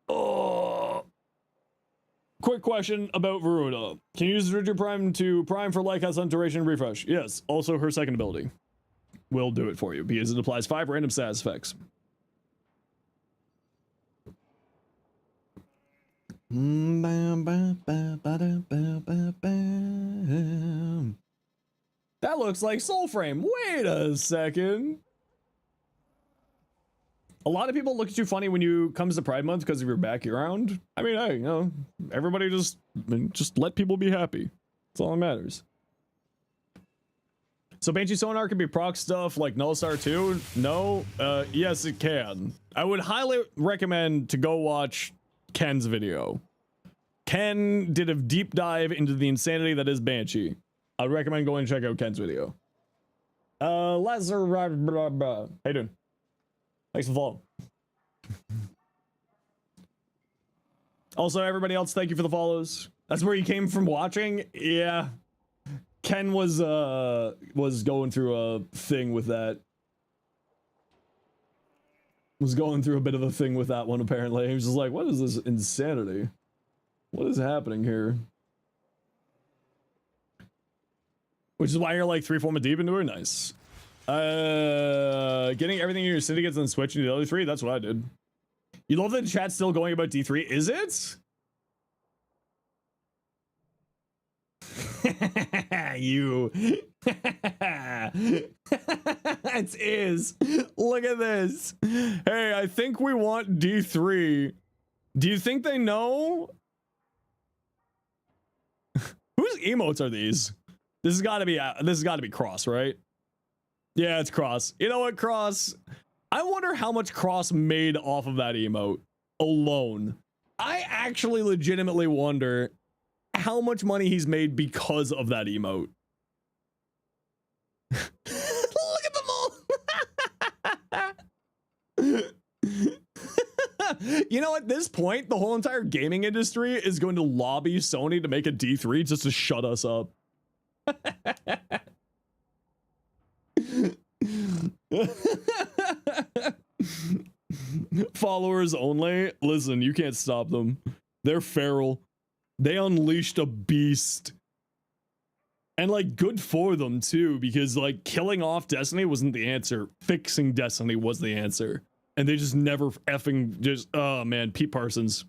Oh. Quick question about Veruda. Can you use Rigid Prime to prime for Lycas on duration refresh? Yes. Also, her second ability will do it for you because it applies 5 random status effects. That looks like Soulframe. Wait a second. A lot of people look at you funny when you comes to Pride Month because of your background. I mean, hey, you know, everybody just let people be happy. That's all that matters. So Banshee Sonar can be proc stuff like Nullstar 2? No? Yes, it can. I would highly recommend to go watch Ken's video. Ken did a deep dive into the insanity that is Banshee. I'd recommend going and check out Ken's video. Lesser, blah, blah, blah. How you doing? Thanks for the follow. Also, everybody else, thank you for the follows. That's where you came from watching? Yeah. Ken was going through a thing with that. Was going through a bit of a thing with that one, apparently. He was just like, what is this insanity? What is happening here? Which is why you're like 3 forma deep into it. Nice. Getting everything in your syndicates and switching to the other 3. That's what I did. You love that the chat's still going about D3. Is it? You. It is. Look at this. Hey, I think we want D3. Do you think they know? Whose emotes are these? This has got to be Cross, right? Yeah, it's Cross. You know what, Cross? I wonder how much Cross made off of that emote alone. I actually legitimately wonder how much money he's made because of that emote. Look at them all. You know, at this point, the whole entire gaming industry is going to lobby Sony to make a D3 just to shut us up. Followers only. Listen, you can't stop them. They're feral. They unleashed a beast. And like, good for them too, because like killing off Destiny wasn't the answer. Fixing Destiny was the answer. And they just never effing just, oh man, Pete Parsons.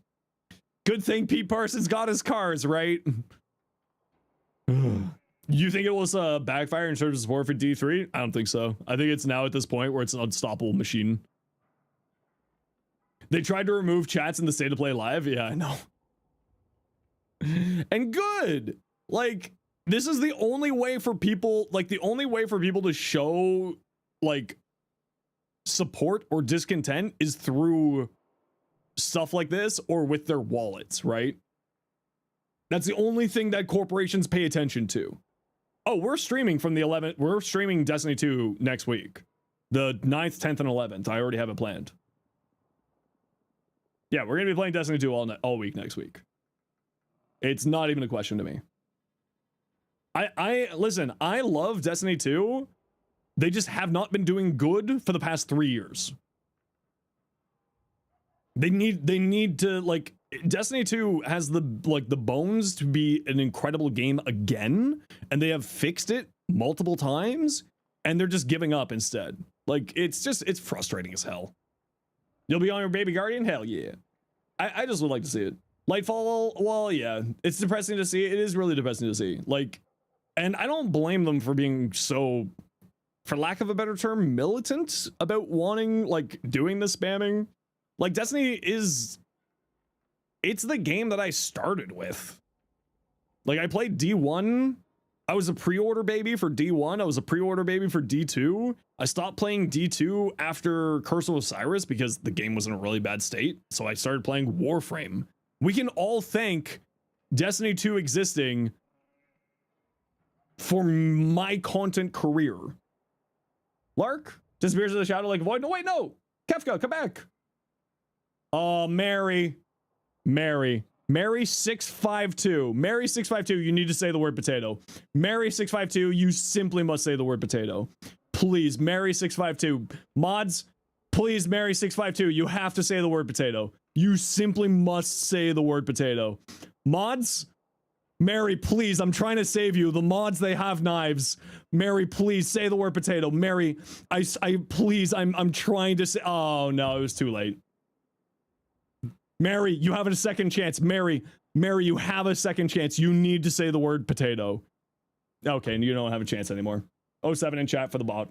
Good thing Pete Parsons got his cars, right? You think it was a backfire in terms of support for D3? I don't think so. I think it's now at this point where it's an unstoppable machine. They tried to remove chats in the state of play live. Yeah, I know. And good. Like, this is the only way for people, like the only way for people to show like support or discontent is through stuff like this or with their wallets, right? That's the only thing that corporations pay attention to. Oh, we're streaming from the 11th. We're streaming Destiny 2 next week. The 9th, 10th, and 11th. I already have it planned. Yeah, we're going to be playing Destiny 2 all week next week. It's not even a question to me. Listen, I love Destiny 2. They just have not been doing good for the past 3 years. They need to, like, Destiny 2 has the bones to be an incredible game again, and they have fixed it multiple times and they're just giving up instead. Like, it's frustrating as hell. You'll be on your baby guardian? Hell yeah. I just would like to see it. Lightfall, well, yeah, it's depressing to see. It is really depressing to see. Like, and I don't blame them for being so, for lack of a better term, militant about wanting, like, doing the spamming. Like, Destiny is, it's the game that I started with. Like, I played D1. I was a pre-order baby for D1. I was a pre-order baby for D2. I stopped playing D2 after Curse of Osiris because the game was in a really bad state. So I started playing Warframe. We can all thank Destiny 2 existing for my content career. Lark disappears in the shadow like a void. No, wait, no. Kefka, come back. Oh, Mary 652. Mary 652, you need to say the word potato. Mary 652, you simply must say the word potato. Please, Mary 652. Mods, please, Mary 652, you have to say the word potato. You simply must say the word potato. Mods, Mary, please, I'm trying to save you. The mods, they have knives. Mary, please say the word potato. Mary, please, I'm trying to say, oh no, it was too late. Mary, you have a second chance. Mary, you have a second chance. You need to say the word potato. Okay, and you don't have a chance anymore. 07 in chat for the bot.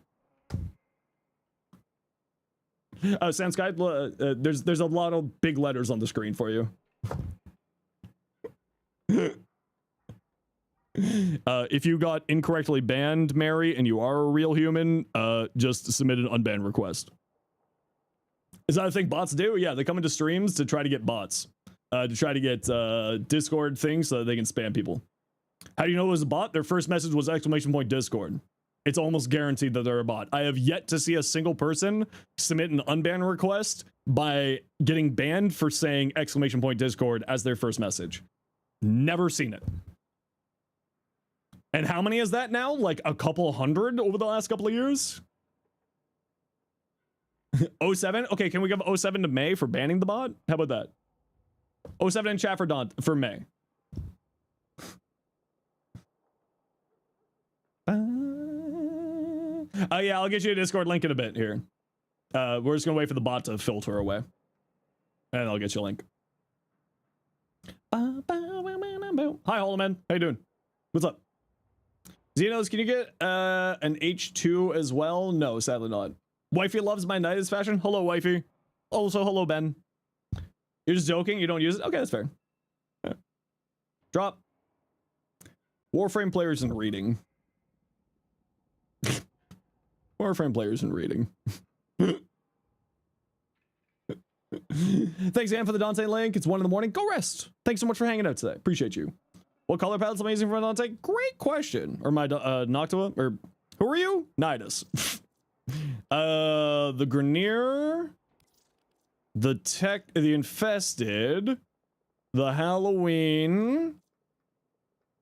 Sans Guide, there's a lot of big letters on the screen for you. If you got incorrectly banned, Mary, and you are a real human, just submit an unban request. Is that a thing bots do? Yeah, they come into streams to try to get bots. To try to get Discord things so that they can spam people. How do you know it was a bot? Their first message was !Discord. It's almost guaranteed that they're a bot. I have yet to see a single person submit an unban request by getting banned for saying !Discord as their first message. Never seen it. And how many is that now? Like a couple hundred over the last couple of years? 07? Okay, can we give 07 to May for banning the bot? How about that? 07 in chat for May. Yeah, I'll get you a Discord link in a bit here. We're just gonna wait for the bot to filter away. And I'll get you a link. Hi, Holoman. How you doing? What's up? Zenos, can you get an H2 as well? No, sadly not. Wifey loves my Nidus fashion. Hello, wifey. Also, hello, Ben. You're just joking? You don't use it? Okay, that's fair. Yeah. Drop. Warframe players and reading. Warframe players and reading. Thanks, Ann, for the Dante link. It's 1 in the morning. Go rest. Thanks so much for hanging out today. Appreciate you. What color palette's amazing for Dante? Great question. Or my Noctua? Or who are you? Nidus. The Grenier, the Infested, the Halloween,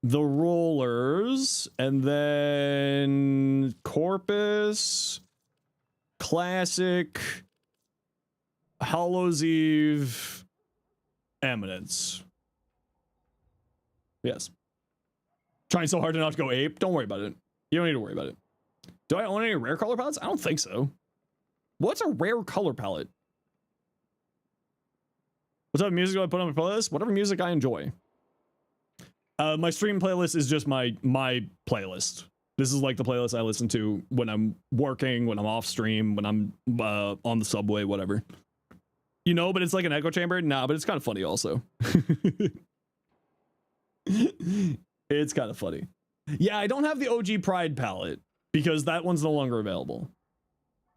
the Rollers, and then Corpus, Classic, Hallows Eve, Eminence. Yes. Trying so hard to not go ape. Don't worry about it. You don't need to worry about it. Do I own any rare color palettes? I don't think so. What's a rare color palette? What type of music do I put on my playlist? Whatever music I enjoy. My stream playlist is just my playlist. This is like the playlist I listen to when I'm working, when I'm off stream, when I'm on the subway, whatever. You know, but it's like an echo chamber. Nah, but it's kind of funny also. It's kind of funny. Yeah, I don't have the OG Pride palette because that one's no longer available.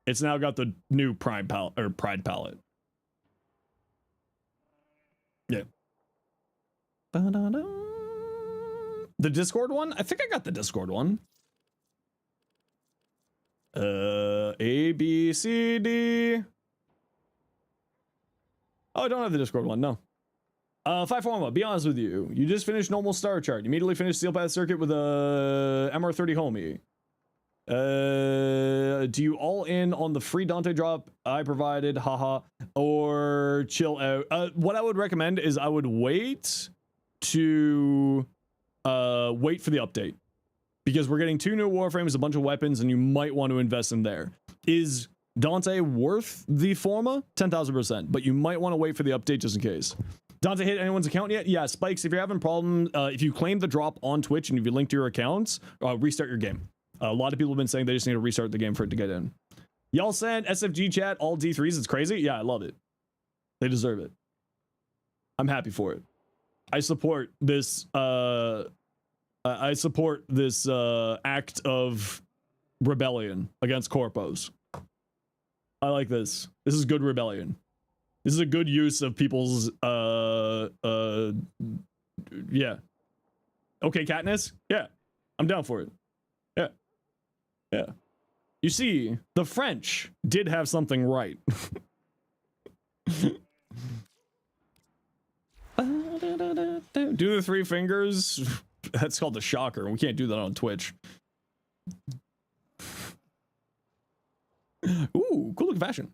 It's now got the new Pride palette or Pride palette. Yeah. The Discord one? I think I got the Discord one. A, B, C, D. Oh, I don't have the Discord one, no. 541, be honest with you. You just finished normal star chart. You immediately finished Steel Path Circuit with a MR30 homie. Do you all in on the free Dante drop I provided? Haha. Or chill out? What I would recommend is I would wait to wait for the update. because we're getting 2 new Warframes, a bunch of weapons, and you might want to invest in there. Is Dante worth the Forma? 10,000%, but you might want to wait for the update just in case. Dante hit anyone's account yet? Yeah, Spikes, if you're having problems, if you claim the drop on Twitch and if you link to your accounts, restart your game. A lot of people have been saying they just need to restart the game for it to get in. Y'all send SFG chat all D3s. It's crazy. Yeah, I love it. They deserve it. I'm happy for it. I support this. I support this act of rebellion against corpos. I like this. This is good rebellion. This is a good use of people's yeah. Okay, Katniss? Yeah. I'm down for it. Yeah. Yeah. You see, the French did have something right. Do the 3 fingers. That's called the shocker. We can't do that on Twitch. Ooh, cool looking fashion.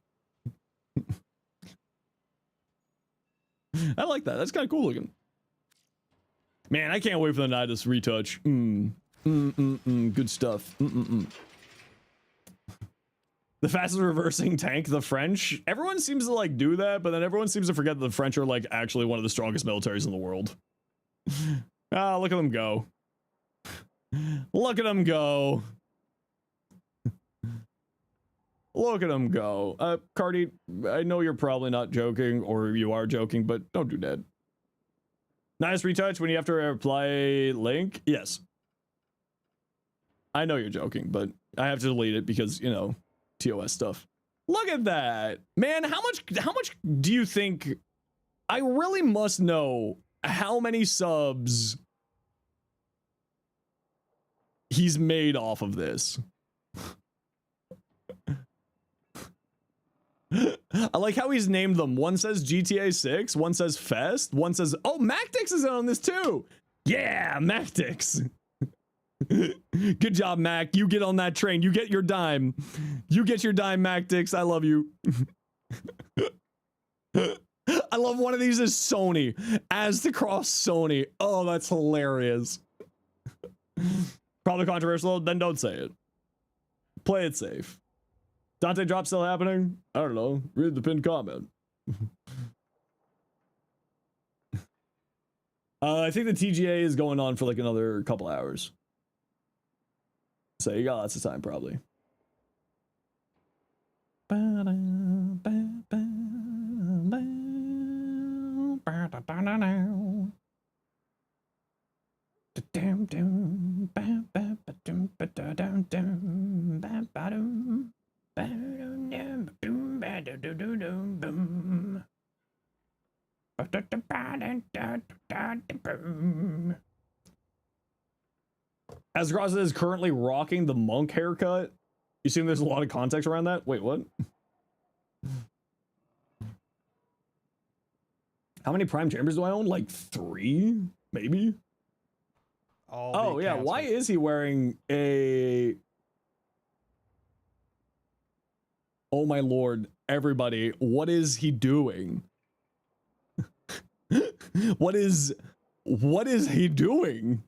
I like that. That's kind of cool looking. Man, I can't wait for the Nidus retouch. Good stuff. The fastest reversing tank, the French. Everyone seems to like do that, but then everyone seems to forget that the French are like actually one of the strongest militaries in the world. Ah, look at them go. Look at them go. Look at them go. Cardi, I know you're probably not joking, or you are joking, but don't do that. Nice retouch when you have to reply link. Yes. I know you're joking, but I have to delete it because, you know, TOS stuff. Look at that. Man, how much do you think? I really must know how many subs he's made off of this. I like how he's named them. One says GTA 6, one says Fest, one says, oh, Mactix is in on this too. Yeah, Mactix. Good job, Mac. You get on that train. You get your dime. You get your dime, Mactix. I love you. I love one of these is Sony. As to cross Sony. Oh, that's hilarious. Probably controversial. Then don't say it. Play it safe. Dante drop still happening? I don't know. Read the pinned comment. I think the TGA is going on for like another couple hours. So you got lots of time probably. As Gross is currently rocking the monk haircut. You seem there's a lot of context around that? Wait, what? How many prime chambers do I own? Like 3? Maybe? Oh, yeah. Why is he wearing a... Oh, my lord. Everybody, what is he doing? What is he doing?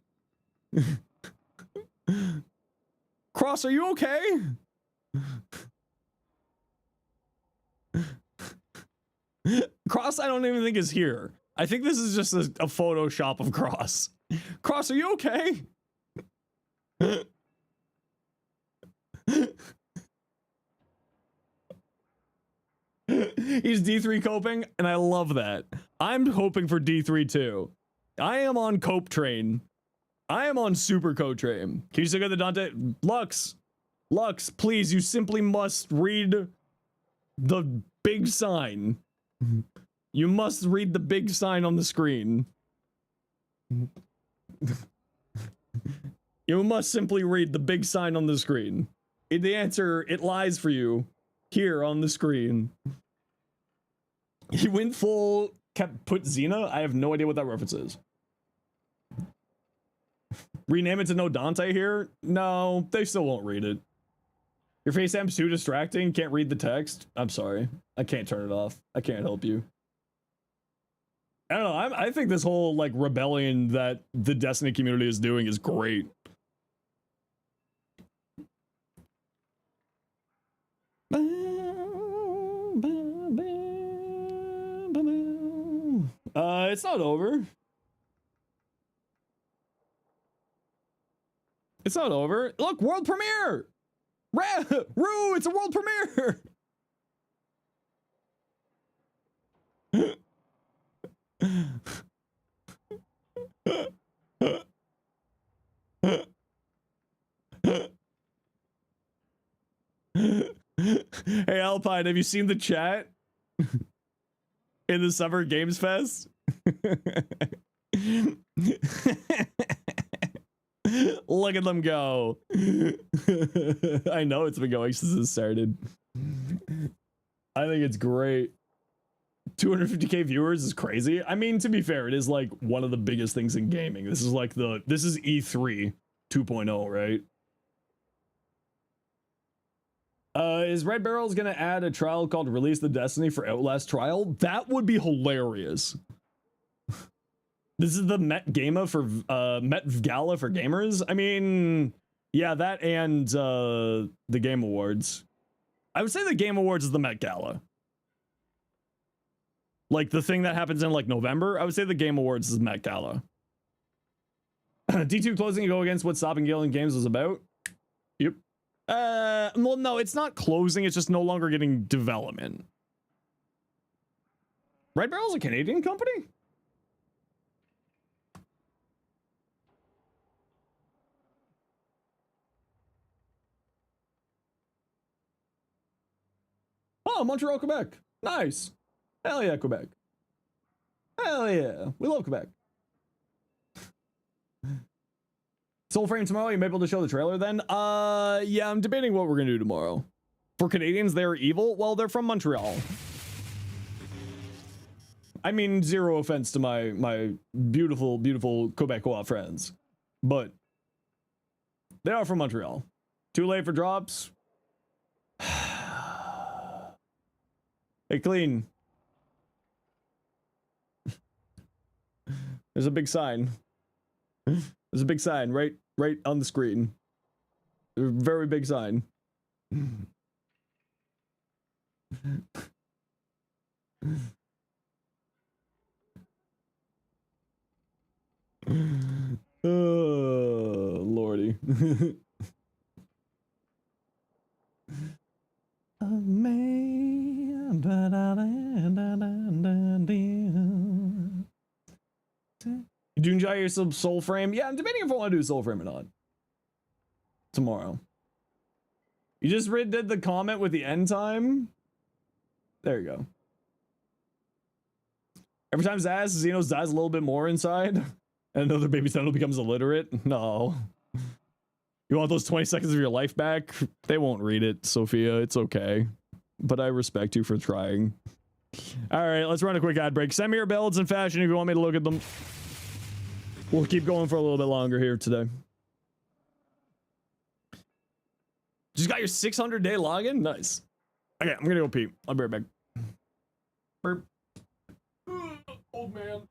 Cross, are you okay? Cross, I don't even think is here. I think this is just a Photoshop of Cross. Cross, are you okay? He's D3 coping, and I love that. I'm hoping for D3 too. I am on cope train. I am on super cope train. Can you still get the Dante? Lux, please, you simply must read the big sign. You must read the big sign on the screen. You must simply read the big sign on the screen. The answer, it lies for you here on the screen. He went full, put Xena? I have no idea what that reference is. Rename it to no Dante here? No, they still won't read it. Your FaceTime's too distracting, can't read the text? I'm sorry. I can't turn it off. I can't help you. I don't know, I think this whole, like, rebellion that the Destiny community is doing is great. It's not over. It's not over. Look, world premiere! Roo, it's a world premiere! Hey Alpine, have you seen the chat in the Summer Games Fest? Look at them go. I know it's been going since it started. I think it's great. 250k viewers is crazy. I mean, to be fair, it is like one of the biggest things in gaming. This is like this is E3 2.0, right? Is Red Barrel's gonna add a trial called Release the Destiny for Outlast trial? That would be hilarious. This is the Met Gala for Met Gala for gamers. I mean, yeah, that and the Game Awards. I would say the Game Awards is the Met Gala. Like the thing that happens in like November. I would say the Game Awards is Met Gala. D2 closing to go against what Stopping Galen Games was about. Yep. Well, no, it's not closing. It's just no longer getting development. Red Barrel's a Canadian company? Oh, Montreal, Quebec. Nice. Hell yeah, Quebec. Hell yeah. We love Quebec. Soulframe tomorrow, you may be able to show the trailer then? Yeah, I'm debating what we're gonna do tomorrow. For Canadians, they're evil? Well, they're from Montreal. I mean, zero offense to my beautiful, beautiful Quebecois friends. But they are from Montreal. Too late for drops? Hey, Clean. There's a big sign. There's a big sign right on the screen. A very big sign. Oh, Lordy. A man, do you enjoy your Soulframe? Yeah, I'm debating if I want to do Soulframe or not. Tomorrow. You just redid the comment with the end time? There you go. Every time Zaz, Xenos dies a little bit more inside, and another baby Sentinel becomes illiterate? No. You want those 20 seconds of your life back? They won't read it, Sophia. It's okay. But I respect you for trying. Alright, let's run a quick ad break. Send me your builds in fashion if you want me to look at them. We'll keep going for a little bit longer here today. Just got your 600-day login? Nice. Okay, I'm gonna go pee. I'll be right back. Burp. Old man.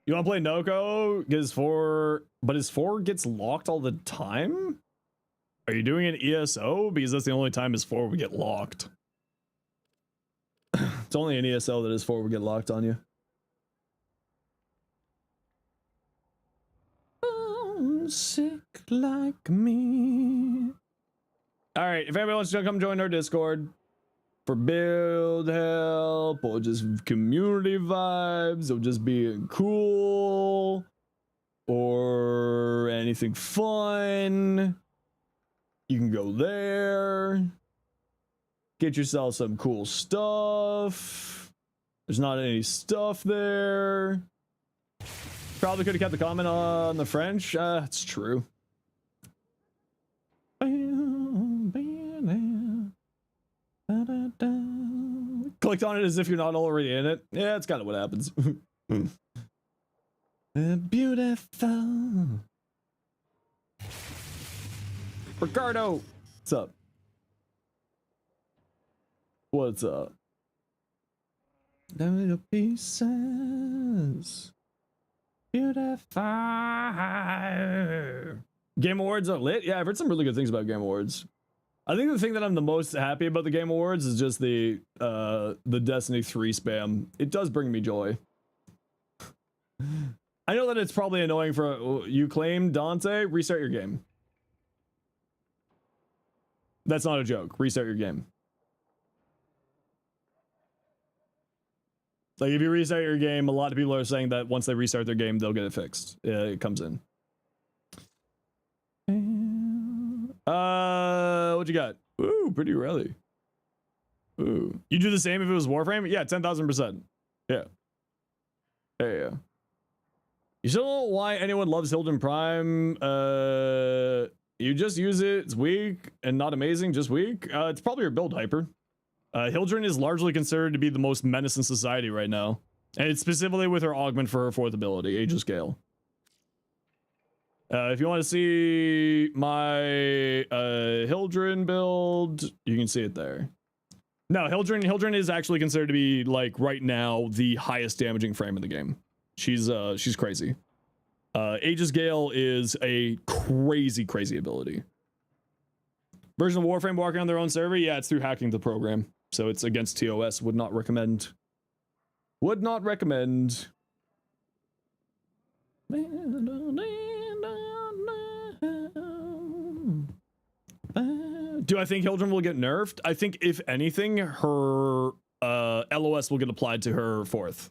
You want to play Noko? Because 4 gets locked all the time? Are you doing an ESO? Because that's the only time is 4 we get locked. It's only an ESO that is 4 we get locked on you. Sick like me. All right, if anybody wants to come join our Discord for build help or just community vibes or just being cool or anything fun, you can go there. Get yourself some cool stuff. There's not any stuff there. Probably could have kept the comment on the French. It's true. Clicked on it as if you're not already in it. Yeah, that's kind of what happens. Beautiful. Ricardo, what's up? What's up? Them little pieces. Beautiful. Game Awards are lit. Yeah, I've heard some really good things about Game Awards. I think the thing that I'm the most happy about the Game Awards is just the Destiny 3 spam. It does bring me joy. I know that it's probably annoying for you claim, Dante, restart your game. That's not a joke. Restart your game. Like, if you restart your game, a lot of people are saying that once they restart their game, they'll get it fixed. Yeah, it comes in. What you got? Ooh, pretty rally. Ooh. You do the same if it was Warframe? Yeah, 10,000%. Yeah. Yeah. You still don't know why anyone loves Hildren Prime? You just use it. It's weak and not amazing, just weak. It's probably your build hyper. Hildren is largely considered to be the most menace in society right now. And it's specifically with her augment for her 4th ability, Aegis Gale. If you want to see my Hildren build, you can see it there. No, Hildren is actually considered to be, like, right now, the highest damaging frame in the game. She's crazy. Aegis Gale is a crazy ability. Version of Warframe walking on their own server? Yeah, it's through hacking the program. So it's against TOS. Would not recommend. Would not recommend. Do I think Hildren will get nerfed? I think, if anything, her LOS will get applied to her 4th.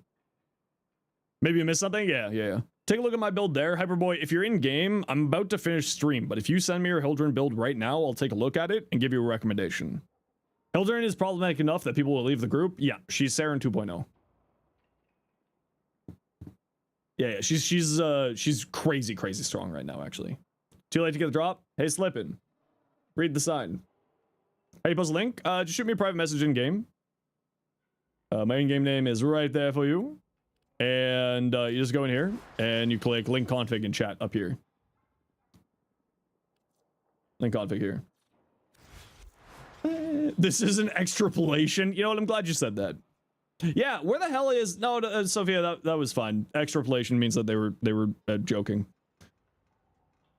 Maybe you missed something? Yeah. Take a look at my build there. Hyperboy, if you're in game, I'm about to finish stream, but if you send me your Hildren build right now, I'll take a look at it and give you a recommendation. Hildren is problematic enough that people will leave the group. Yeah, she's Saren 2.0. Yeah, she's crazy strong right now, actually. Too late to get the drop? Hey, Slippin'. Read the sign. How do you post a link? Just shoot me a private message in game. My in-game name is right there for you. And you just go in here and you click link config in chat up here. Link config here. This is an extrapolation. You know what? I'm glad you said that. Yeah, where the hell is... No, Sophia, that was fine. Extrapolation means that they were joking.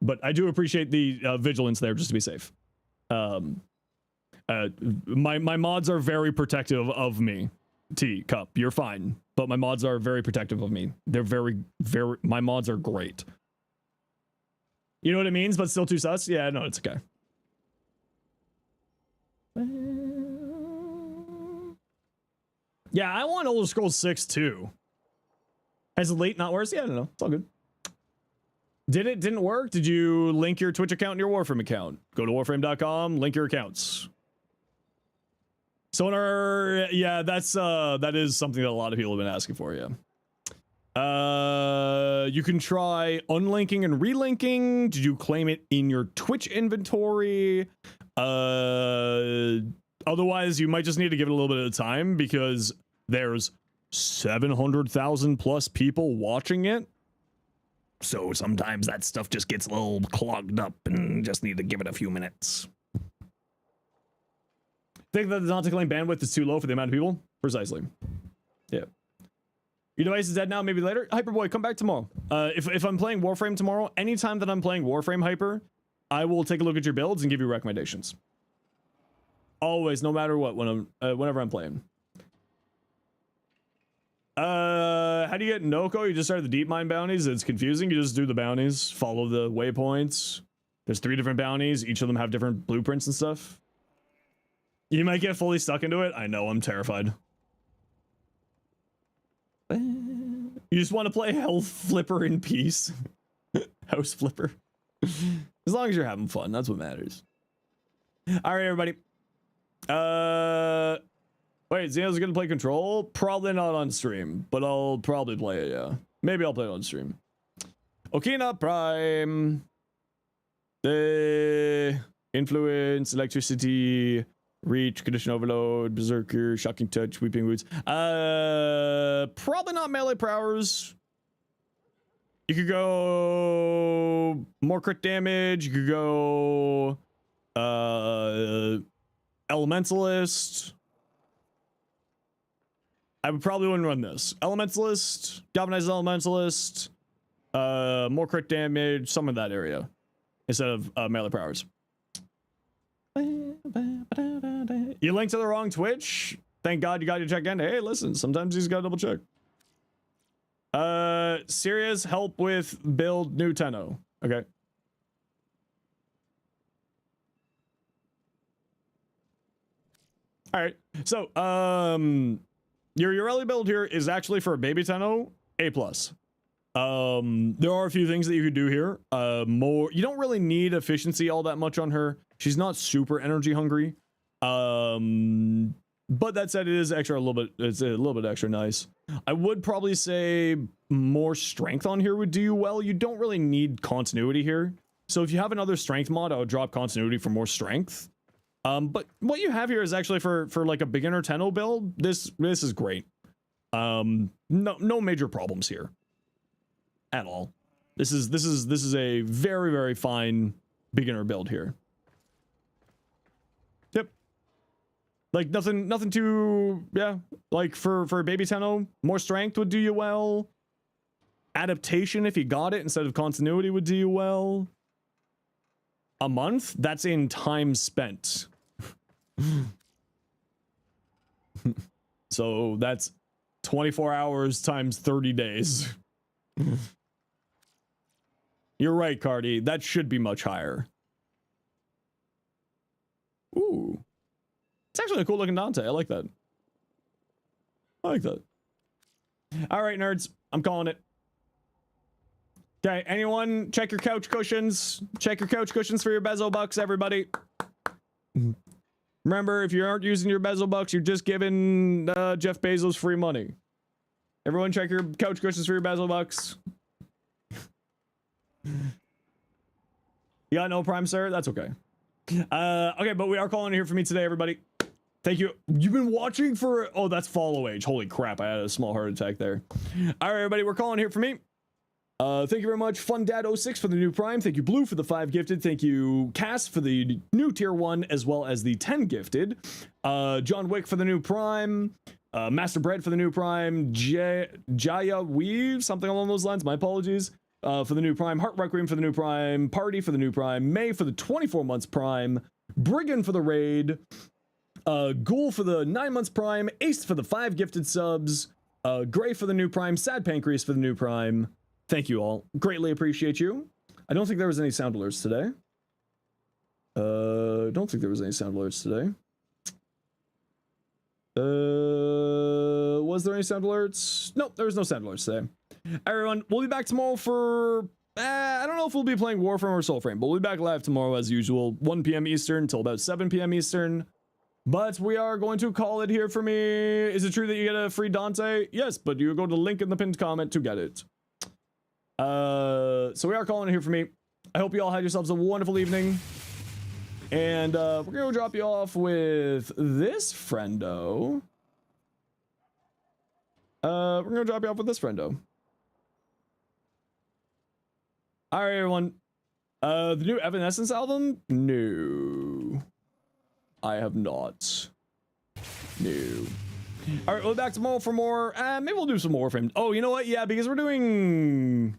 But I do appreciate the vigilance there, just to be safe. My mods are very protective of me. Cup, you're fine. But my mods are very protective of me. They're very... My mods are great. You know what it means, but still too sus? Yeah, no, it's okay. Yeah, I want Elder Scrolls 6 too. Has it late not worse? Yeah, I don't know. It's all good. Didn't work? Did you link your Twitch account and your Warframe account? Go to warframe.com, link your accounts. Sonar, yeah, that is something that a lot of people have been asking for, yeah. You can try unlinking and relinking. Did you claim it in your Twitch inventory? Otherwise, you might just need to give it a little bit of time because there's 700,000 plus people watching it. So sometimes that stuff just gets a little clogged up and just need to give it a few minutes. Think that the not to claim bandwidth is too low for the amount of people? Precisely. Yeah. Your device is dead now, maybe later? Hyperboy, come back tomorrow. If I'm playing Warframe tomorrow, anytime that I'm playing Warframe Hyper, I will take a look at your builds and give you recommendations. Always, no matter what, when whenever I'm playing. How do you get Noko? You just start the deep mine bounties. It's confusing. You just do the bounties, follow the waypoints. There's 3 different bounties. Each of them have different blueprints and stuff. You might get fully stuck into it. I know, I'm terrified. You just want to play Health Flipper in peace. House Flipper. As long as you're having fun, that's what matters. All right, everybody. Wait, Xeno's gonna play Control? Probably not on stream, but I'll probably play it, yeah. Maybe I'll play it on stream. Okina Prime. The Influence, Electricity, Reach, Condition Overload, Berserker, Shocking Touch, Weeping Woods. Probably not melee powers. You could go more crit damage. You could go Elementalist. I probably wouldn't run this. Elementalist, Galvanized Elementalist, more crit damage, some of that area instead of melee powers. You linked to the wrong Twitch. Thank God you got your check in. Hey, listen, sometimes you just gotta double check. Serious help with build new Tenno. Okay. All right. So, your early build here is actually for a baby Tenno, A+. There are a few things that you could do here. You don't really need efficiency all that much on her. She's not super energy hungry. But that said, it is extra it's a little bit extra nice. I would probably say more strength on here would do you well. You don't really need continuity here. So if you have another strength mod, I would drop continuity for more strength. But what you have here is actually for like a beginner Tenno build. This is great. No major problems here at all. This is a very, very fine beginner build here. Yep. Like nothing too, yeah, like for a baby Tenno, more strength would do you well. Adaptation, if you got it instead of continuity, would do you well. A month? That's in time spent. So that's 24 hours times 30 days. You're right, Cardi. That should be much higher. Ooh. It's actually a cool looking Dante. I like that. I like that. All right, nerds. I'm calling it. Okay, anyone check your couch cushions? Check your couch cushions for your Bezo bucks, everybody. Remember, if you aren't using your Bezo bucks, you're just giving Jeff Bezos free money. Everyone check your couch cushions for your Bezo bucks. You got no prime, sir? That's okay. Okay, but we are calling it here for me today, everybody. Thank you. You've been watching for... Oh, that's follow age. Holy crap, I had a small heart attack there. All right, everybody, we're calling here for me. Thank you very much, FunDad06 for the new Prime. Thank you, Blue, for the 5 gifted. Thank you, Cass, for the new Tier 1, as well as the 10 gifted. John Wick for the new Prime. Master Bread for the new Prime. Jaya Weave, something along those lines. My apologies. For the new Prime. Heart Requiem for the new Prime. Party for the new Prime. May for the 24 months Prime. Brigand for the raid. Ghoul for the 9 months Prime. Ace for the 5 gifted subs. Gray for the new Prime. Sad Pancreas for the new Prime. Thank you all. Greatly appreciate you. I don't think there was any sound alerts today. Don't think there was any sound alerts today. Was there any sound alerts? Nope, there was no sound alerts today. Everyone, we'll be back tomorrow for... I don't know if we'll be playing Warframe or Soulframe, but we'll be back live tomorrow as usual, 1 p.m. Eastern until about 7 p.m. Eastern. But we are going to call it here for me. Is it true that you get a free Dante? Yes, but you go to the link in the pinned comment to get it. So we are calling it here for me. I hope you all had yourselves a wonderful evening. And we're going to drop you off with this friendo. We're going to drop you off with this friendo. All right, everyone. The new Evanescence album? No. I have not. No. All right, we'll be back tomorrow for more. Maybe we'll do some more Warframe. Oh, you know what? Yeah, because we're doing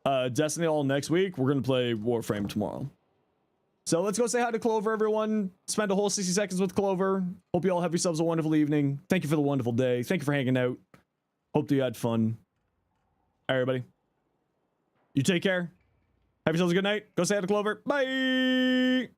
Destiny all next week. We're going to play Warframe tomorrow. So let's go say hi to Clover, everyone. Spend a whole 60 seconds with Clover. Hope you all have yourselves a wonderful evening. Thank you for the wonderful day. Thank you for hanging out. Hope that you had fun. All right, everybody. You take care. Have yourselves a good night. Go say hi to Clover. Bye.